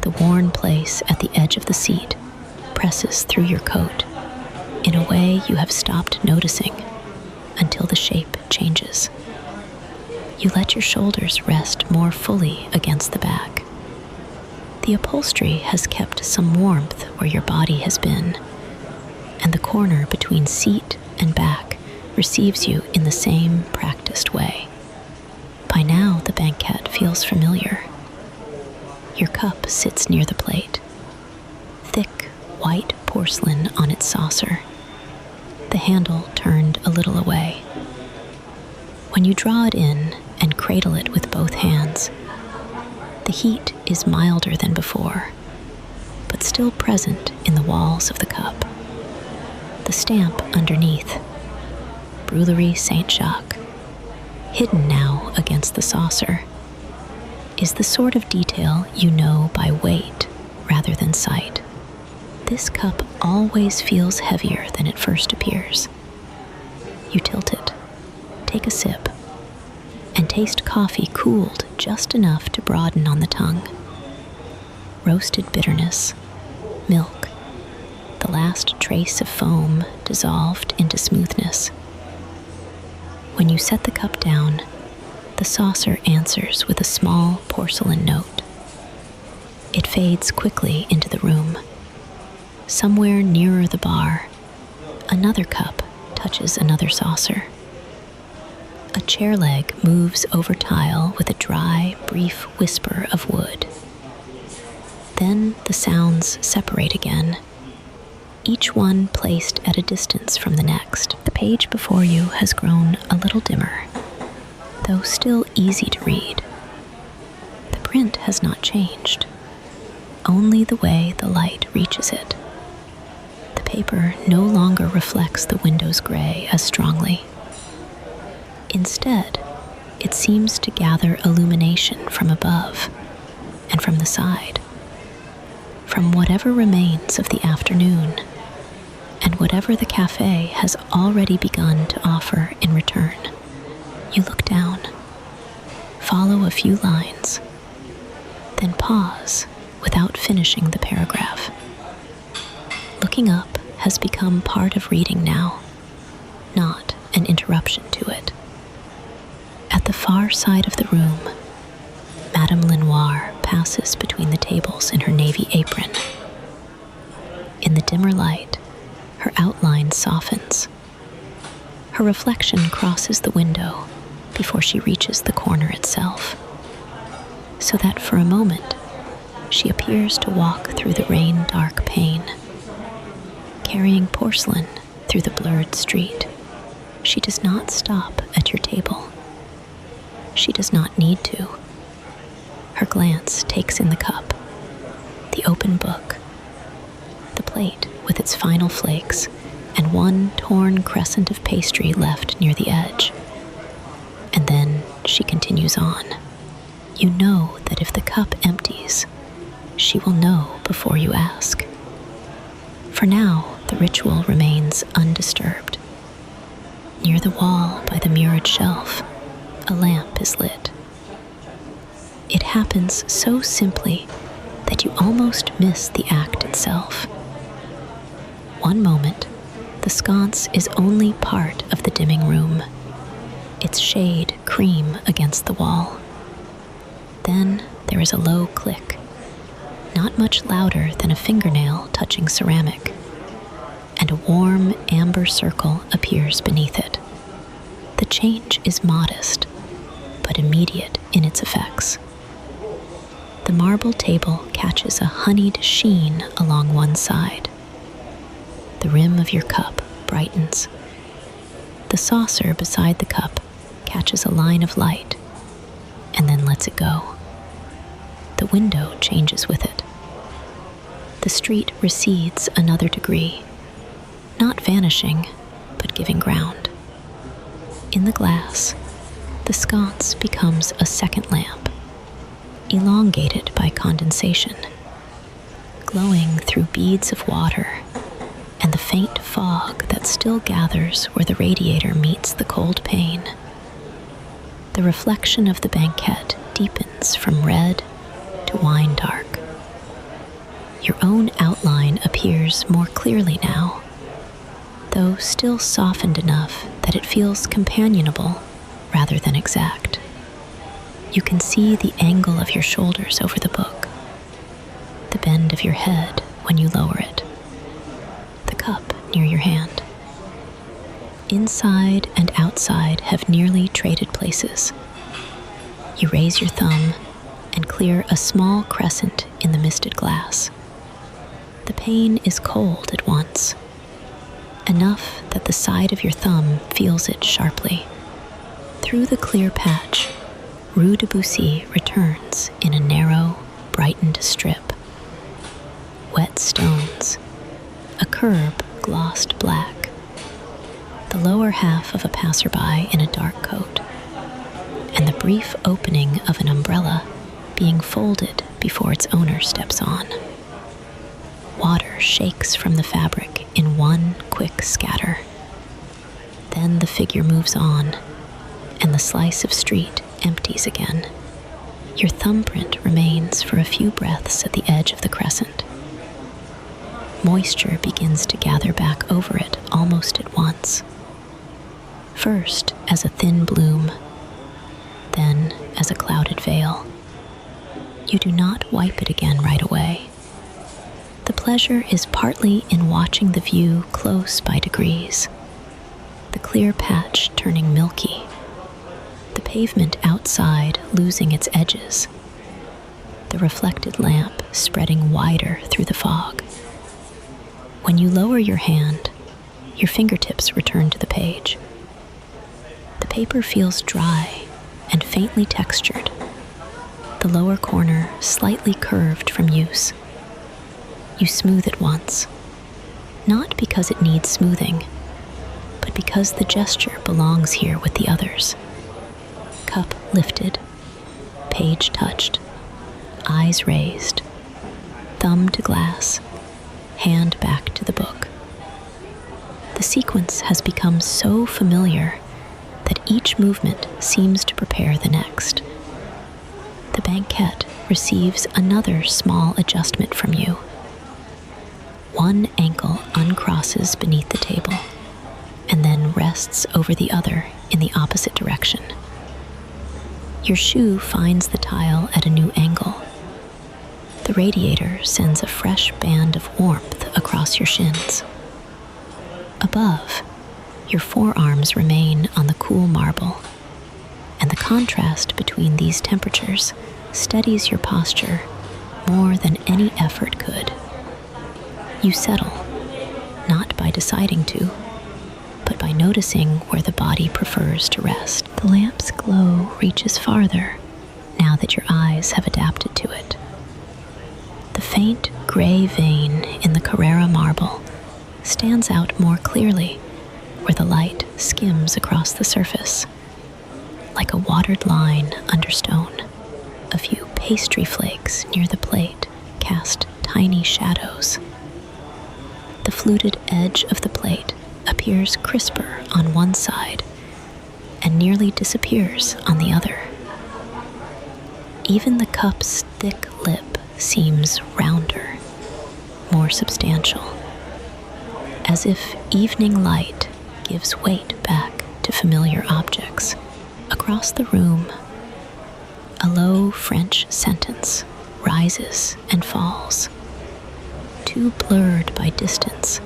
The worn place at the edge of the seat presses through your coat in a way you have stopped noticing until the shape changes. You let your shoulders rest more fully against the back. The upholstery has kept some warmth where your body has been, and the corner between seat and back receives you in the same practiced way. By now, the banquette feels familiar. Your cup sits near the plate, thick white porcelain on its saucer, the handle turned a little away. When you draw it in and cradle it with both hands, the heat is milder than before, but still present in the walls of the cup. The stamp underneath, Brûlerie Saint-Jacques, hidden now against the saucer, is the sort of detail you know by weight rather than sight. This cup always feels heavier than it first appears. You tilt it, take a sip, and taste coffee cooled just enough to broaden on the tongue. Roasted bitterness, milk, the last trace of foam dissolved into smoothness. When you set the cup down, the saucer answers with a small porcelain note. It fades quickly into the room. Somewhere nearer the bar, another cup touches another saucer. A chair leg moves over tile with a dry, brief whisper of wood. Then the sounds separate again, each one placed at a distance from the next. The page before you has grown a little dimmer, though still easy to read. The print has not changed, only the way the light reaches it. The paper no longer reflects the window's gray as strongly. Instead, it seems to gather illumination from above and from the side, from whatever remains of the afternoon and whatever the café has already begun to offer in return. You look down, follow a few lines, then pause without finishing the paragraph. Looking up has become part of reading now, not an interruption to it. At the far side of the room, Madame Lenoir passes between the tables in her navy apron. In the dimmer light, her outline softens. Her reflection crosses the window before she reaches the corner itself, so that for a moment, she appears to walk through the rain-dark pane. Carrying porcelain through the blurred street, she does not stop at your table. She does not need to. Her glance takes in the cup, the open book, the plate with its final flakes, and one torn crescent of pastry left near the edge. And then she continues on. You know that if the cup empties, she will know before you ask. For now, the ritual remains undisturbed. Near the wall by the mirrored shelf, a lamp is lit. It happens so simply that you almost miss the act itself. One moment, the sconce is only part of the dimming room, its shade cream against the wall. Then there is a low click, not much louder than a fingernail touching ceramic, and a warm amber circle appears beneath it. The change is modest, but immediate in its effects. The marble table catches a honeyed sheen along one side. The rim of your cup brightens. The saucer beside the cup catches a line of light and then lets it go. The window changes with it. The street recedes another degree, not vanishing, but giving ground. In the glass, the sconce becomes a second lamp, elongated by condensation, glowing through beads of water and the faint fog that still gathers where the radiator meets the cold pane. The reflection of the banquette deepens from red to wine dark. Your own outline appears more clearly now, though still softened enough that it feels companionable rather than exact. You can see the angle of your shoulders over the book, the bend of your head when you lower it. The cup near your hand. Inside and outside have nearly traded places. You raise your thumb and clear a small crescent in the misted glass. The pane is cold at once, enough that the side of your thumb feels it sharply. Through the clear patch, Rue de Bussy returns in a narrow, brightened strip. Wet stones, a curb glossed black, the lower half of a passerby in a dark coat, and the brief opening of an umbrella being folded before its owner steps on. Water shakes from the fabric in one quick scatter. Then the figure moves on, and the slice of street empties again. Your thumbprint remains for a few breaths at the edge of the crescent. Moisture begins to gather back over it almost at once. First as a thin bloom, then as a clouded veil. You do not wipe it again right away. The pleasure is partly in watching the view close by degrees, the clear patch turning milky, the pavement outside losing its edges, the reflected lamp spreading wider through the fog. When you lower your hand, your fingertips return to the page. The paper feels dry and faintly textured, the lower corner slightly curved from use. You smooth it once, not because it needs smoothing, but because the gesture belongs here with the others. Cup lifted, page touched, eyes raised, thumb to glass, hand back to the book. The sequence has become so familiar that each movement seems to prepare the next. The banquette receives another small adjustment from you. One ankle uncrosses beneath the table and then rests over the other in the opposite direction. Your shoe finds the tile at a new angle. The radiator sends a fresh band of warmth across your shins. Above, your forearms remain on the cool marble, and the contrast between these temperatures steadies your posture more than any effort could. You settle, not by deciding to, but by noticing where the body prefers to rest. The lamp's glow reaches farther now that your eyes have adapted to it. The faint gray vein in the Carrara marble stands out more clearly where the light skims across the surface, like a watered line under stone. A few pastry flakes near the plate cast tiny shadows. The fluted edge of the plate appears crisper on one side and nearly disappears on the other. Even the cup's thick lip seems rounder, more substantial, as if evening light gives weight back to familiar objects. Across the room, a low French sentence rises and falls, too blurred by distance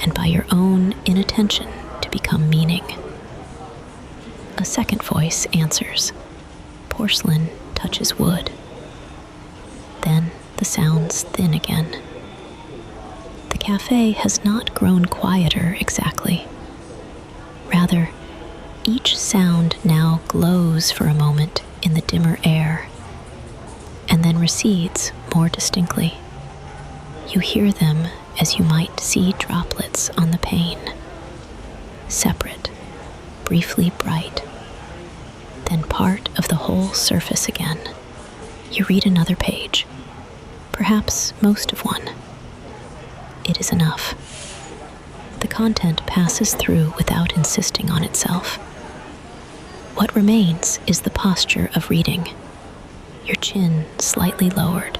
and by your own inattention to become meaning. A second voice answers. Porcelain touches wood. Then the sounds thin again. The café has not grown quieter exactly. Rather, each sound now glows for a moment in the dimmer air, and then recedes more distinctly. You hear them as you might see droplets on the pane, separate, briefly bright, then part of the whole surface again. You read another page, perhaps most of one. It is enough. The content passes through without insisting on itself. What remains is the posture of reading, your chin slightly lowered,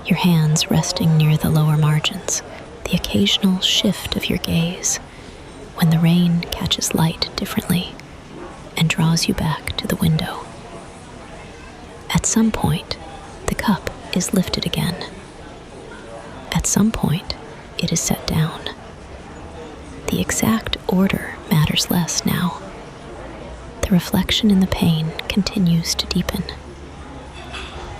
your hands resting near the lower margins, the occasional shift of your gaze when the rain catches light differently and draws you back to the window. At some point, the cup is lifted again. At some point, it is set down. the exact order matters less now. The reflection in the pane continues to deepen.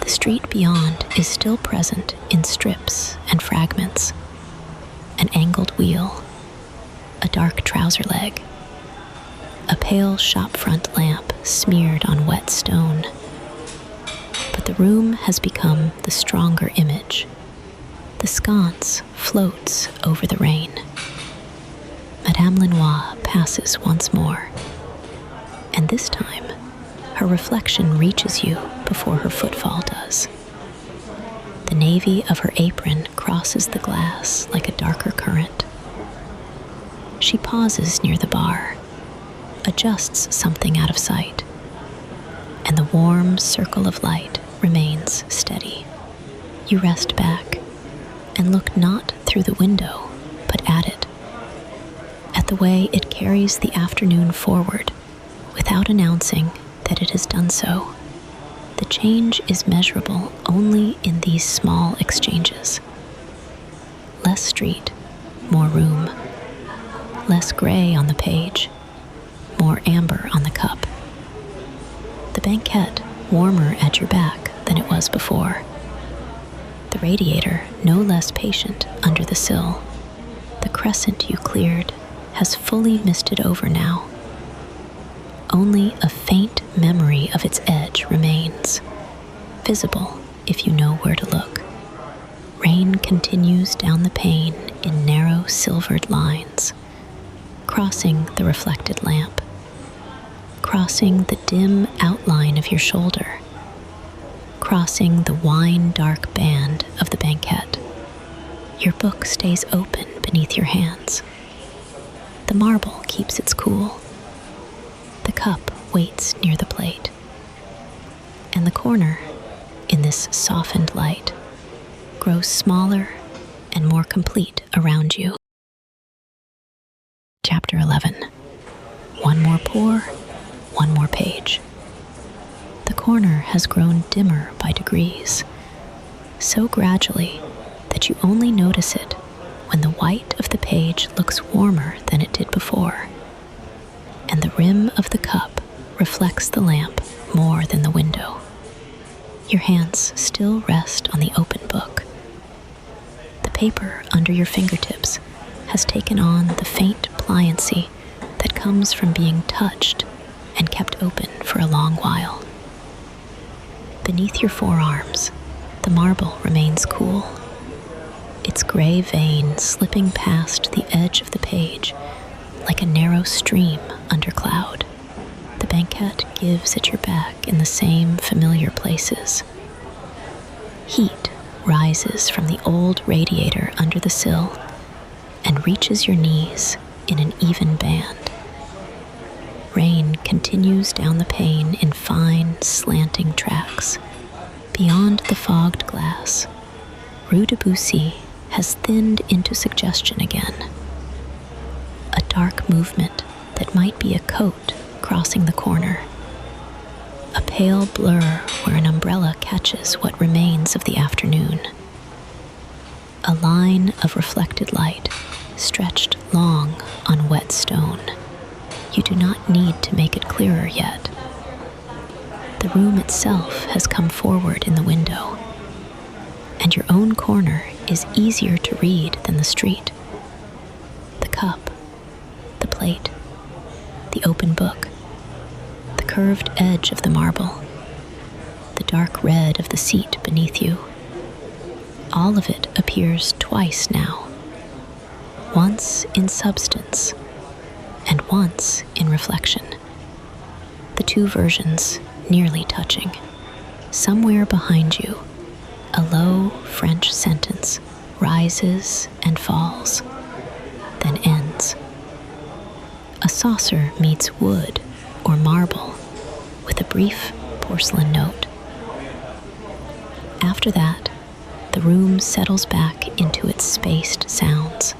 The street beyond is still present in strips and fragments. An angled wheel, a dark trouser leg, a pale shopfront lamp smeared on wet stone. But the room has become the stronger image. The sconce floats over the rain. Madame Lenoir passes once more, and this time her reflection reaches you before her footfall does. The navy of her apron crosses the glass like a darker current. She pauses near the bar, adjusts something out of sight, and the warm circle of light remains steady. You rest back and look not through the window, but at it, at the way it carries the afternoon forward without announcing that it has done so. The change is measurable only in these small exchanges. Less street, more room. Less gray on the page, more amber on the cup. The banquette warmer at your back than it was before. The radiator no less patient under the sill. The crescent you cleared has fully misted over now. Only a faint memory of its edge remains, visible if you know where to look. Rain continues down the pane in narrow silvered lines, crossing the reflected lamp, crossing the dim outline of your shoulder, crossing the wine-dark band of the banquette. Your book stays open beneath your hands. The marble keeps its cool. The cup waits near the plate. And the corner, in this softened light, grows smaller and more complete around you. Chapter 11. One more pour, one more page. The corner has grown dimmer by degrees, so gradually that you only notice it when the white of the page looks warmer than it did before, and the rim of the cup reflects the lamp more than the window. Your hands still rest on the open book. The paper under your fingertips has taken on the faint pliancy that comes from being touched and kept open for a long while. Beneath your forearms, the marble remains cool, its gray vein slipping past the edge of the page like a narrow stream under cloud. The banquette gives at your back in the same familiar places. Heat rises from the old radiator under the sill and reaches your knees in an even band. Rain continues down the pane in fine, slanting tracks. Beyond the fogged glass, Rue de Bussy has thinned into suggestion again. A dark movement that might be a coat crossing the corner. A pale blur where an umbrella catches what remains of the afternoon. A line of reflected light stretched long on wet stone. You do not need to make it clearer yet. The room itself has come forward in the window, and your own corner is easier to read than the street. The cup, the plate, the open book, the curved edge of the marble, the dark red of the seat beneath you. All of it appears twice now, once in substance and once in reflection. The two versions nearly touching. Somewhere behind you, a low French sentence rises and falls, then ends. A saucer meets wood or marble with a brief porcelain note. After that, the room settles back into its spaced sounds.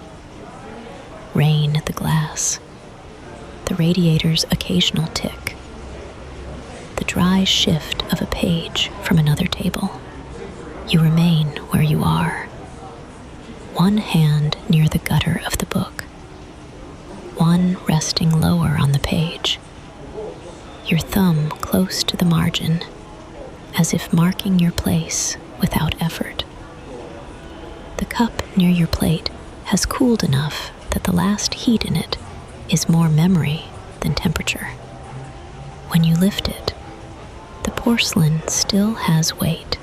Rain at the glass, the radiator's occasional tick, the dry shift of a page from another table. You remain where you are, one hand near the gutter of the book, one resting lower on the page, your thumb close to the margin, as if marking your place without effort. The cup near your plate has cooled enough that the last heat in it is more memory than temperature. When you lift it, the porcelain still has weight,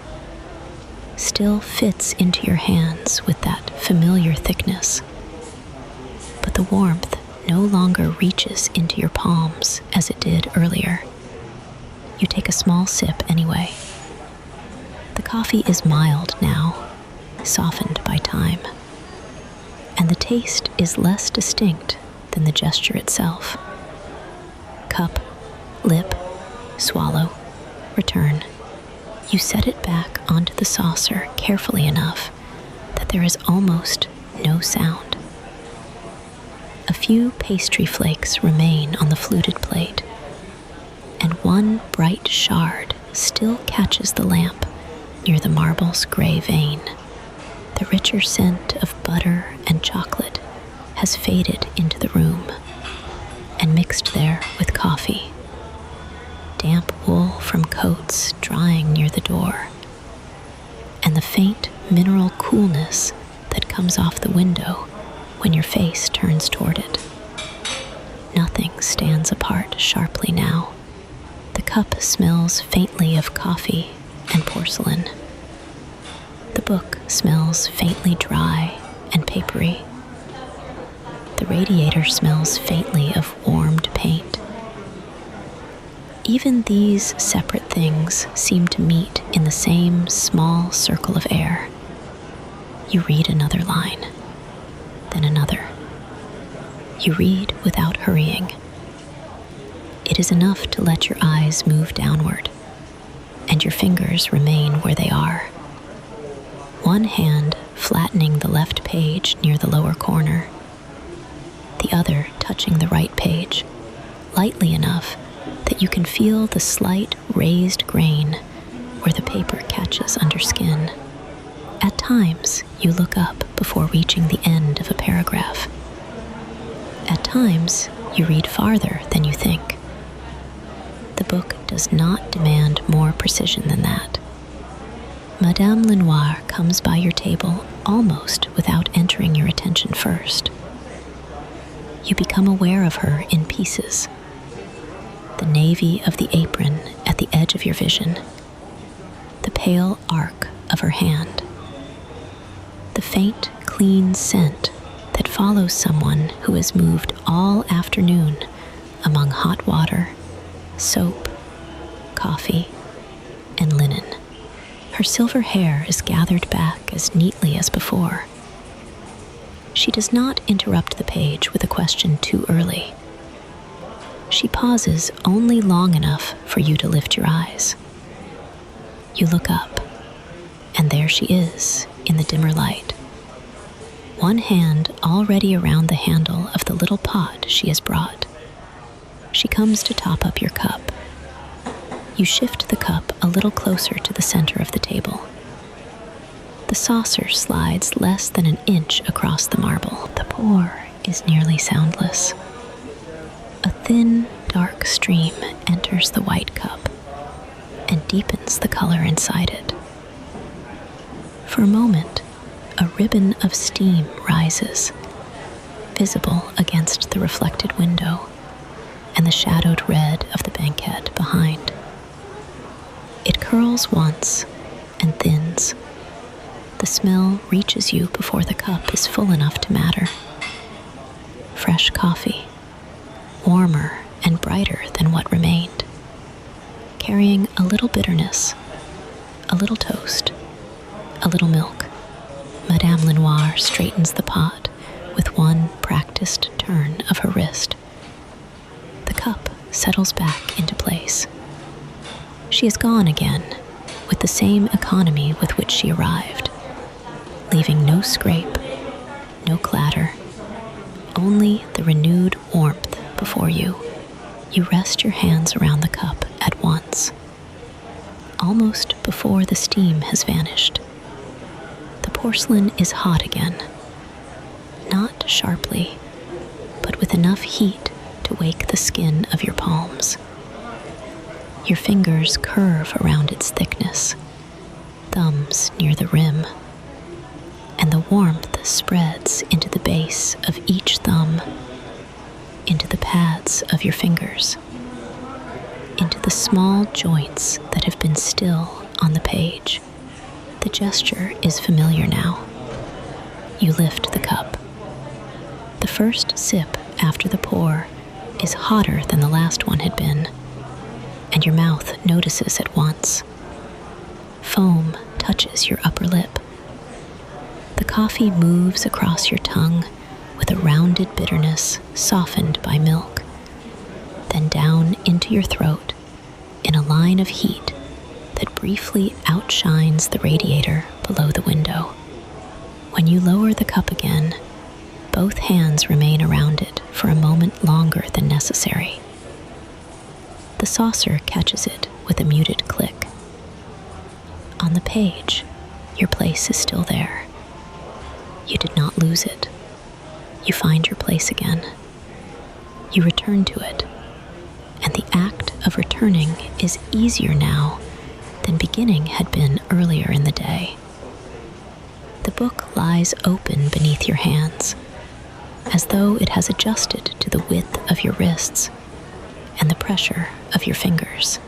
still fits into your hands with that familiar thickness, but the warmth no longer reaches into your palms as it did earlier. You take a small sip anyway. The coffee is mild now, softened by time, and the taste is less distinct than the gesture itself. Cup, lip, swallow, return. You set it back onto the saucer carefully enough that there is almost no sound. A few pastry flakes remain on the fluted plate, and one bright shard still catches the lamp near the marble's gray vein. The richer scent of butter and chocolate has faded into the room and mixed there with coffee. Damp wool from coats drying near the door, and the faint mineral coolness that comes off the window when your face turns toward it. Nothing stands apart sharply now. The cup smells faintly of coffee and porcelain. The book smells faintly dry and papery. The radiator smells faintly of warmed paint. Even these separate things seem to meet in the same small circle of air. You read another line, then another. You read without hurrying. It is enough to let your eyes move downward, and your fingers remain where they are. One hand flattening the left page near the lower corner, the other touching the right page, lightly enough that you can feel the slight raised grain where the paper catches under skin. At times, you look up before reaching the end of a paragraph. At times, you read farther than you think. The book does not demand more precision than that. Madame Lenoir comes by your table almost without entering your attention first. You become aware of her in pieces. The navy of the apron at the edge of your vision, the pale arc of her hand, the faint, clean scent that follows someone who has moved all afternoon among hot water, soap, coffee, and linen. Her silver hair is gathered back as neatly as before. She does not interrupt the page with a question too early. She pauses only long enough for you to lift your eyes. You look up, and there she is in the dimmer light. One hand already around the handle of the little pot she has brought. She comes to top up your cup. You shift the cup a little closer to the center of the table. The saucer slides less than an inch across the marble. The pour is nearly soundless. A thin, dark stream enters the white cup and deepens the color inside it. For a moment, a ribbon of steam rises, visible against the reflected window and the shadowed red of the banquette behind. It curls once and thins. The smell reaches you before the cup is full enough to matter. Fresh coffee, warmer and brighter than what remained, carrying a little bitterness, a little toast, a little milk. Madame Lenoir straightens the pot with one practiced turn of her wrist. The cup settles back into place. She is gone again, with the same economy with which she arrived, leaving no scrape, no clatter, only the renewed warmth before you. You rest your hands around the cup at once, almost before the steam has vanished. The porcelain is hot again, not sharply, but with enough heat to wake the skin of your palms. Your fingers curve around its thickness, thumbs near the rim, and the warmth spreads into the base of each thumb, into the pads of your fingers, into the small joints that have been still on the page. The gesture is familiar now. You lift the cup. The first sip after the pour is hotter than the last one had been, and your mouth notices at once. Foam touches your upper lip. The coffee moves across your tongue with a rounded bitterness softened by milk, then down into your throat in a line of heat that briefly outshines the radiator below the window. When you lower the cup again, both hands remain around it for a moment longer than necessary. The saucer catches it with a muted click. On the page, your place is still there. You did not lose it. You find your place again. You return to it, and the act of returning is easier now than beginning had been earlier in the day. The book lies open beneath your hands, as though it has adjusted to the width of your wrists and the pressure of your fingers.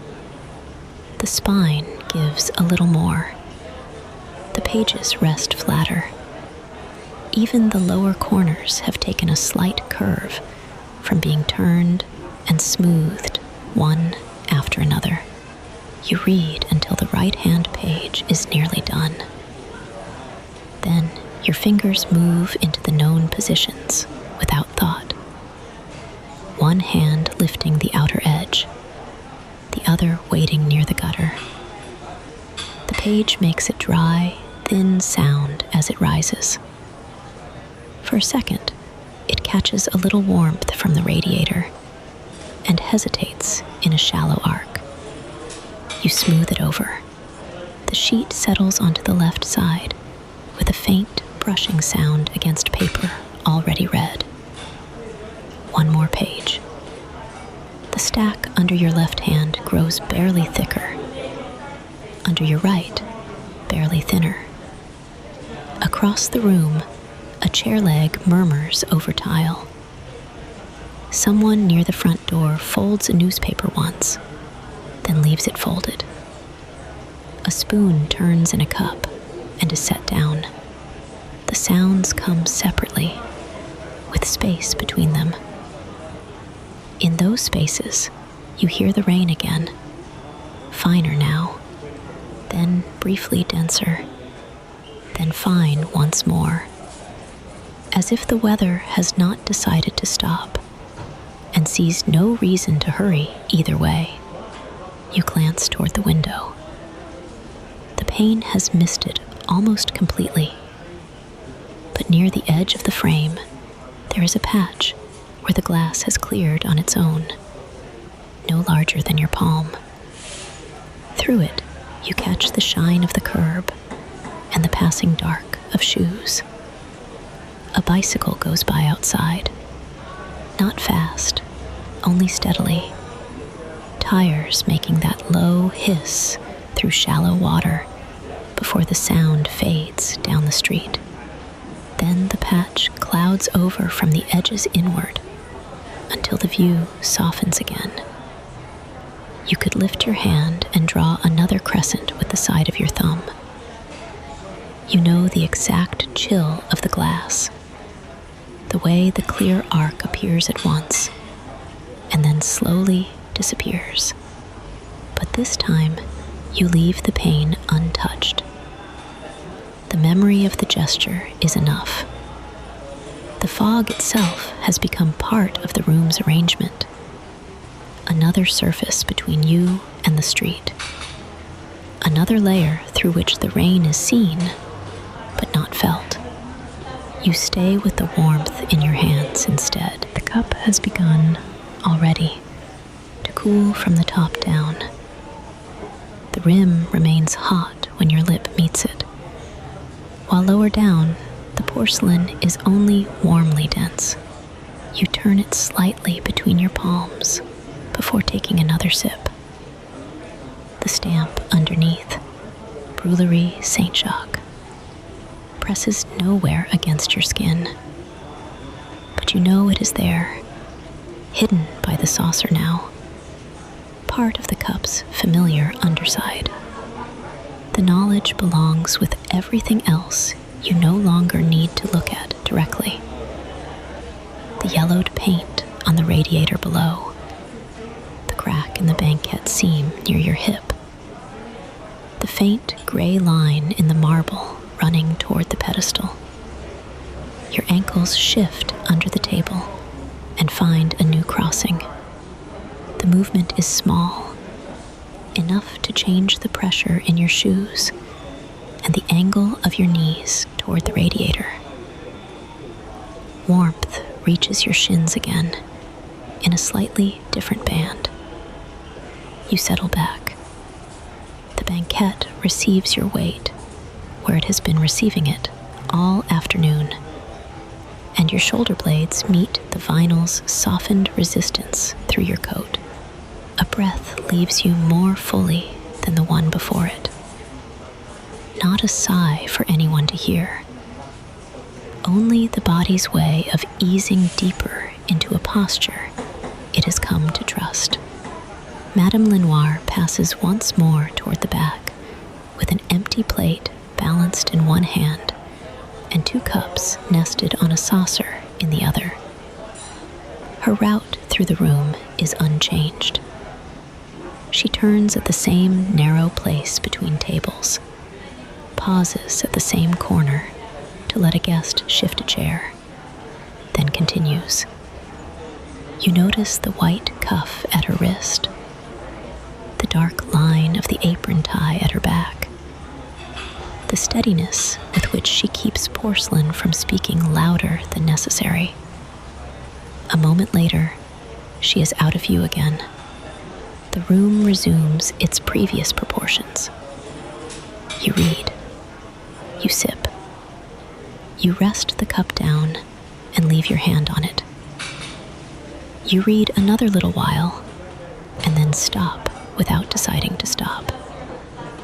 The spine gives a little more. The pages rest flatter. Even the lower corners have taken a slight curve from being turned and smoothed one after another. You read until the right-hand page is nearly done. Then your fingers move into the known positions without thought. One hand lifting the outer edge, the other waiting near the gutter. The page makes a dry, thin sound as it rises. For a second, it catches a little warmth from the radiator and hesitates in a shallow arc. You smooth it over. The sheet settles onto the left side with a faint brushing sound against paper already read. One more page. The stack under your left hand grows barely thicker. Under your right, barely thinner. Across the room, a chair leg murmurs over tile. Someone near the front door folds a newspaper once, then leaves it folded. A spoon turns in a cup and is set down. The sounds come separately, with space between them. In those spaces, you hear the rain again, finer now, then briefly denser, then fine once more, as if the weather has not decided to stop and sees no reason to hurry either way. You glance toward the window. The pane has misted almost completely, but near the edge of the frame, there is a patch where the glass has cleared on its own, no larger than your palm. Through it, you catch the shine of the curb and the passing dark of shoes. A bicycle goes by outside, not fast, only steadily, tires making that low hiss through shallow water before the sound fades down the street. Then the patch clouds over from the edges inward until the view softens again. You could lift your hand and draw another crescent with the side of your thumb. You know the exact chill of the glass, the way the clear arc appears at once and then slowly disappears. But this time, you leave the pane untouched. The memory of the gesture is enough. The fog itself has become part of the room's arrangement, another surface between you and the street, another layer through which the rain is seen, but not felt. You stay with the warmth in your hands instead. The cup has begun already to cool from the top down. The rim remains hot when your lip meets it, while lower down, the porcelain is only warmly dense. You turn it slightly between your palms before taking another sip. The stamp underneath, Brûlerie Saint-Jacques, presses nowhere against your skin. But you know it is there, hidden by the saucer now, part of the cup's familiar underside. The knowledge belongs with everything else you no longer need to look at directly. The yellowed paint on the radiator below, the crack in the banquette seam near your hip, the faint gray line in the marble running toward the pedestal. Your ankles shift under the table and find a new crossing. The movement is small, enough to change the pressure in your shoes and the angle of your knees toward the radiator. Warmth reaches your shins again in a slightly different band. You settle back. The banquette receives your weight where it has been receiving it all afternoon, and your shoulder blades meet the vinyl's softened resistance through your coat. A breath leaves you more fully than the one before it. Not a sigh for anyone to hear. Only the body's way of easing deeper into a posture it has come to trust. Madame Lenoir passes once more toward the back, with an empty plate balanced in one hand and 2 cups nested on a saucer in the other. Her route through the room is unchanged. She turns at the same narrow place between tables, pauses at the same corner to let a guest shift a chair, then continues. You notice the white cuff at her wrist, the dark line of the apron tie at her back, the steadiness with which she keeps Porcelain from speaking louder than necessary. A moment later, she is out of view again. The room resumes its previous proportions. You read. You sip. You rest the cup down and leave your hand on it. You read another little while and then stop without deciding to stop.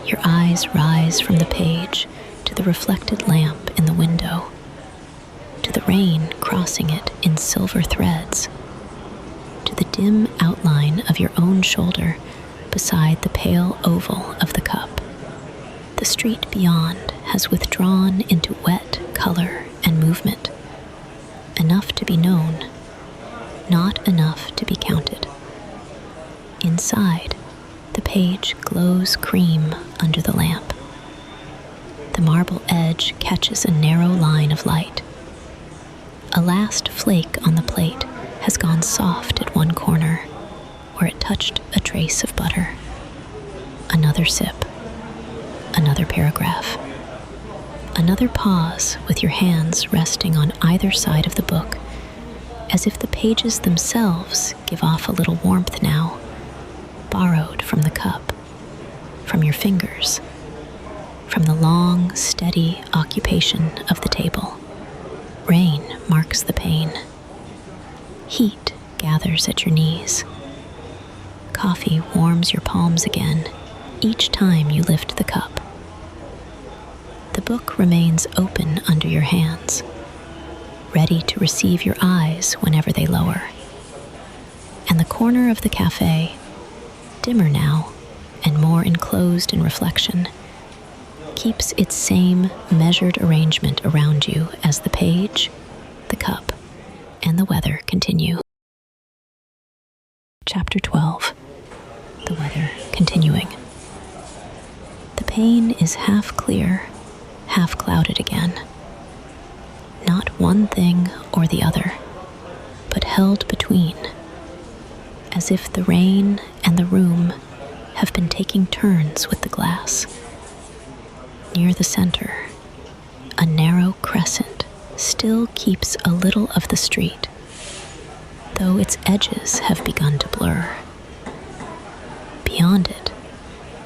Your eyes rise from the page to the reflected lamp in the window, to the rain crossing it in silver threads, to the dim outline of your own shoulder beside the pale oval of the cup. The street beyond has withdrawn into wet color and movement, enough to be known, not enough to be counted. Inside, the page glows cream under the lamp. The marble edge catches a narrow line of light. A last flake on the plate has gone soft at one corner, where it touched a trace of butter. Another sip. Another paragraph. Another pause with your hands resting on either side of the book, as if the pages themselves give off a little warmth now, borrowed from the cup, from your fingers, from the long, steady occupation of the table. Rain marks the pane. Heat gathers at your knees. Coffee warms your palms again each time you lift the cup. The book remains open under your hands, ready to receive your eyes whenever they lower. And the corner of the café, dimmer now and more enclosed in reflection, keeps its same measured arrangement around you as the page, the cup, and the weather continue. Chapter 12. The weather continuing. The pane is half clear, half clouded again. Not one thing or the other, but held between, as if the rain and the room have been taking turns with the glass. Near the center, a narrow crescent still keeps a little of the street, though its edges have begun to blur. Beyond it,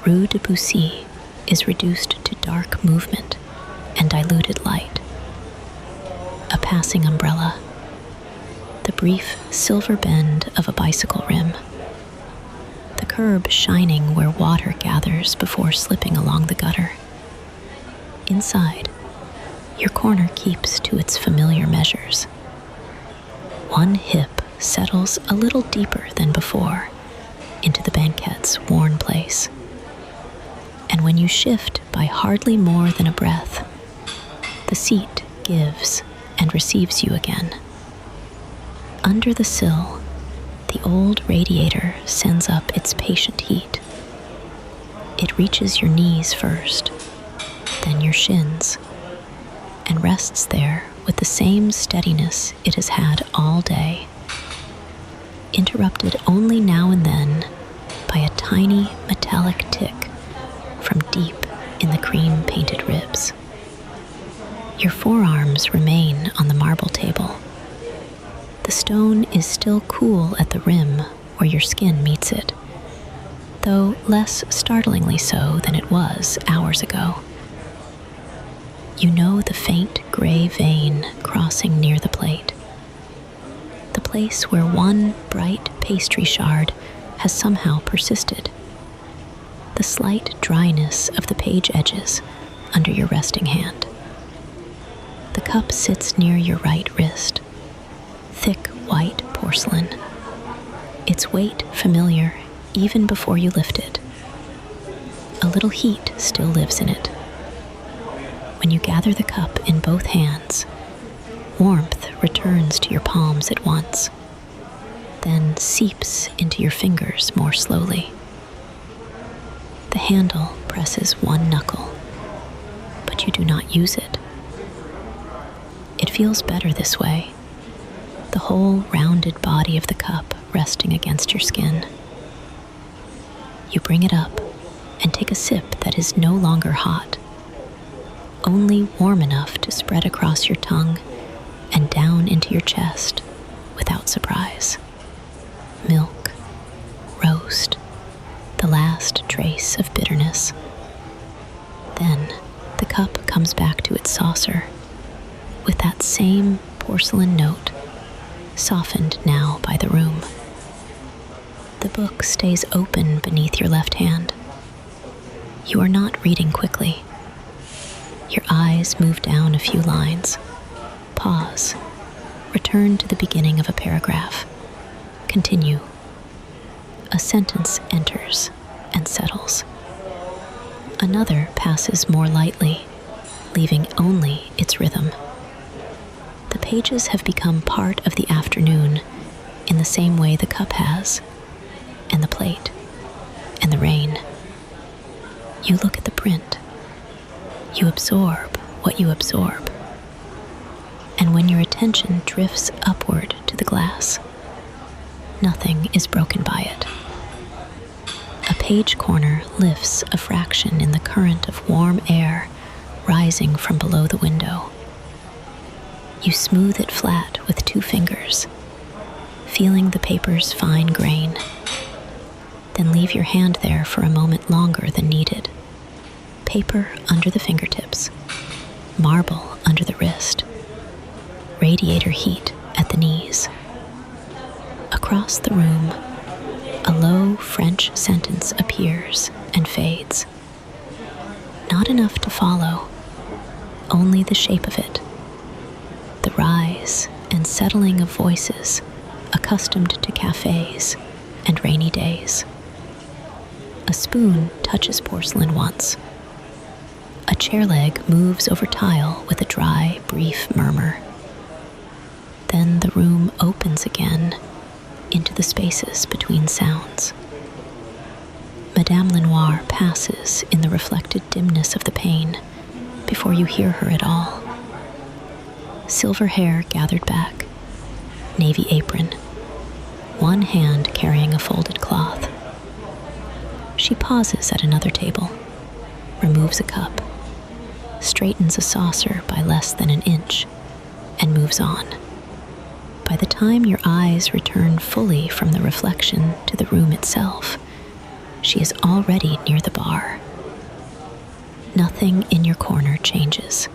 Rue de Bussy is reduced to dark movement and diluted light. A passing umbrella, the brief silver bend of a bicycle rim, the curb shining where water gathers before slipping along the gutter. Inside, your corner keeps to its familiar measures. One hip settles a little deeper than before into the banquette's worn place. And when you shift by hardly more than a breath, the seat gives and receives you again. Under the sill, the old radiator sends up its patient heat. It reaches your knees first, then your shins, and rests there with the same steadiness it has had all day, interrupted only now and then by a tiny metallic tick from deep in the cream-painted ribs. Your forearms remain on the marble table. The stone is still cool at the rim where your skin meets it, though less startlingly so than it was hours ago. You know the faint gray vein crossing near the plate, the place where one bright pastry shard has somehow persisted, the slight dryness of the page edges under your resting hand. The cup sits near your right wrist, thick white porcelain, its weight familiar even before you lift it. A little heat still lives in it. When you gather the cup in both hands, warmth returns to your palms at once, then seeps into your fingers more slowly. The handle presses one knuckle, but you do not use it. It feels better this way, the whole rounded body of the cup resting against your skin. You bring it up and take a sip that is no longer hot, only warm enough to spread across your tongue and down into your chest without surprise. Milk, roast, the last trace of bitterness. Then the cup comes back to its saucer with that same porcelain note, softened now by the room. The book stays open beneath your left hand. You are not reading quickly. Your eyes move down a few lines, pause, return to the beginning of a paragraph, continue. A sentence enters and settles. Another passes more lightly, leaving only its rhythm. The pages have become part of the afternoon in the same way the cup has, and the plate, and the rain. You look at the print. You absorb what you absorb. And when your attention drifts upward to the glass, nothing is broken by it. A page corner lifts a fraction in the current of warm air rising from below the window. You smooth it flat with 2 fingers, feeling the paper's fine grain, then leave your hand there for a moment longer than needed. Paper under the fingertips, marble under the wrist, radiator heat at the knees. Across the room, a low French sentence appears and fades. Not enough to follow, only the shape of it, the rise and settling of voices accustomed to cafes and rainy days. A spoon touches porcelain once. A chair leg moves over tile with a dry, brief murmur. Then the room opens again into the spaces between sounds. Madame Lenoir passes in the reflected dimness of the pane before you hear her at all. Silver hair gathered back, navy apron, one hand carrying a folded cloth. She pauses at another table, removes a cup, straightens a saucer by less than an inch, and moves on. By the time your eyes return fully from the reflection to the room itself, she is already near the bar. Nothing in your corner changes.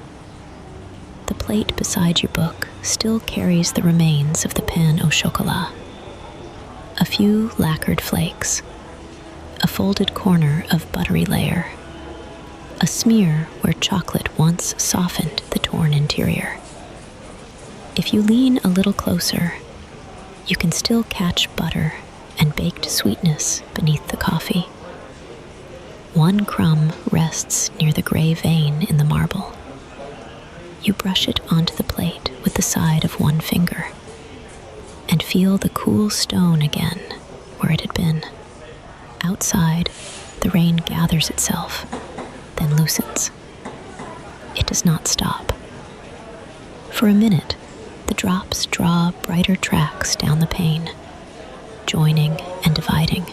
The plate beside your book still carries the remains of the pane au chocolat. A few lacquered flakes, a folded corner of buttery layer, a smear where chocolate once softened the torn interior. If you lean a little closer, you can still catch butter and baked sweetness beneath the coffee. One crumb rests near the gray vein in the marble. You brush it onto the plate with the side of one finger and feel the cool stone again where it had been. Outside, the rain gathers itself, then loosens. It does not stop. For a minute, the drops draw brighter tracks down the pane, joining and dividing.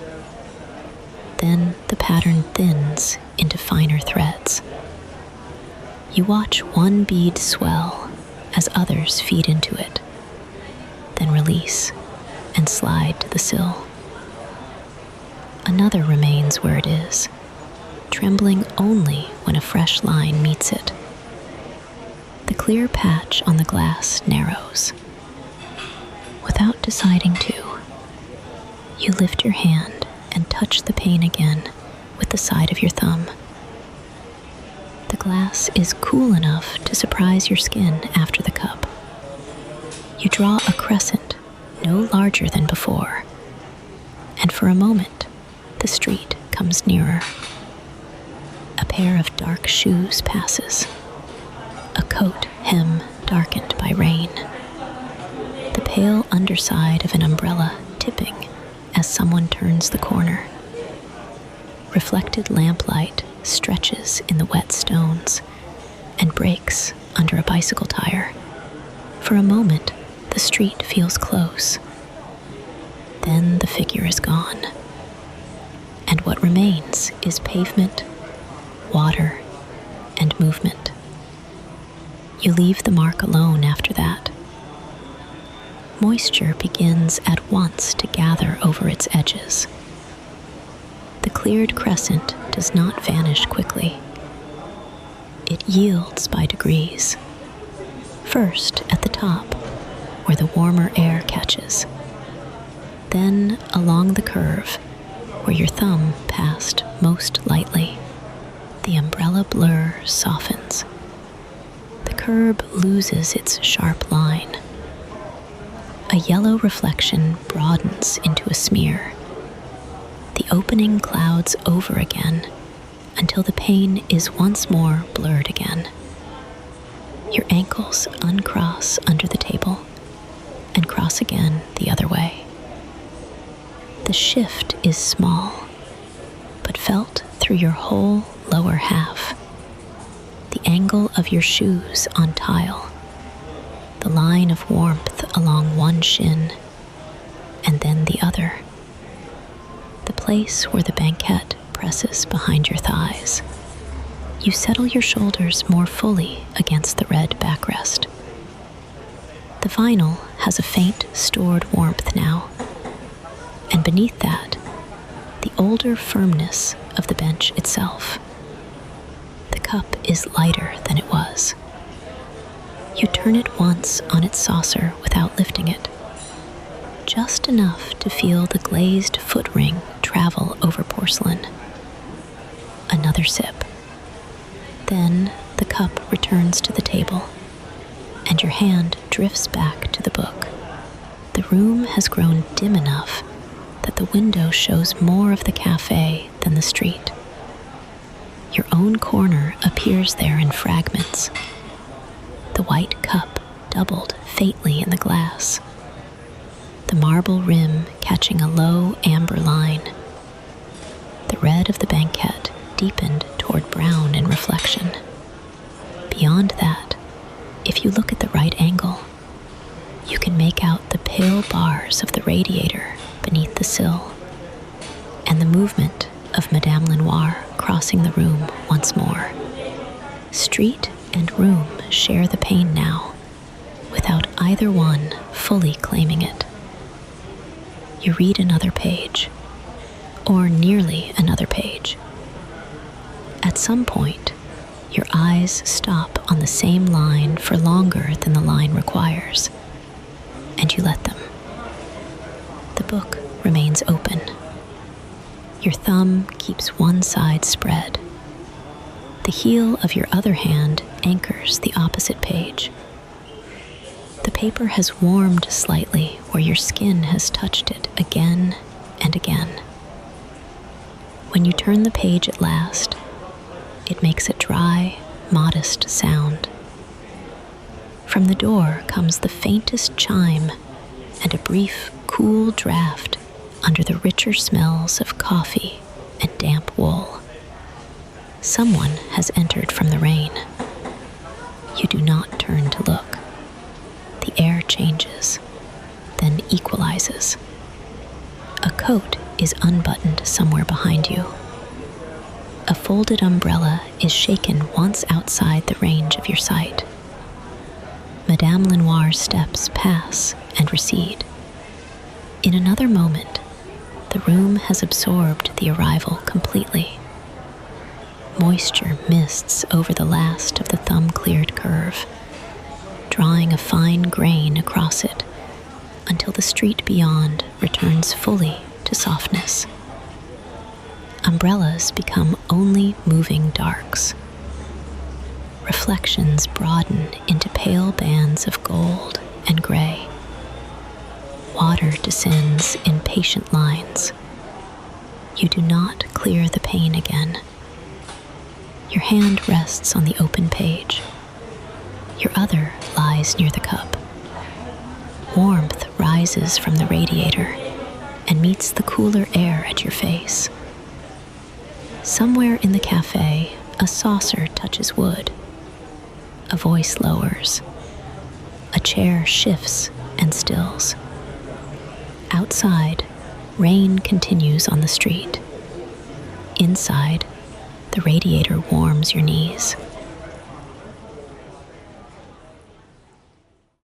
Then the pattern thins into finer threads. You watch one bead swell as others feed into it, then release and slide to the sill. Another remains where it is, trembling only when a fresh line meets it. The clear patch on the glass narrows. Without deciding to, you lift your hand and touch the pane again with the side of your thumb. The glass is cool enough to surprise your skin after the cup. You draw a crescent no larger than before, and for a moment, the street comes nearer. A pair of dark shoes passes, a coat hem darkened by rain, the pale underside of an umbrella tipping as someone turns the corner. Reflected lamplight stretches in the wet stones and breaks under a bicycle tire. For a moment, the street feels close. Then the figure is gone, and what remains is pavement, water, and movement. You leave the mark alone after that. Moisture begins at once to gather over its edges. The cleared crescent does not vanish quickly. It yields by degrees. First at the top, where the warmer air catches. Then along the curve, where your thumb passed most lightly. The umbrella blur softens. The curb loses its sharp line. A yellow reflection broadens into a smear. The opening clouds over again until the pane is once more blurred again. Your ankles uncross under the table and cross again the other way. The shift is small, but felt through your whole lower half. The angle of your shoes on tile, the line of warmth along one shin, and then the other. The place where the banquette presses behind your thighs. You settle your shoulders more fully against the red backrest. The vinyl has a faint stored warmth now, and beneath that, the older firmness of the bench itself. The cup is lighter than it was. You turn it once on its saucer without lifting it, just enough to feel the glazed foot ring travel over porcelain. Another sip. Then the cup returns to the table, and your hand drifts back to the book. The room has grown dim enough that the window shows more of the café than the street. Your own corner appears there in fragments, the white cup doubled faintly in the glass, the marble rim catching a low amber line. The red of the banquette deepened toward brown in reflection. Beyond that, if you look at the right angle, you can make out the pale bars of the radiator beneath the sill, and the movement of Madame Lenoir crossing the room once more. Street and room share the pane now, without either one fully claiming it. You read another page, or nearly another page. At some point, your eyes stop on the same line for longer than the line requires, and you let them. The book remains open. Your thumb keeps one side spread. The heel of your other hand anchors the opposite page. The paper has warmed slightly where your skin has touched it again and again. When you turn the page at last, it makes a dry, modest sound. From the door comes the faintest chime and a brief, cool draft under the richer smells of coffee and damp wool. Someone has entered from the rain. You do not turn to look. The air changes, then equalizes. A coat is unbuttoned somewhere behind you. A folded umbrella is shaken once outside the range of your sight. Madame Lenoir's steps pass and recede. In another moment, the room has absorbed the arrival completely. Moisture mists over the last of the thumb-cleared curve, drawing a fine grain across it until the street beyond returns fully to softness. Umbrellas become only moving darks. Reflections broaden into pale bands of gold and gray. Water descends in patient lines. You do not clear the pane again. Your hand rests on the open page. Your other lies near the cup. Warmth rises from the radiator and meets the cooler air at your face. Somewhere in the cafe, a saucer touches wood. A voice lowers. A chair shifts and stills. Outside, rain continues on the street. Inside, the radiator warms your knees.